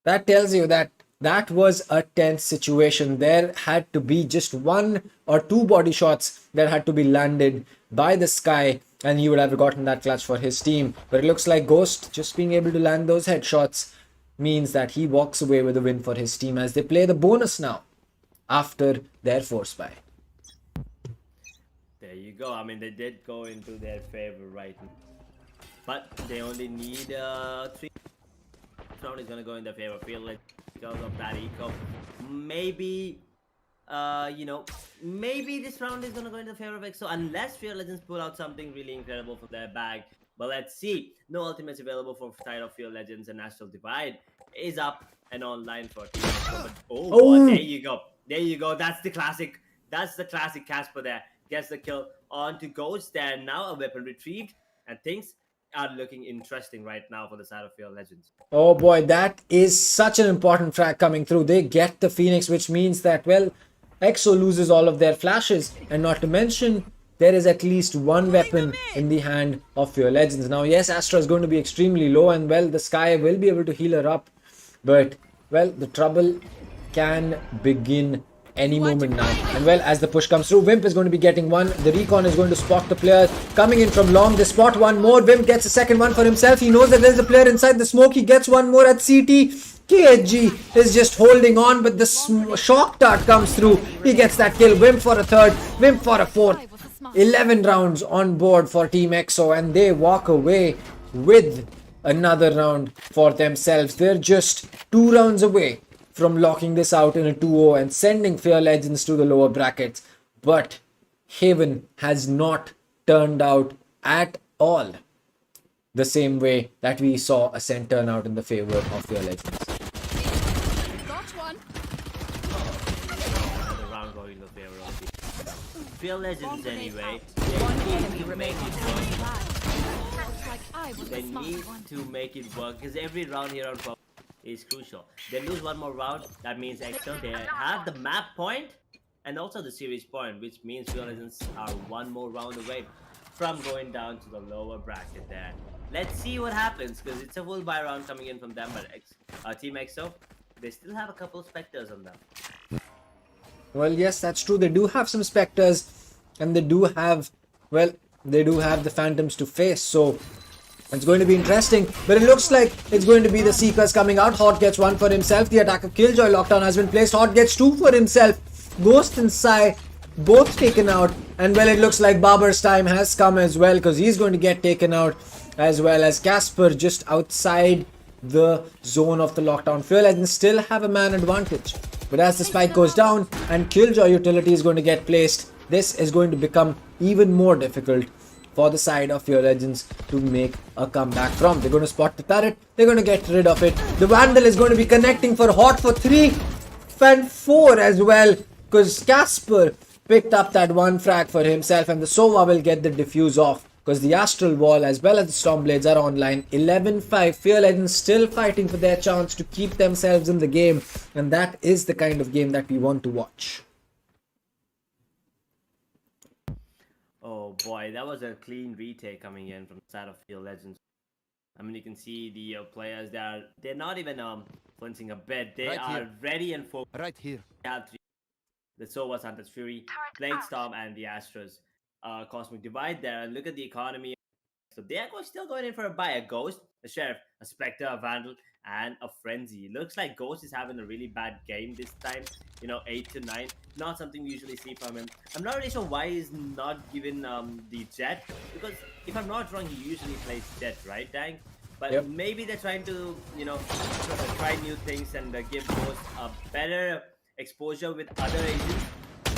That tells you that that was a tense situation. There had to be just 1 or 2 body shots that had to be landed by the Sky, and he would have gotten that clutch for his team. But it looks like Ghost just being able to land those headshots means that he walks away with a win for his team as they play the bonus now after their force buy. There you go. I mean, they did go into their favor right now. But they only need 3. Round is going to go in their favor. Feel like because of that eco. Maybe, maybe this round is going to go in the favor of EXO unless Fear Legends pull out something really incredible from their bag. But let's see. No ultimates available for side of Fear Legends, and Astral Divide is up and online for Team EXO. But boy, there you go. There you go. That's the classic. That's the classic Casper there. Gets the kill onto Ghost there. Now a weapon retrieved, and things are looking interesting right now for the side of Fear Legends. Oh boy, that is such an important track coming through. They get the Phoenix, which means that, well, EXO loses all of their flashes, and not to mention there is at least 1 weapon in the hand of Fear Legends. Now, yes, Astra is going to be extremely low, and well, the Sky will be able to heal her up, but well, the trouble can begin any moment now. And well, as the push comes through, Wimp is going to be getting one. The recon is going to spot the player coming in from long. They spot one more. Wimp gets a second one for himself. He knows that there's a player inside the smoke. He gets one more at CT. KHG is just holding on, but the shock dart comes through. He gets that kill. Wimp for a 3rd, Wimp for a 4th. 11 rounds on board for Team EXO, and they walk away with another round for themselves. They're just 2 rounds away from locking this out in a 2-0 and sending Fear Legends to the lower brackets. But Haven has not turned out at all the same way that we saw Ascent turn out in the favor of Fear Legends. Got one. The round going in the favor of the Fear Legends anyway. One enemy remaining. They need to make it work because every round here on top is crucial. They lose 1 more round, that means EXO they have the map point and also the series point, which means Fear Legends are 1 more round away from going down to the lower bracket there. Let's see what happens because it's a full buy round coming in from them, but Team EXO, they still have a couple of Spectres on them. Well, yes, that's true. They do have some Spectres, and they do have, well, they do have the Phantoms to face, so it's going to be interesting, but it looks like it's going to be the Seekers coming out. Hot gets 1 for himself. The attack of Killjoy lockdown has been placed. Hot gets 2 for himself. Ghost and Sai both taken out. And well, it looks like Babar's time has come as well, because he's going to get taken out, as well as Casper just outside the zone of the lockdown. Fear Legends still have a man advantage, but as the spike goes down and Killjoy utility is going to get placed, this is going to become even more difficult for the side of Fear Legends to make a comeback from. They're going to spot the turret, they're going to get rid of it. The Vandal is going to be connecting for Hot for 3 and 4 as well, because Casper picked up that one frag for himself, and the Sova will get the diffuse off, because the Astral Wall as well as the Stormblades are online. 11-5. Fear Legends still fighting for their chance to keep themselves in the game, and that is the kind of game that we want to watch. Oh boy, that was a clean retake coming in from the side of Fear Legends. I mean, you can see the players, they're not even flinching a bit. They are ready and focused. Right here. They have three. The Sovas, Hunter's Fury, Blade Storm, and the Astros. Cosmic Divide there. And look at the economy. So they are still going in for a buy. A Ghost, a Sheriff, a Spectre, a Vandal, and a Frenzy. Looks like Ghost is having a really bad game this time. 8 to 9. Not something we usually see from him. I'm not really sure why he's not given the Jet. Because if I'm not wrong, he usually plays Jet, right, Dang? But maybe they're trying to, try new things and give Ghost a better exposure with other agents,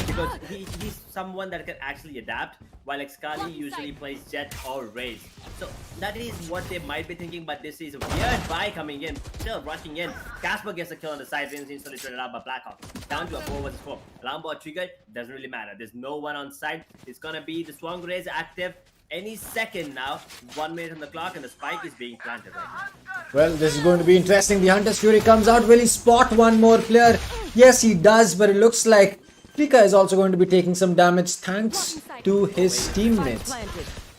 because he's someone that can actually adapt, while Excali usually plays Jet or Raze. So that is what they might be thinking, but this is a weird buy coming in, still rushing in. Casper gets a kill on the side, Vince instantly traded out by Blackhawk. Down to a 4 versus 4. Alarm bot triggered, doesn't really matter. There's no one on side. It's gonna be the Swan Raze active any second now. 1 minute on the clock, and the spike is being planted right now. Well, this is going to be interesting. The Hunter's Fury comes out. Will he spot one more player? Yes, he does, but it looks like Flicker is also going to be taking some damage thanks to his teammates.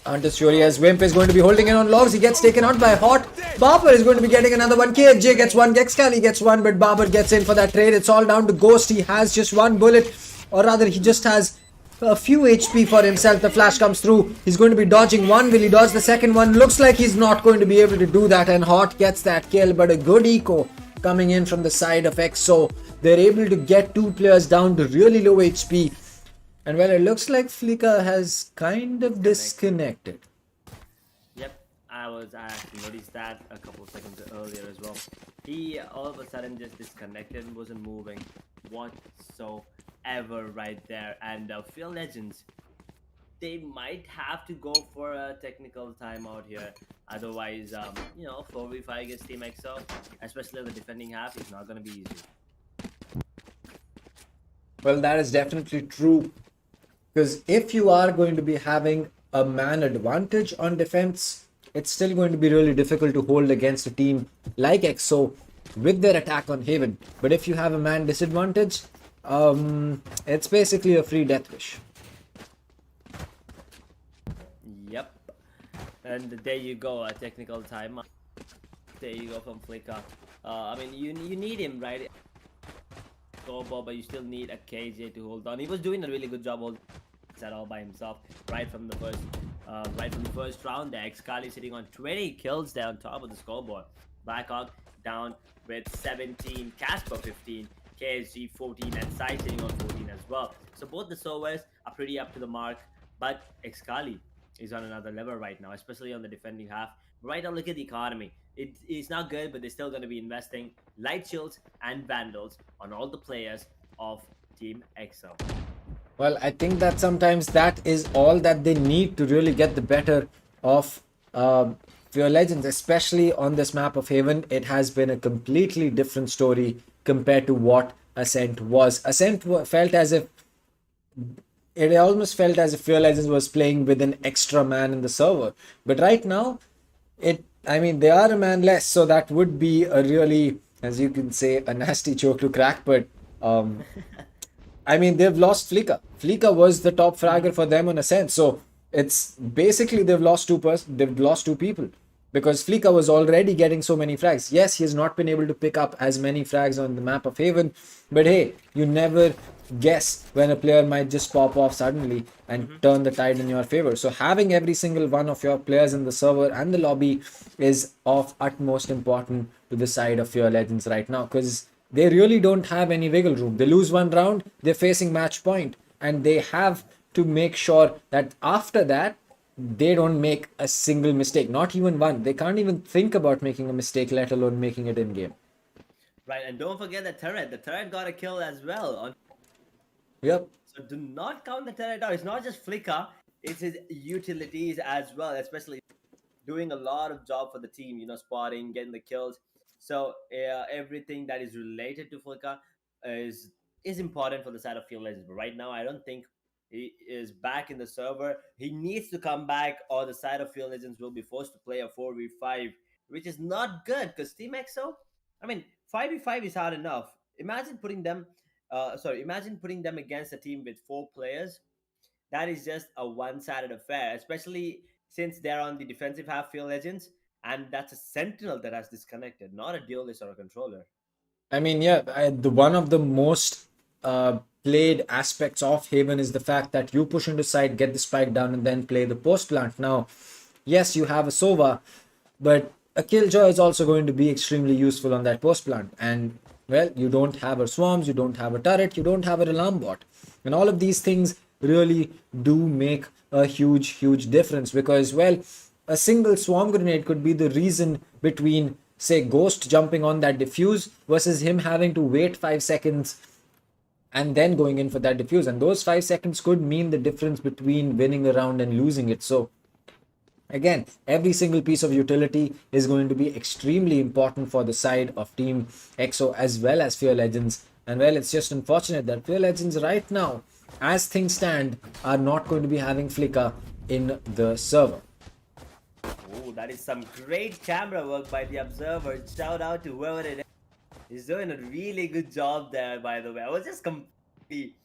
Hunter's Fury as Wimp is going to be holding in on logs. He gets taken out by Hot. Barber is going to be getting another one. KFJ gets one. Excali gets one, but Barber gets in for that trade. It's all down to Ghost. He has just one bullet, or rather he just has a few HP for himself. The flash comes through. He's going to be dodging one. Will he dodge the second one? Looks like he's not going to be able to do that, and Hot gets that kill, but a good eco coming in from the side of EXO. They're able to get 2 players down to really low HP. And well, it looks like Flicker has kind of disconnected. Yep, I actually noticed that a couple of seconds earlier as well. He all of a sudden just disconnected and wasn't moving whatsoever right there. And Fear Legends, they might have to go for a technical timeout here. Otherwise, 4v5 against Team EXO, especially the defending half, is not going to be easy. Well, that is definitely true. Because if you are going to be having a man advantage on defense, it's still going to be really difficult to hold against a team like EXO with their attack on Haven. But if you have a man disadvantage, it's basically a free death wish. Yep. And there you go, a technical timeout. There you go from Flicker. I mean, you need him, right? But you still need a KJ to hold on. He was doing a really good job holding that all by himself right from the first round. There, Excali sitting on 20 kills there on top of the scoreboard. Blackhawk down with 17, Casper 15, KSG 14, and Sai sitting on 14 as well. So both the Sovers are pretty up to the mark, but Excali is on another level right now, especially on the defending half. Right now, look at the economy. It's not good, but they're still going to be investing light shields and vandals on all the players of Team EXO. Well, I think that sometimes that is all that they need to really get the better of Fear Legends, especially on this map of Haven. It has been a completely different story compared to what Ascent was. Ascent felt as if it almost felt as if Fear Legends was playing with an extra man in the server. But right now, they are a man less, so that would be a really, as you can say, a nasty joke to crack. But they've lost Flicker. Flicker was the top fragger for them on Ascent, so it's basically they've lost two people, because Flicker was already getting so many frags. Yes, he has not been able to pick up as many frags on the map of Haven, but hey, you never guess when a player might just pop off suddenly and turn the tide in your favor. So having every single one of your players in the server and the lobby is of utmost importance to the side of Fear Legends right now, because they really don't have any wiggle room. They lose one round, they're facing match point, and they have to make sure that after that, they don't make a single mistake, not even one. They can't even think about making a mistake, let alone making it in game. Right, and don't forget the turret. The turret got a kill as well. Yep. So do not count the turret out. It's not just Flicker, it's his utilities as well, especially doing a lot of job for the team, spotting, getting the kills. So everything that is related to Flicker is important for the side of Field Legends. But right now, I don't think he is back in the server. He needs to come back, or the side of Field Legends will be forced to play a 4v5, which is not good because Team EXO, I mean, 5v5 is hard enough. Imagine putting them against a team with 4 players. That is just a one-sided affair, especially since they're on the defensive half Field Legends, and that's a Sentinel that has disconnected, not a duelist or a controller. I mean, yeah, one of the most played aspects of Haven is the fact that you push into side, get the spike down, and then play the post plant. Now, yes, you have a Sova, but a Killjoy is also going to be extremely useful on that post plant. And, well, you don't have a Swarms, you don't have a turret, you don't have an alarm bot. And all of these things really do make a huge difference because, well, a single swarm grenade could be the reason between, say, Ghost jumping on that diffuse versus him having to wait 5 seconds and then going in for that diffuse. And those 5 seconds could mean the difference between winning a round and losing it. So, again, every single piece of utility is going to be extremely important for the side of Team EXO as well as Fear Legends. And, well, it's just unfortunate that Fear Legends right now, as things stand, are not going to be having Flicker in the server. Oh, that is some great camera work by the observer. Shout out to whoever it is. He's doing a really good job there, by the way. I was just completely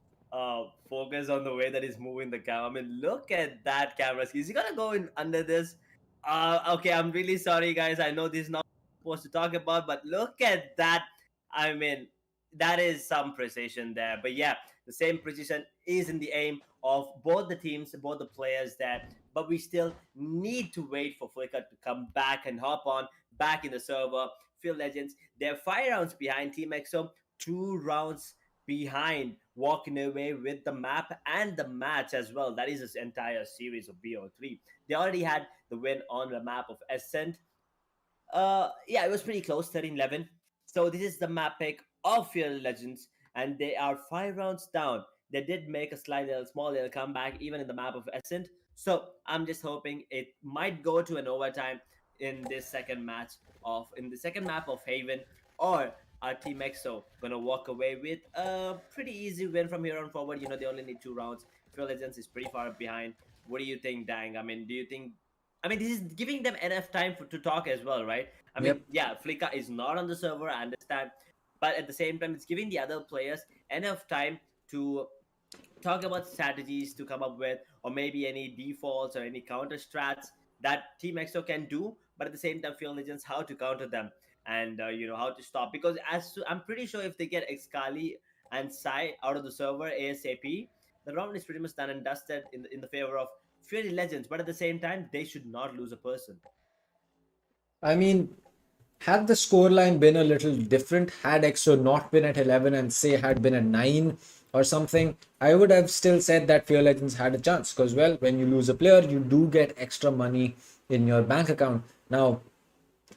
focused on the way that he's moving the camera. I mean, look at that camera. Is he gonna go in under this? Okay, I'm really sorry, guys. I know this is not supposed to talk about, but look at that. I mean, that is some precision there. But yeah, the same precision is in the aim of both the teams, both the players there. But we still need to wait for Flicker to come back and hop on back in the server. Field Legends, they're 5 rounds behind Team EXO, 2 rounds behind, walking away with the map and the match as well. That is this entire series of BO3. They already had the win on the map of Ascent. Yeah, it was pretty close, 13-11. So this is the map pick of Field Legends, and they are 5 rounds down. They did make a small little comeback even in the map of Ascent. So I'm just hoping it might go to an overtime in this second map of Haven, or our Team EXO gonna walk away with a pretty easy win from here on forward. They only need 2 rounds. Field Legends is pretty far behind. What do you think, Dang? I mean, this is giving them enough time to talk as well, right? I mean, yeah, Flicker is not on the server, I understand. But at the same time, it's giving the other players enough time to talk about strategies to come up with, or maybe any defaults or any counter strats that Team EXO can do. But at the same time, Field Legends how to counter them and how to stop. Because I'm pretty sure if they get Excali and Sai out of the server ASAP, the round is pretty much done and dusted in the favor of Field Legends. But at the same time, they should not lose a person. I mean, had the scoreline been a little different, had EXO not been at 11 and say had been at 9 or something, I would have still said that Fear Legends had a chance. Because, well, when you lose a player, you do get extra money in your bank account. Now,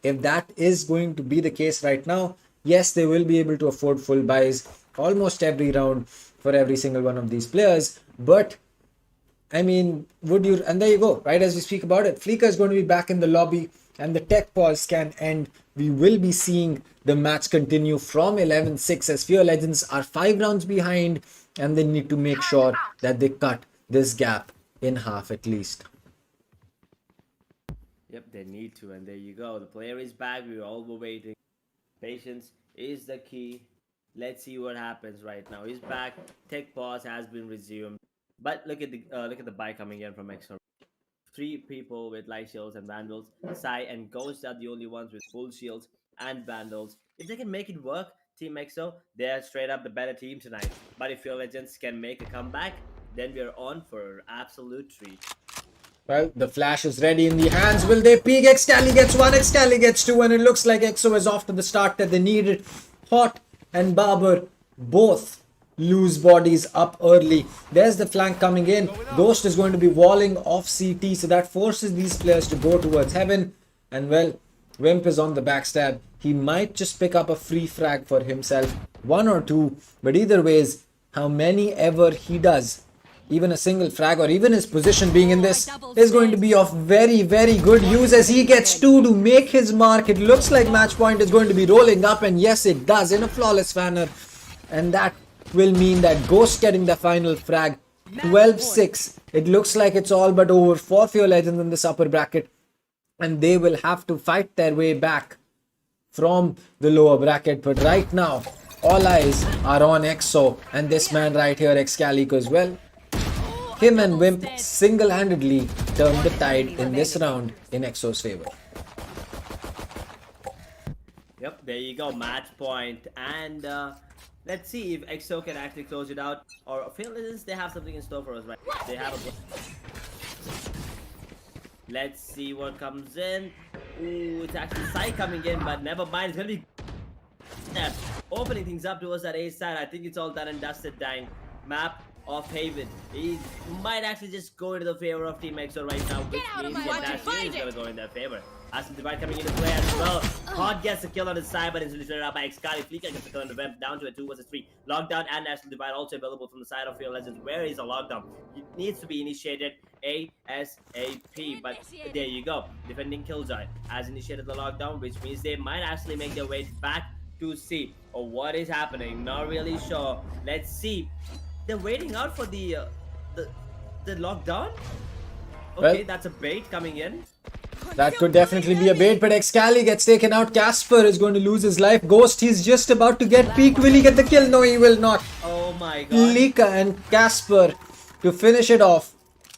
if that is going to be the case right now, yes, they will be able to afford full buys almost every round for every single one of these players. But, I mean, and there you go, right as we speak about it, Flicker is going to be back in the lobby and the tech pause can end. We will be seeing the match continue from 11-6 as Fear Legends are 5 rounds behind and they need to make sure that they cut this gap in half at least. Yep, they need to, and there you go. The player is back. We all were waiting. Patience is the key. Let's see what happens right now. He's back. Tech pause has been resumed. But look at the buy coming in from EXO. 3 people with light shields and vandals. Sai and Ghost are the only ones with full shields and vandals. If they can make it work, Team EXO, they're straight up the better team tonight. But if your Legends can make a comeback, then we're on for absolute treat. Well, the flash is ready in the hands. Will they peek? Excali gets 1, Excali gets 2, and it looks like EXO is off to the start that they needed. Hot and Barber both lose bodies up early. There's the flank coming in. Ghost is going to be walling off CT, so that forces these players to go towards heaven. And well, Wimp is on the backstab. He might just pick up a free frag for himself, 1 or 2, but either ways, how many ever he does, even a single frag or even his position being in this is going to be of very, very good use as he gets 2 to make his mark. It looks like match point is going to be rolling up, and yes, it does in a flawless manner. And that will mean that Ghost getting the final frag, 12-6. It looks like it's all but over for Fear Legends in this upper bracket, and they will have to fight their way back from the lower bracket. But right now, all eyes are on EXO and this man right here, Excalico as well. Him and Wimp single-handedly turned the tide in this round in EXO's favor. Yep, there you go, match point. And let's see if EXO can actually close it out. Or Fear Legends, they have something in store for us, right? They have a... Let's see what comes in. Ooh, it's actually Sai coming in, but never mind. It's gonna be opening things up towards that A side. I think it's all done and dusted. Dying map of Haven. He might actually just go into the favor of Team EXO right now, which means that is gonna go in their favor. Ascent Divide coming into play as well. Hot gets a kill on his side, but it's initiated up by Excali. Fleeka gets a kill on the Vamp, down to a 2 versus 3. Lockdown and Ascent Divide also available from the side of Fear Legends. Where is a lockdown? It needs to be initiated ASAP, but there you go. Defending Killjoy has initiated the lockdown, which means they might actually make their way back to C. Or what is happening? Not really sure. Let's see. They're waiting out for the lockdown. Okay, Well, that's a bait coming in. that could definitely be a bait, but Excali gets taken out. Casper is going to lose his life. Ghost, he's just about to get peaked. Will he get the kill? No, he will not. Oh my god. Lika and Casper to finish it off.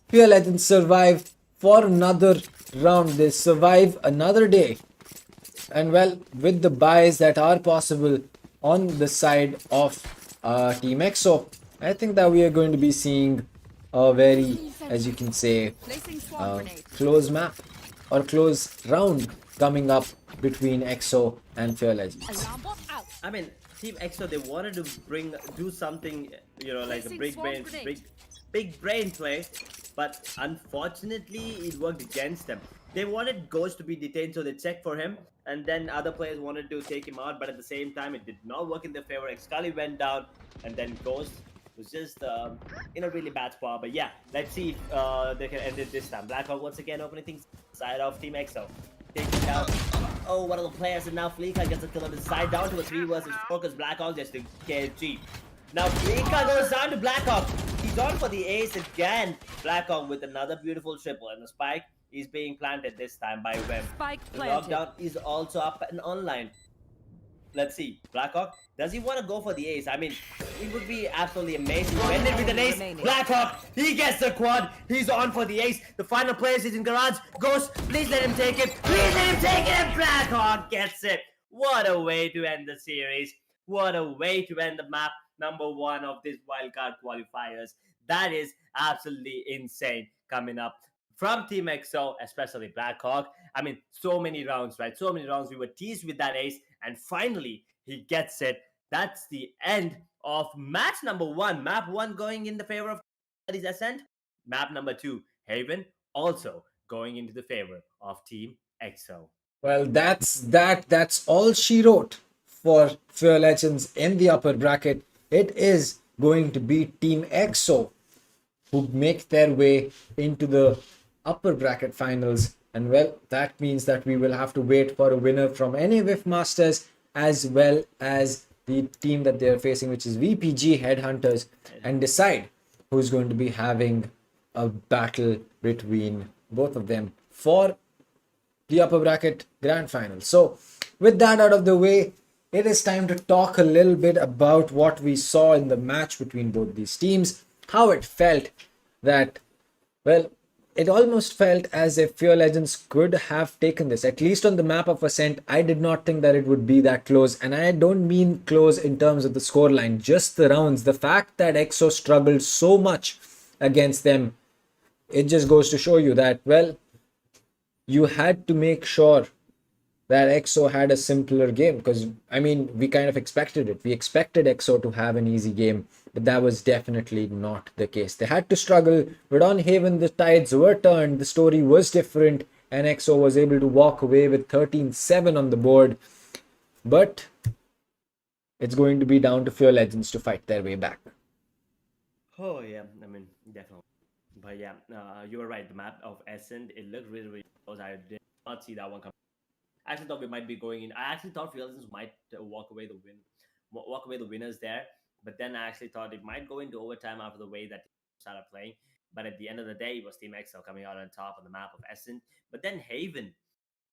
Fear Legends survive for another round. They survive another day. And well, with the buys that are possible on the side of Team EXO, I think that we are going to be seeing a very, as you can say, close map or close round coming up between EXO and Fear Legends. I mean, Team EXO, they wanted to do something, you know, like a big brain play, but unfortunately it worked against them. They wanted Ghost to be detained, so they checked for him, and then other players wanted to take him out, but at the same time it did not work in their favor. Excali went down, and then Ghost was just in a really bad spot. But yeah, let's see if they can end it this time. Blackhawk once again opening things side of Team EXO. Taking down, oh, one of the players, and now Fleeka gets a kill on the side, down to a 3 versus 4 because Blackhawk just to KG. Now Fleeka goes down to Blackhawk. He's on for the ace again. Blackhawk with another beautiful triple, and the spike is being planted this time by Wem. The lockdown is also up and online. Let's see, Blackhawk, does he want to go for the ace? I mean, it would be absolutely amazing to end it with an ace. Blackhawk, he gets the quad. He's on for the ace. The final players is in garage. Ghost, please let him take it. Please let him take it. And Blackhawk gets it. What a way to end the series. What a way to end the map number 1 of this wildcard qualifiers. That is absolutely insane coming up from Team EXO, especially Blackhawk. I mean, so many rounds, right? So many rounds. We were teased with that ace, and finally, he gets it. That's the end of match number 1. Map 1 going in the favor of Ascent. Map number 2, Haven, also going into the favor of Team EXO. Well, that's all she wrote for Fear Legends in the upper bracket. It is going to be Team EXO who make their way into the upper bracket finals, and well, that means that we will have to wait for a winner from NA WIF Masters as well as the team that they're facing, which is VPG Headhunters, and decide who's going to be having a battle between both of them for the upper bracket grand final. So with that out of the way, it is time to talk a little bit about what we saw in the match between both these teams, how it felt that, well, it almost felt as if Fear Legends could have taken this. At least on the map of Ascent, I did not think that it would be that close. And I don't mean close in terms of the scoreline, just the rounds. The fact that EXO struggled so much against them, it just goes to show you that, well, you had to make sure that EXO had a simpler game, because I mean we kind of expected it. We expected EXO to have an easy game, but that was definitely not the case. They had to struggle, but on Haven the tides were turned, the story was different, and EXO was able to walk away with 13-7 on the board. But it's going to be down to Fear Legends to fight their way back. Oh yeah, I mean definitely. But yeah, you were right. The map of Ascent, it looked really, really close. I did not see that one coming. I actually thought we might be going in. I actually thought Fields might walk away the winners there. But then I actually thought it might go into overtime after the way that they started playing. But at the end of the day, it was Team XL coming out on top on the map of Ascent. But then Haven,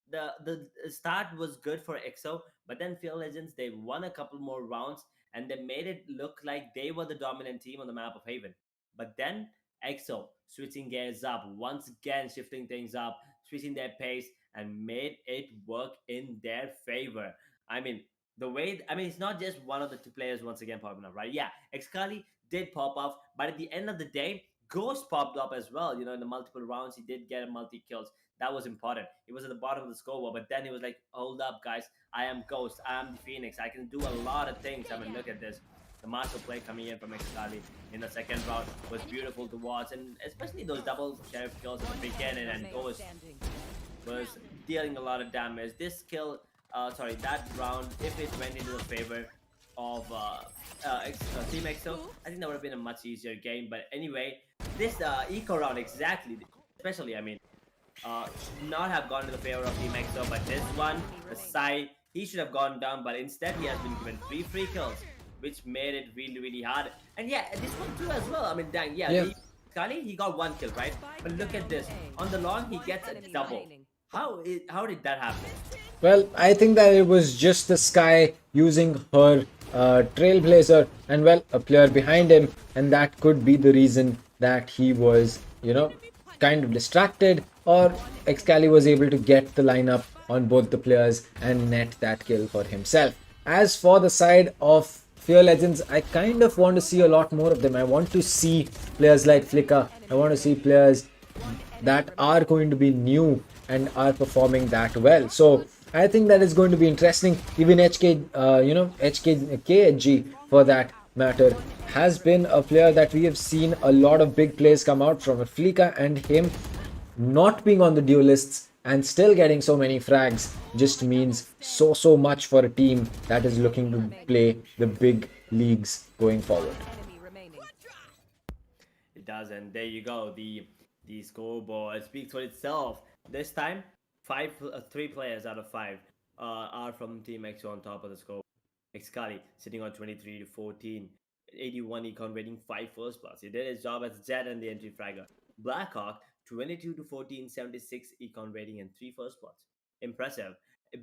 the start was good for EXO, but then Field Legends, they won a couple more rounds and they made it look like they were the dominant team on the map of Haven. But then EXO switching gears up, once again shifting things up, switching their pace and made it work in their favor. I mean, it's not just one of the two players once again popping up, right? Yeah, Excali did pop off, but at the end of the day, Ghost popped up as well. In the multiple rounds, he did get a multi kills. That was important. He was at the bottom of the scoreboard, but then he was like, "Hold up, guys! I am Ghost. I am the Phoenix. I can do a lot of things." I mean, look at this. The martial play coming in from Excali in the second round was beautiful to watch, and especially those double sheriff kills at the beginning, and Ghost was dealing a lot of damage. This kill, that round, if it went into the favor of Team EXO, I think that would have been a much easier game. But anyway, this eco round exactly, especially, I mean, should not have gone to the favor of Team EXO, but this one, the side, he should have gone down, but instead he has been given 3 free kills, which made it really, really hard. And yeah, this one too as well. I mean, dang, Yeah. Scully, he got 1 kill, right? But look at this. On the long, he gets a double. How did that happen? Well, I think that it was just the Sky using her Trailblazer and, well, a player behind him, and that could be the reason that he was, kind of distracted, or Excali was able to get the lineup on both the players and net that kill for himself. As for the side of Fear Legends, I kind of want to see a lot more of them. I want to see players like Flicker. I want to see players that are going to be new and are performing that well. So I think that is going to be interesting. Even KHG for that matter has been a player that we have seen a lot of big plays come out from. Flicker and him not being on the duelists and still getting so many frags just means so much for a team that is looking to play the big leagues going forward. It does, and there you go. The scoreboard speaks for itself. This time, 3 players out of 5 are from Team EXO on top of the score. Excali sitting on 23 to 14, 81 econ rating, 5 first plus. He did his job as Jet and the entry fragger. Blackhawk 22 to 14, 76 econ rating and 3 first plus. Impressive.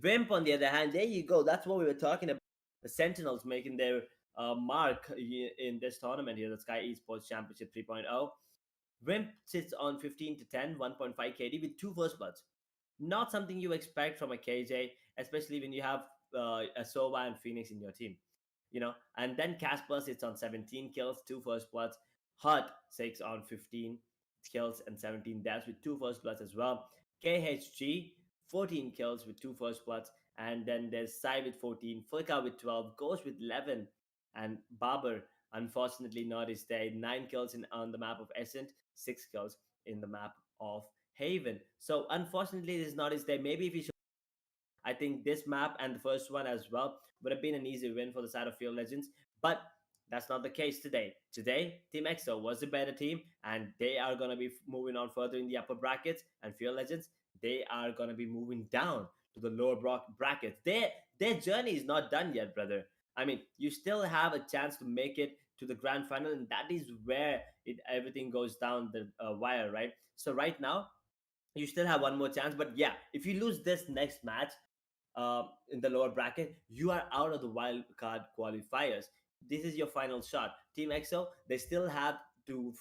Wimp on the other hand, there you go. That's what we were talking about. The Sentinels making their mark in this tournament here, the Skyesports Championship 3.0. Wimp sits on 15 to 10, 1.5 KD with 2 first bloods. Not something you expect from a KJ, especially when you have a Sova and Phoenix in your team. And then Casper sits on 17 kills, 2 first bloods. Hut 6 on 15 kills and 17 deaths with 2 first bloods as well. KHG 14 kills with 2 first bloods. And then there's Sai with 14, Flicker with 12, Ghost with 11, and Barber, unfortunately, not his day. 9 kills on the map of Ascent, 6 kills in the map of Haven. So, unfortunately, this is not his day. Maybe if he should, I think this map and the first one as well would have been an easy win for the side of Field Legends. But that's not the case today. Today, Team EXO was the better team, and they are going to be moving on further in the upper brackets. And Field Legends, they are going to be moving down to the lower brackets. Their journey is not done yet, brother. I mean, you still have a chance to make it to the grand final, and that is where everything goes down the wire, right? So right now, you still have one more chance. But yeah, if you lose this next match in the lower bracket, you are out of the wild card qualifiers. This is your final shot. Team EXO, they still have to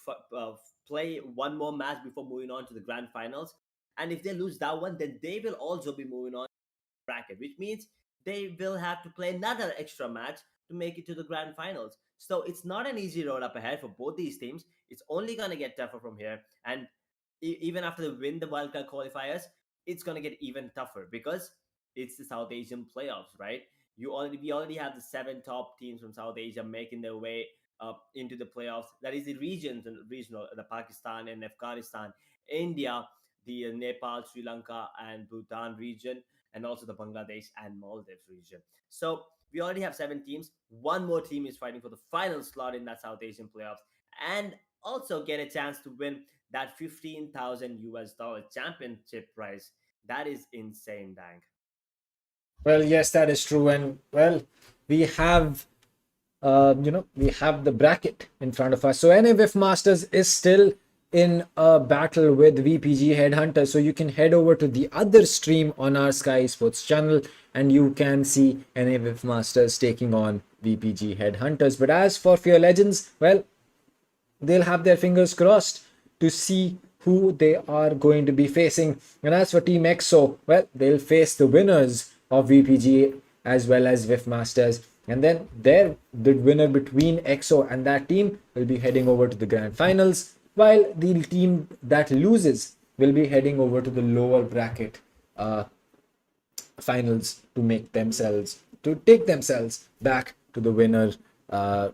play one more match before moving on to the grand finals. And if they lose that one, then they will also be moving on to the bracket, which means they will have to play another extra match to make it to the grand finals. So it's not an easy road up ahead for both these teams. It's only going to get tougher from here. And even after they win the wildcard qualifiers, it's going to get even tougher because it's the South Asian playoffs, right? We already have the seven top teams from South Asia making their way up into the playoffs. That is the regions and regional, the Pakistan and Afghanistan, India, the Nepal, Sri Lanka, and Bhutan region, and also the Bangladesh and Maldives region. So we already have seven teams. One more team is fighting for the final slot in that South Asian playoffs, and also get a chance to win that 15,000 US dollar championship prize. That is insane, dang. Well, yes, that is true. And well, we have we have the bracket in front of us. So NAVF Masters is still in a battle with VPG Headhunter. So you can head over to the other stream on our Sky Sports channel and you can see NAVF Masters taking on VPG Headhunters. But as for Fear Legends, well, they'll have their fingers crossed to see who they are going to be facing. And as for Team EXO, well, they'll face the winners of VPG as well as VIF Masters. And then the winner between EXO and that team will be heading over to the grand finals, while the team that loses will be heading over to the lower bracket finals to take themselves back to the winner, to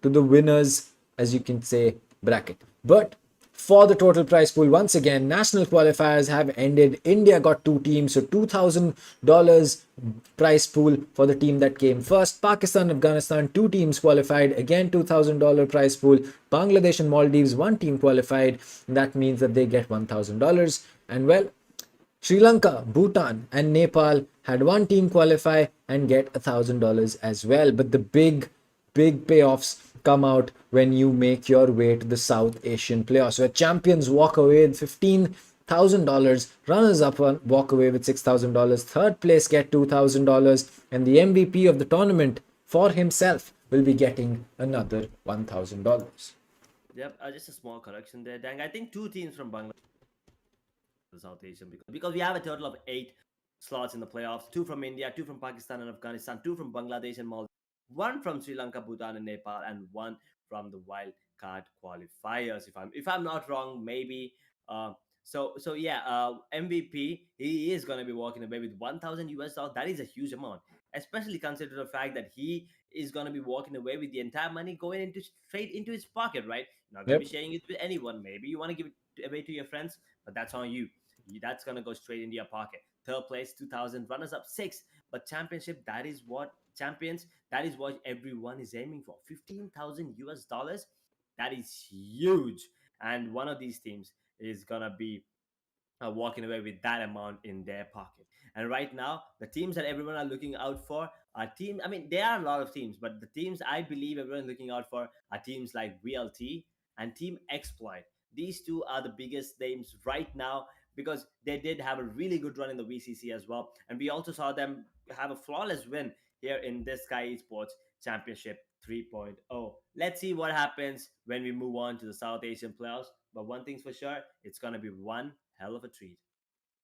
the winners, as you can say, bracket. But for the total prize pool, once again, national qualifiers have ended. India got two teams, so $2,000 prize pool for the team that came first. Pakistan, Afghanistan, two teams qualified. Again, $2,000 prize pool. Bangladesh and Maldives, one team qualified. That means that they get $1,000. And well, Sri Lanka, Bhutan, and Nepal had one team qualify and get $1,000 as well. But the big payoffs come out when you make your way to the South Asian playoffs, where champions walk away with $15,000, runners up walk away with $6,000, third place get $2,000, and the MVP of the tournament for himself will be getting another $1,000. Yep, just a small correction there, dang. I think two teams from Bangladesh, the South Asian, because we have a total of 8 slots in the playoffs. Two from India, two from Pakistan and Afghanistan, two from Bangladesh and Maldives, one from Sri Lanka, Bhutan, and Nepal, and one from the Wildcard qualifiers. If I'm not wrong, maybe. So yeah, MVP, he is gonna be walking away with 1,000 US dollars. That is a huge amount, especially considering the fact that he is gonna be walking away with the entire money going into straight into his pocket, right? Not gonna be Yep. sharing it with anyone. Maybe you want to give it away to your friends, but that's on you. That's gonna go straight into your pocket. Third place, 2,000. Runners up, 6. But championship, that is what champions. That is what everyone is aiming for. 15,000 US dollars. That is huge. And one of these teams is gonna be walking away with that amount in their pocket. And right now, the teams that everyone are looking out for are teams. I mean, there are a lot of teams, but the teams I believe everyone's looking out for are teams like VLT and Team Exploit. These two are the biggest names right now because they did have a really good run in the VCC as well. And we also saw them have a flawless win here in this Sky Esports Championship 3.0. Let's see what happens when we move on to the South Asian playoffs. But one thing's for sure, it's going to be one hell of a treat.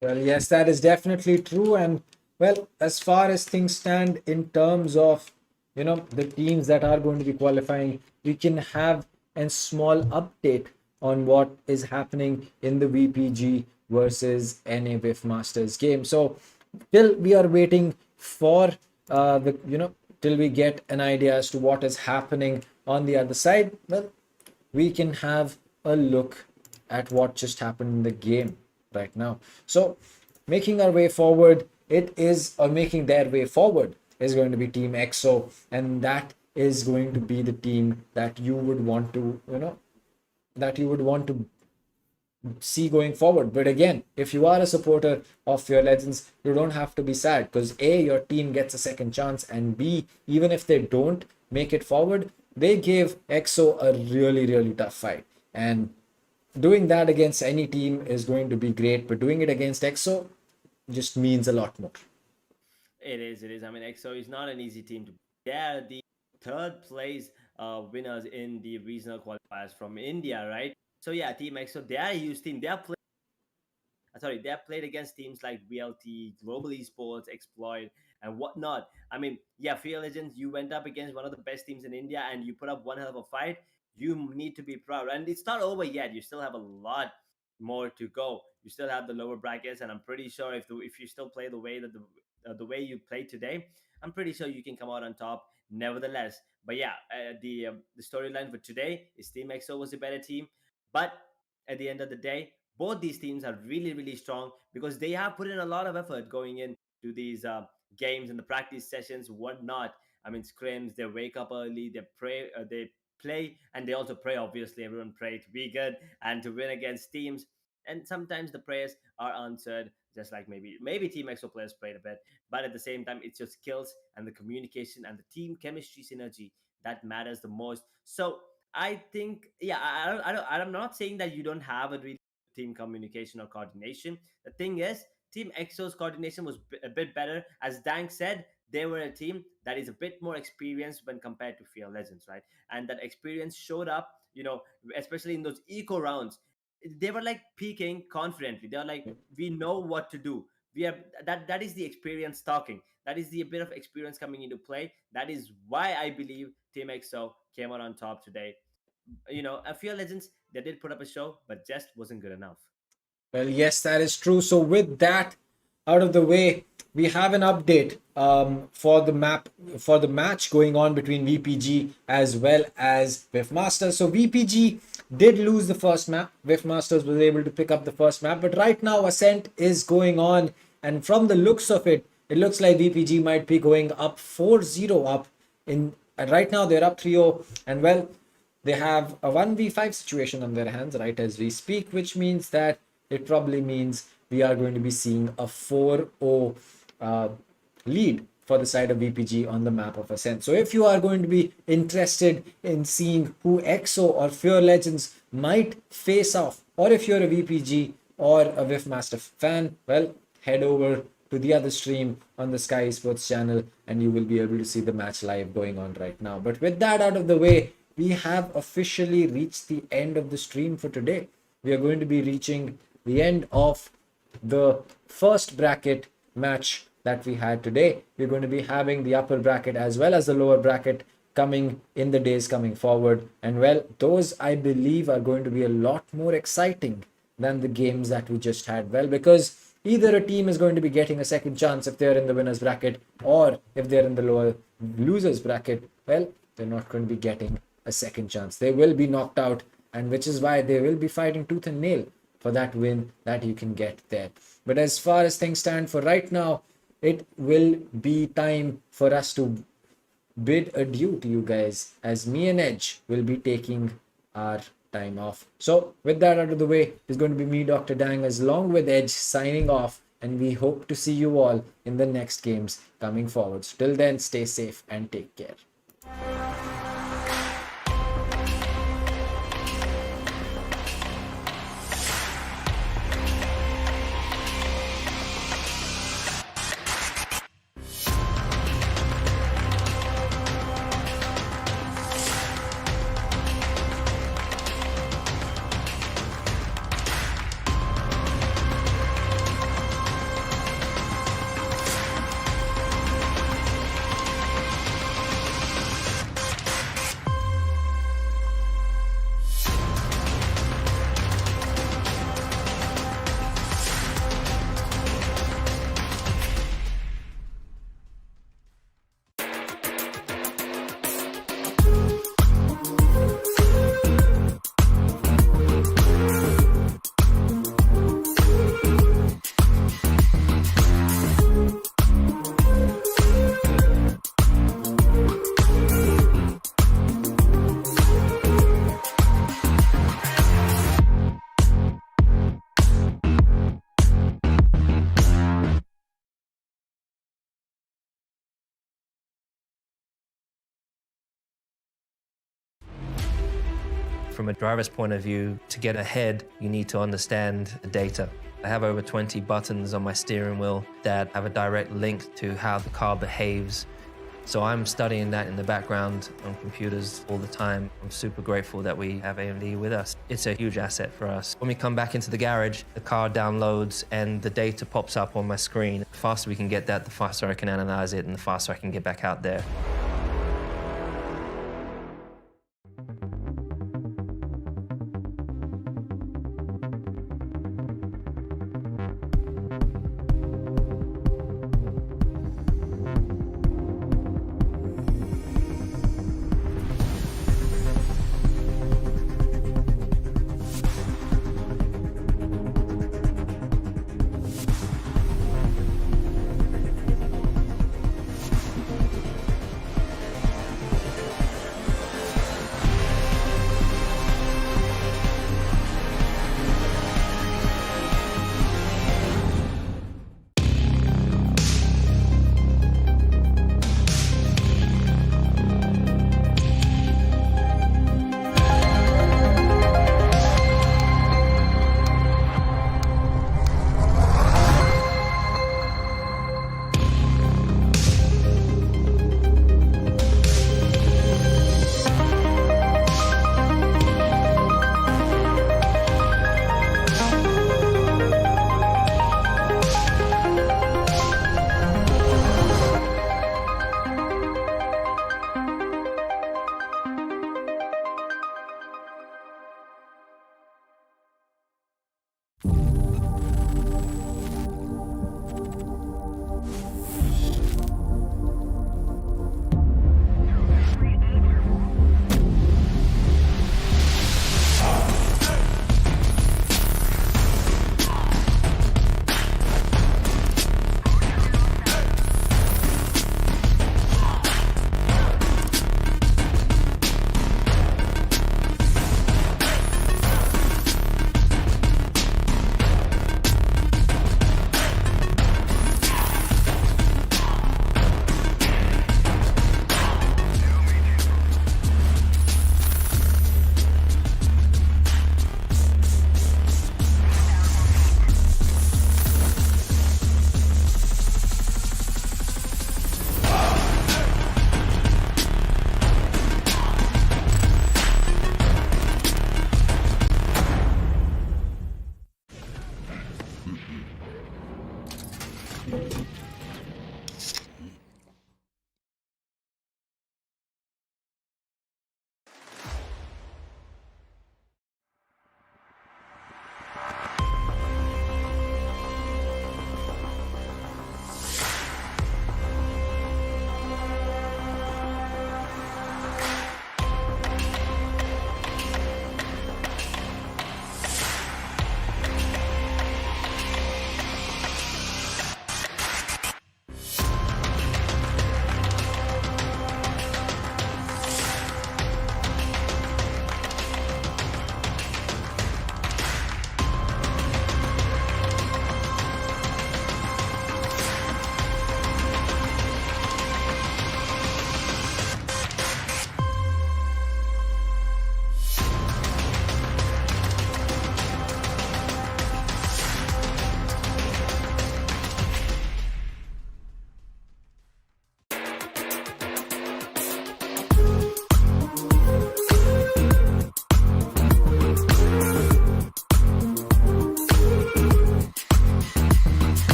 Well, yes, that is definitely true. And well, as far as things stand in terms of, the teams that are going to be qualifying, we can have a small update on what is happening in the VPG versus NAVF Masters game. So till we are waiting for till we get an idea as to what is happening on the other side, well, we can have a look at what just happened in the game right now. So making our way forward, making their way forward is going to be Team EXO, and that is going to be the team that you would want to, see going forward. But again, if you are a supporter of Fear Legends, you don't have to be sad because A, your team gets a second chance, and B, even if they don't make it forward, they gave EXO a really, really tough fight. And doing that against any team is going to be great, but doing it against EXO just means a lot more. It is. It is. I mean, EXO is not an easy team to. They are the third place winners in the regional qualifiers from India, right? So yeah, Team EXO, they are a huge team. They have played against teams like VLT, Global Esports, Exploit, and whatnot. I mean, yeah, Fear Legends, you went up against one of the best teams in India and you put up one hell of a fight. You need to be proud. And it's not over yet. You still have a lot more to go. You still have the lower brackets, and I'm pretty sure if you still play the way that the way you played today, I'm pretty sure you can come out on top nevertheless. But yeah, the storyline for today is Team EXO was a better team. But at the end of the day, both these teams are really, really strong because they have put in a lot of effort going into these games and the practice sessions, whatnot. I mean, scrims, they wake up early, they pray, they play, and they also pray. Obviously, everyone pray to be good and to win against teams. And sometimes the prayers are answered, just like maybe Team EXO players prayed a bit, but at the same time, it's your skills and the communication and the team chemistry synergy that matters the most. So I think, yeah, I'm not saying that you don't have a really team communication or coordination. The thing is, Team EXO's coordination was a bit better. As Dank said, they were a team that is a bit more experienced when compared to Fear Legends, right? And that experience showed up, especially in those eco rounds. They were like peaking confidently. They are like, we know what to do. We have that is the experience talking. That is the bit of experience coming into play. That is why I believe Team EXO came out on top today. A Fear Legends, they did put up a show, but just wasn't good enough. Well, yes, that is true. So with that out of the way, we have an update for the match going on between VPG as well as VIF Masters. So VPG did lose the first map. VIF Masters was able to pick up the first map, but right now Ascent is going on, and from the looks of it, it looks like VPG might be going up 4-0 up in. And right now they're up 3-0, and well, they have a 1v5 situation on their hands right as we speak, which means that it probably means we are going to be seeing a 4-0 lead for the side of VPG on the map of Ascent. So if you are going to be interested in seeing who EXO or Fear Legends might face off, or if you're a VPG or a VIF Master fan, well, head over to the other stream on the Skyesports channel and you will be able to see the match live going on right now. But with that out of the way, we have officially reached the end of the stream for today. We are going to be reaching the end of the first bracket match that we had today. We're going to be having the upper bracket as well as the lower bracket coming in the days coming forward. And well, those I believe are going to be a lot more exciting than the games that we just had. Well, because either a team is going to be getting a second chance if they're in the winners bracket, or if they're in the lower losers bracket, well, they're not going to be getting a second chance. They will be knocked out, and which is why they will be fighting tooth and nail for that win that you can get there. But as far as things stand for right now, it will be time for us to bid adieu to you guys, as me and Edge will be taking our time off. So with that out of the way, it's going to be me, Dr. Dang, as along with Edge, signing off, and we hope to see you all in the next games coming forward. So till then, stay safe and take care. From a driver's point of view, to get ahead, you need to understand the data. I have over 20 buttons on my steering wheel that have a direct link to how the car behaves. So I'm studying that in the background on computers all the time. I'm super grateful that we have AMD with us. It's a huge asset for us. When we come back into the garage, the car downloads and the data pops up on my screen. The faster we can get that, the faster I can analyze it and the faster I can get back out there.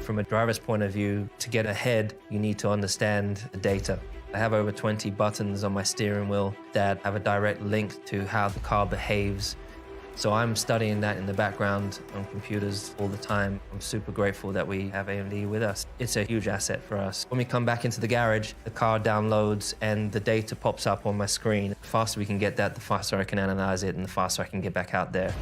From a driver's point of view, to get ahead, you need to understand the data. I have over 20 buttons on my steering wheel that have a direct link to how the car behaves. So I'm studying that in the background on computers all the time. I'm super grateful that we have AMD with us. It's a huge asset for us. When we come back into the garage, the car downloads and the data pops up on my screen. The faster we can get that, the faster I can analyze it and the faster I can get back out there.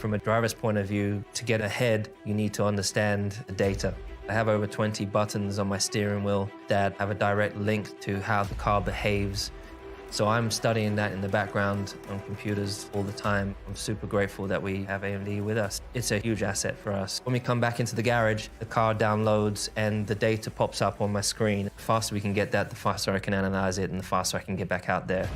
From a driver's point of view, to get ahead, you need to understand the data. I have over 20 buttons on my steering wheel that have a direct link to how the car behaves. So I'm studying that in the background on computers all the time. I'm super grateful that we have AMD with us. It's a huge asset for us. When we come back into the garage, the car downloads and the data pops up on my screen. The faster we can get that, the faster I can analyze it and the faster I can get back out there.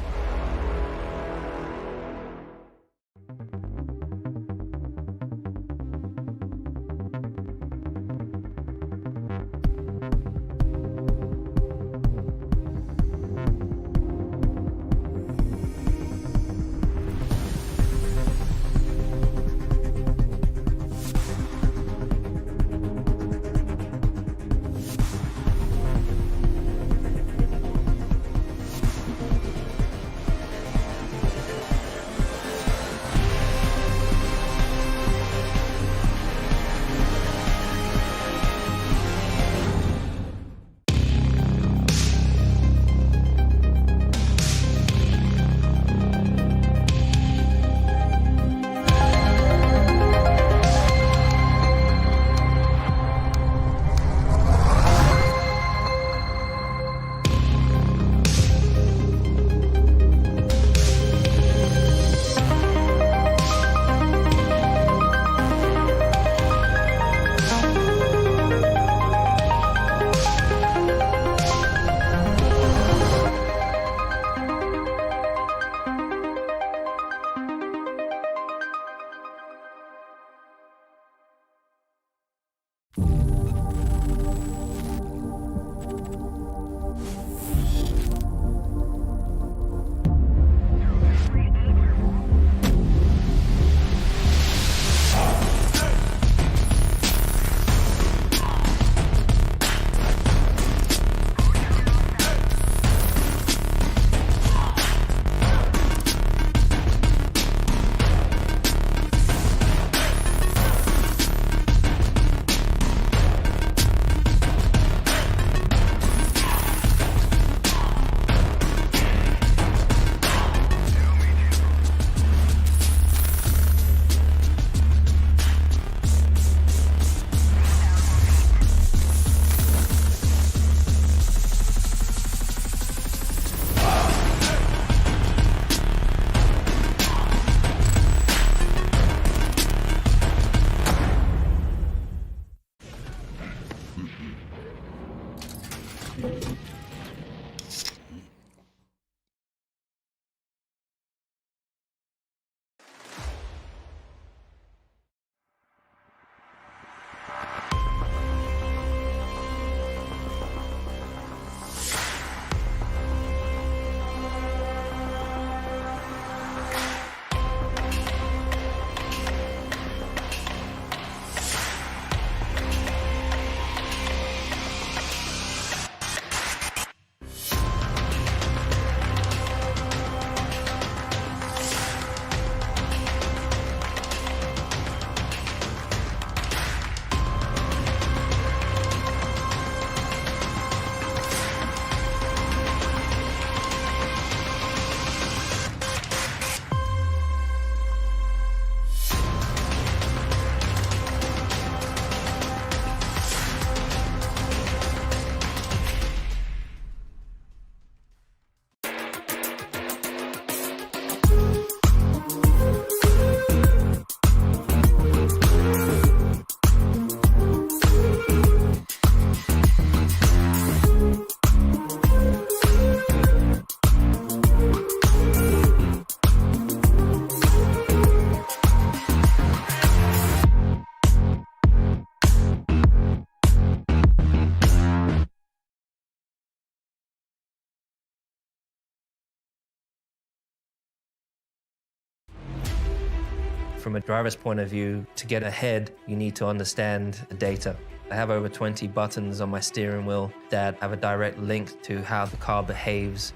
From a driver's point of view, to get ahead, you need to understand the data. I have over 20 buttons on my steering wheel that have a direct link to how the car behaves.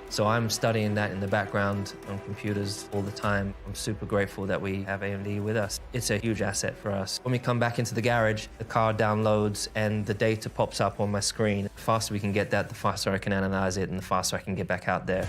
So I'm studying that in the background on computers all the time. I'm super grateful that we have AMD with us. It's a huge asset for us. When we come back into the garage, the car downloads and the data pops up on my screen. The faster we can get that, the faster I can analyze it and the faster I can get back out there.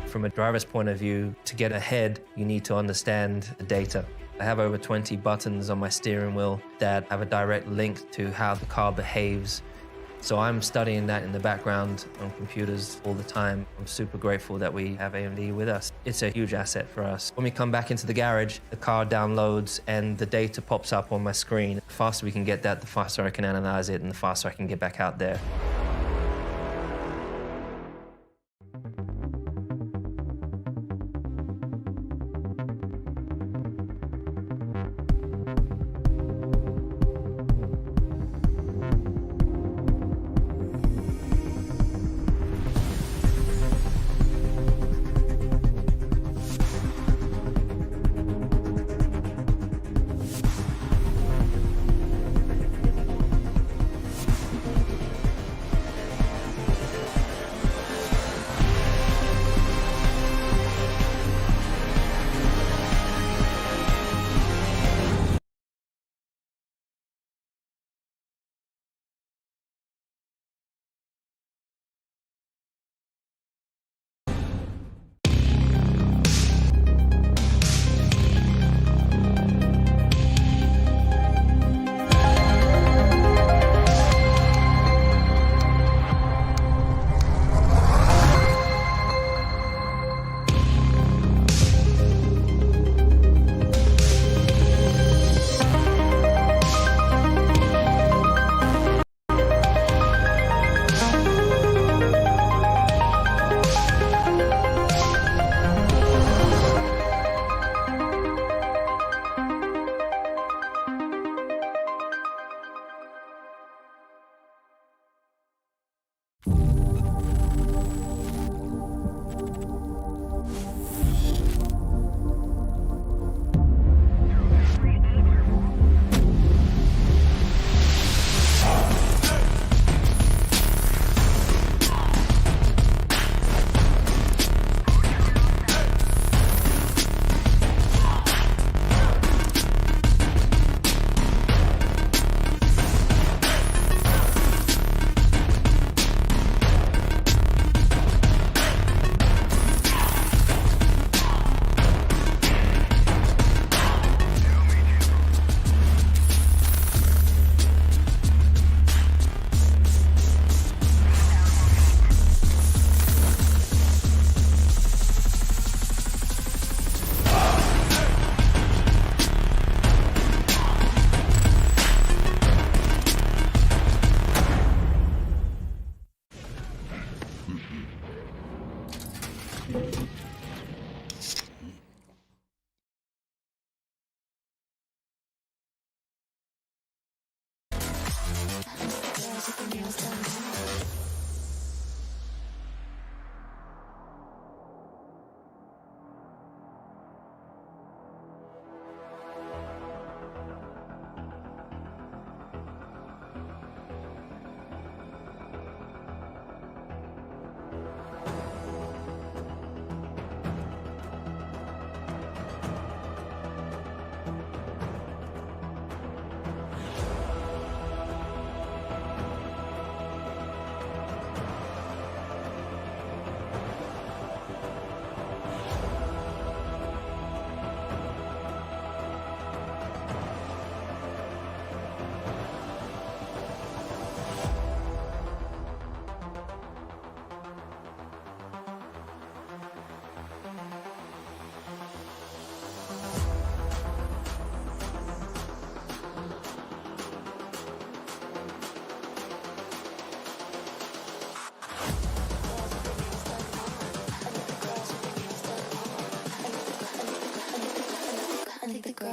From a driver's point of view, to get ahead, you need to understand the data. I have over 20 buttons on my steering wheel that have a direct link to how the car behaves. So I'm studying that in the background on computers all the time. I'm super grateful that we have AMD with us. It's a huge asset for us. When we come back into the garage, the car downloads and the data pops up on my screen. The faster we can get that, the faster I can analyze it and the faster I can get back out there.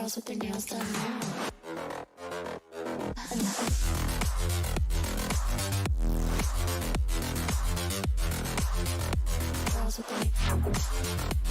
girls with their nails done. Girls with their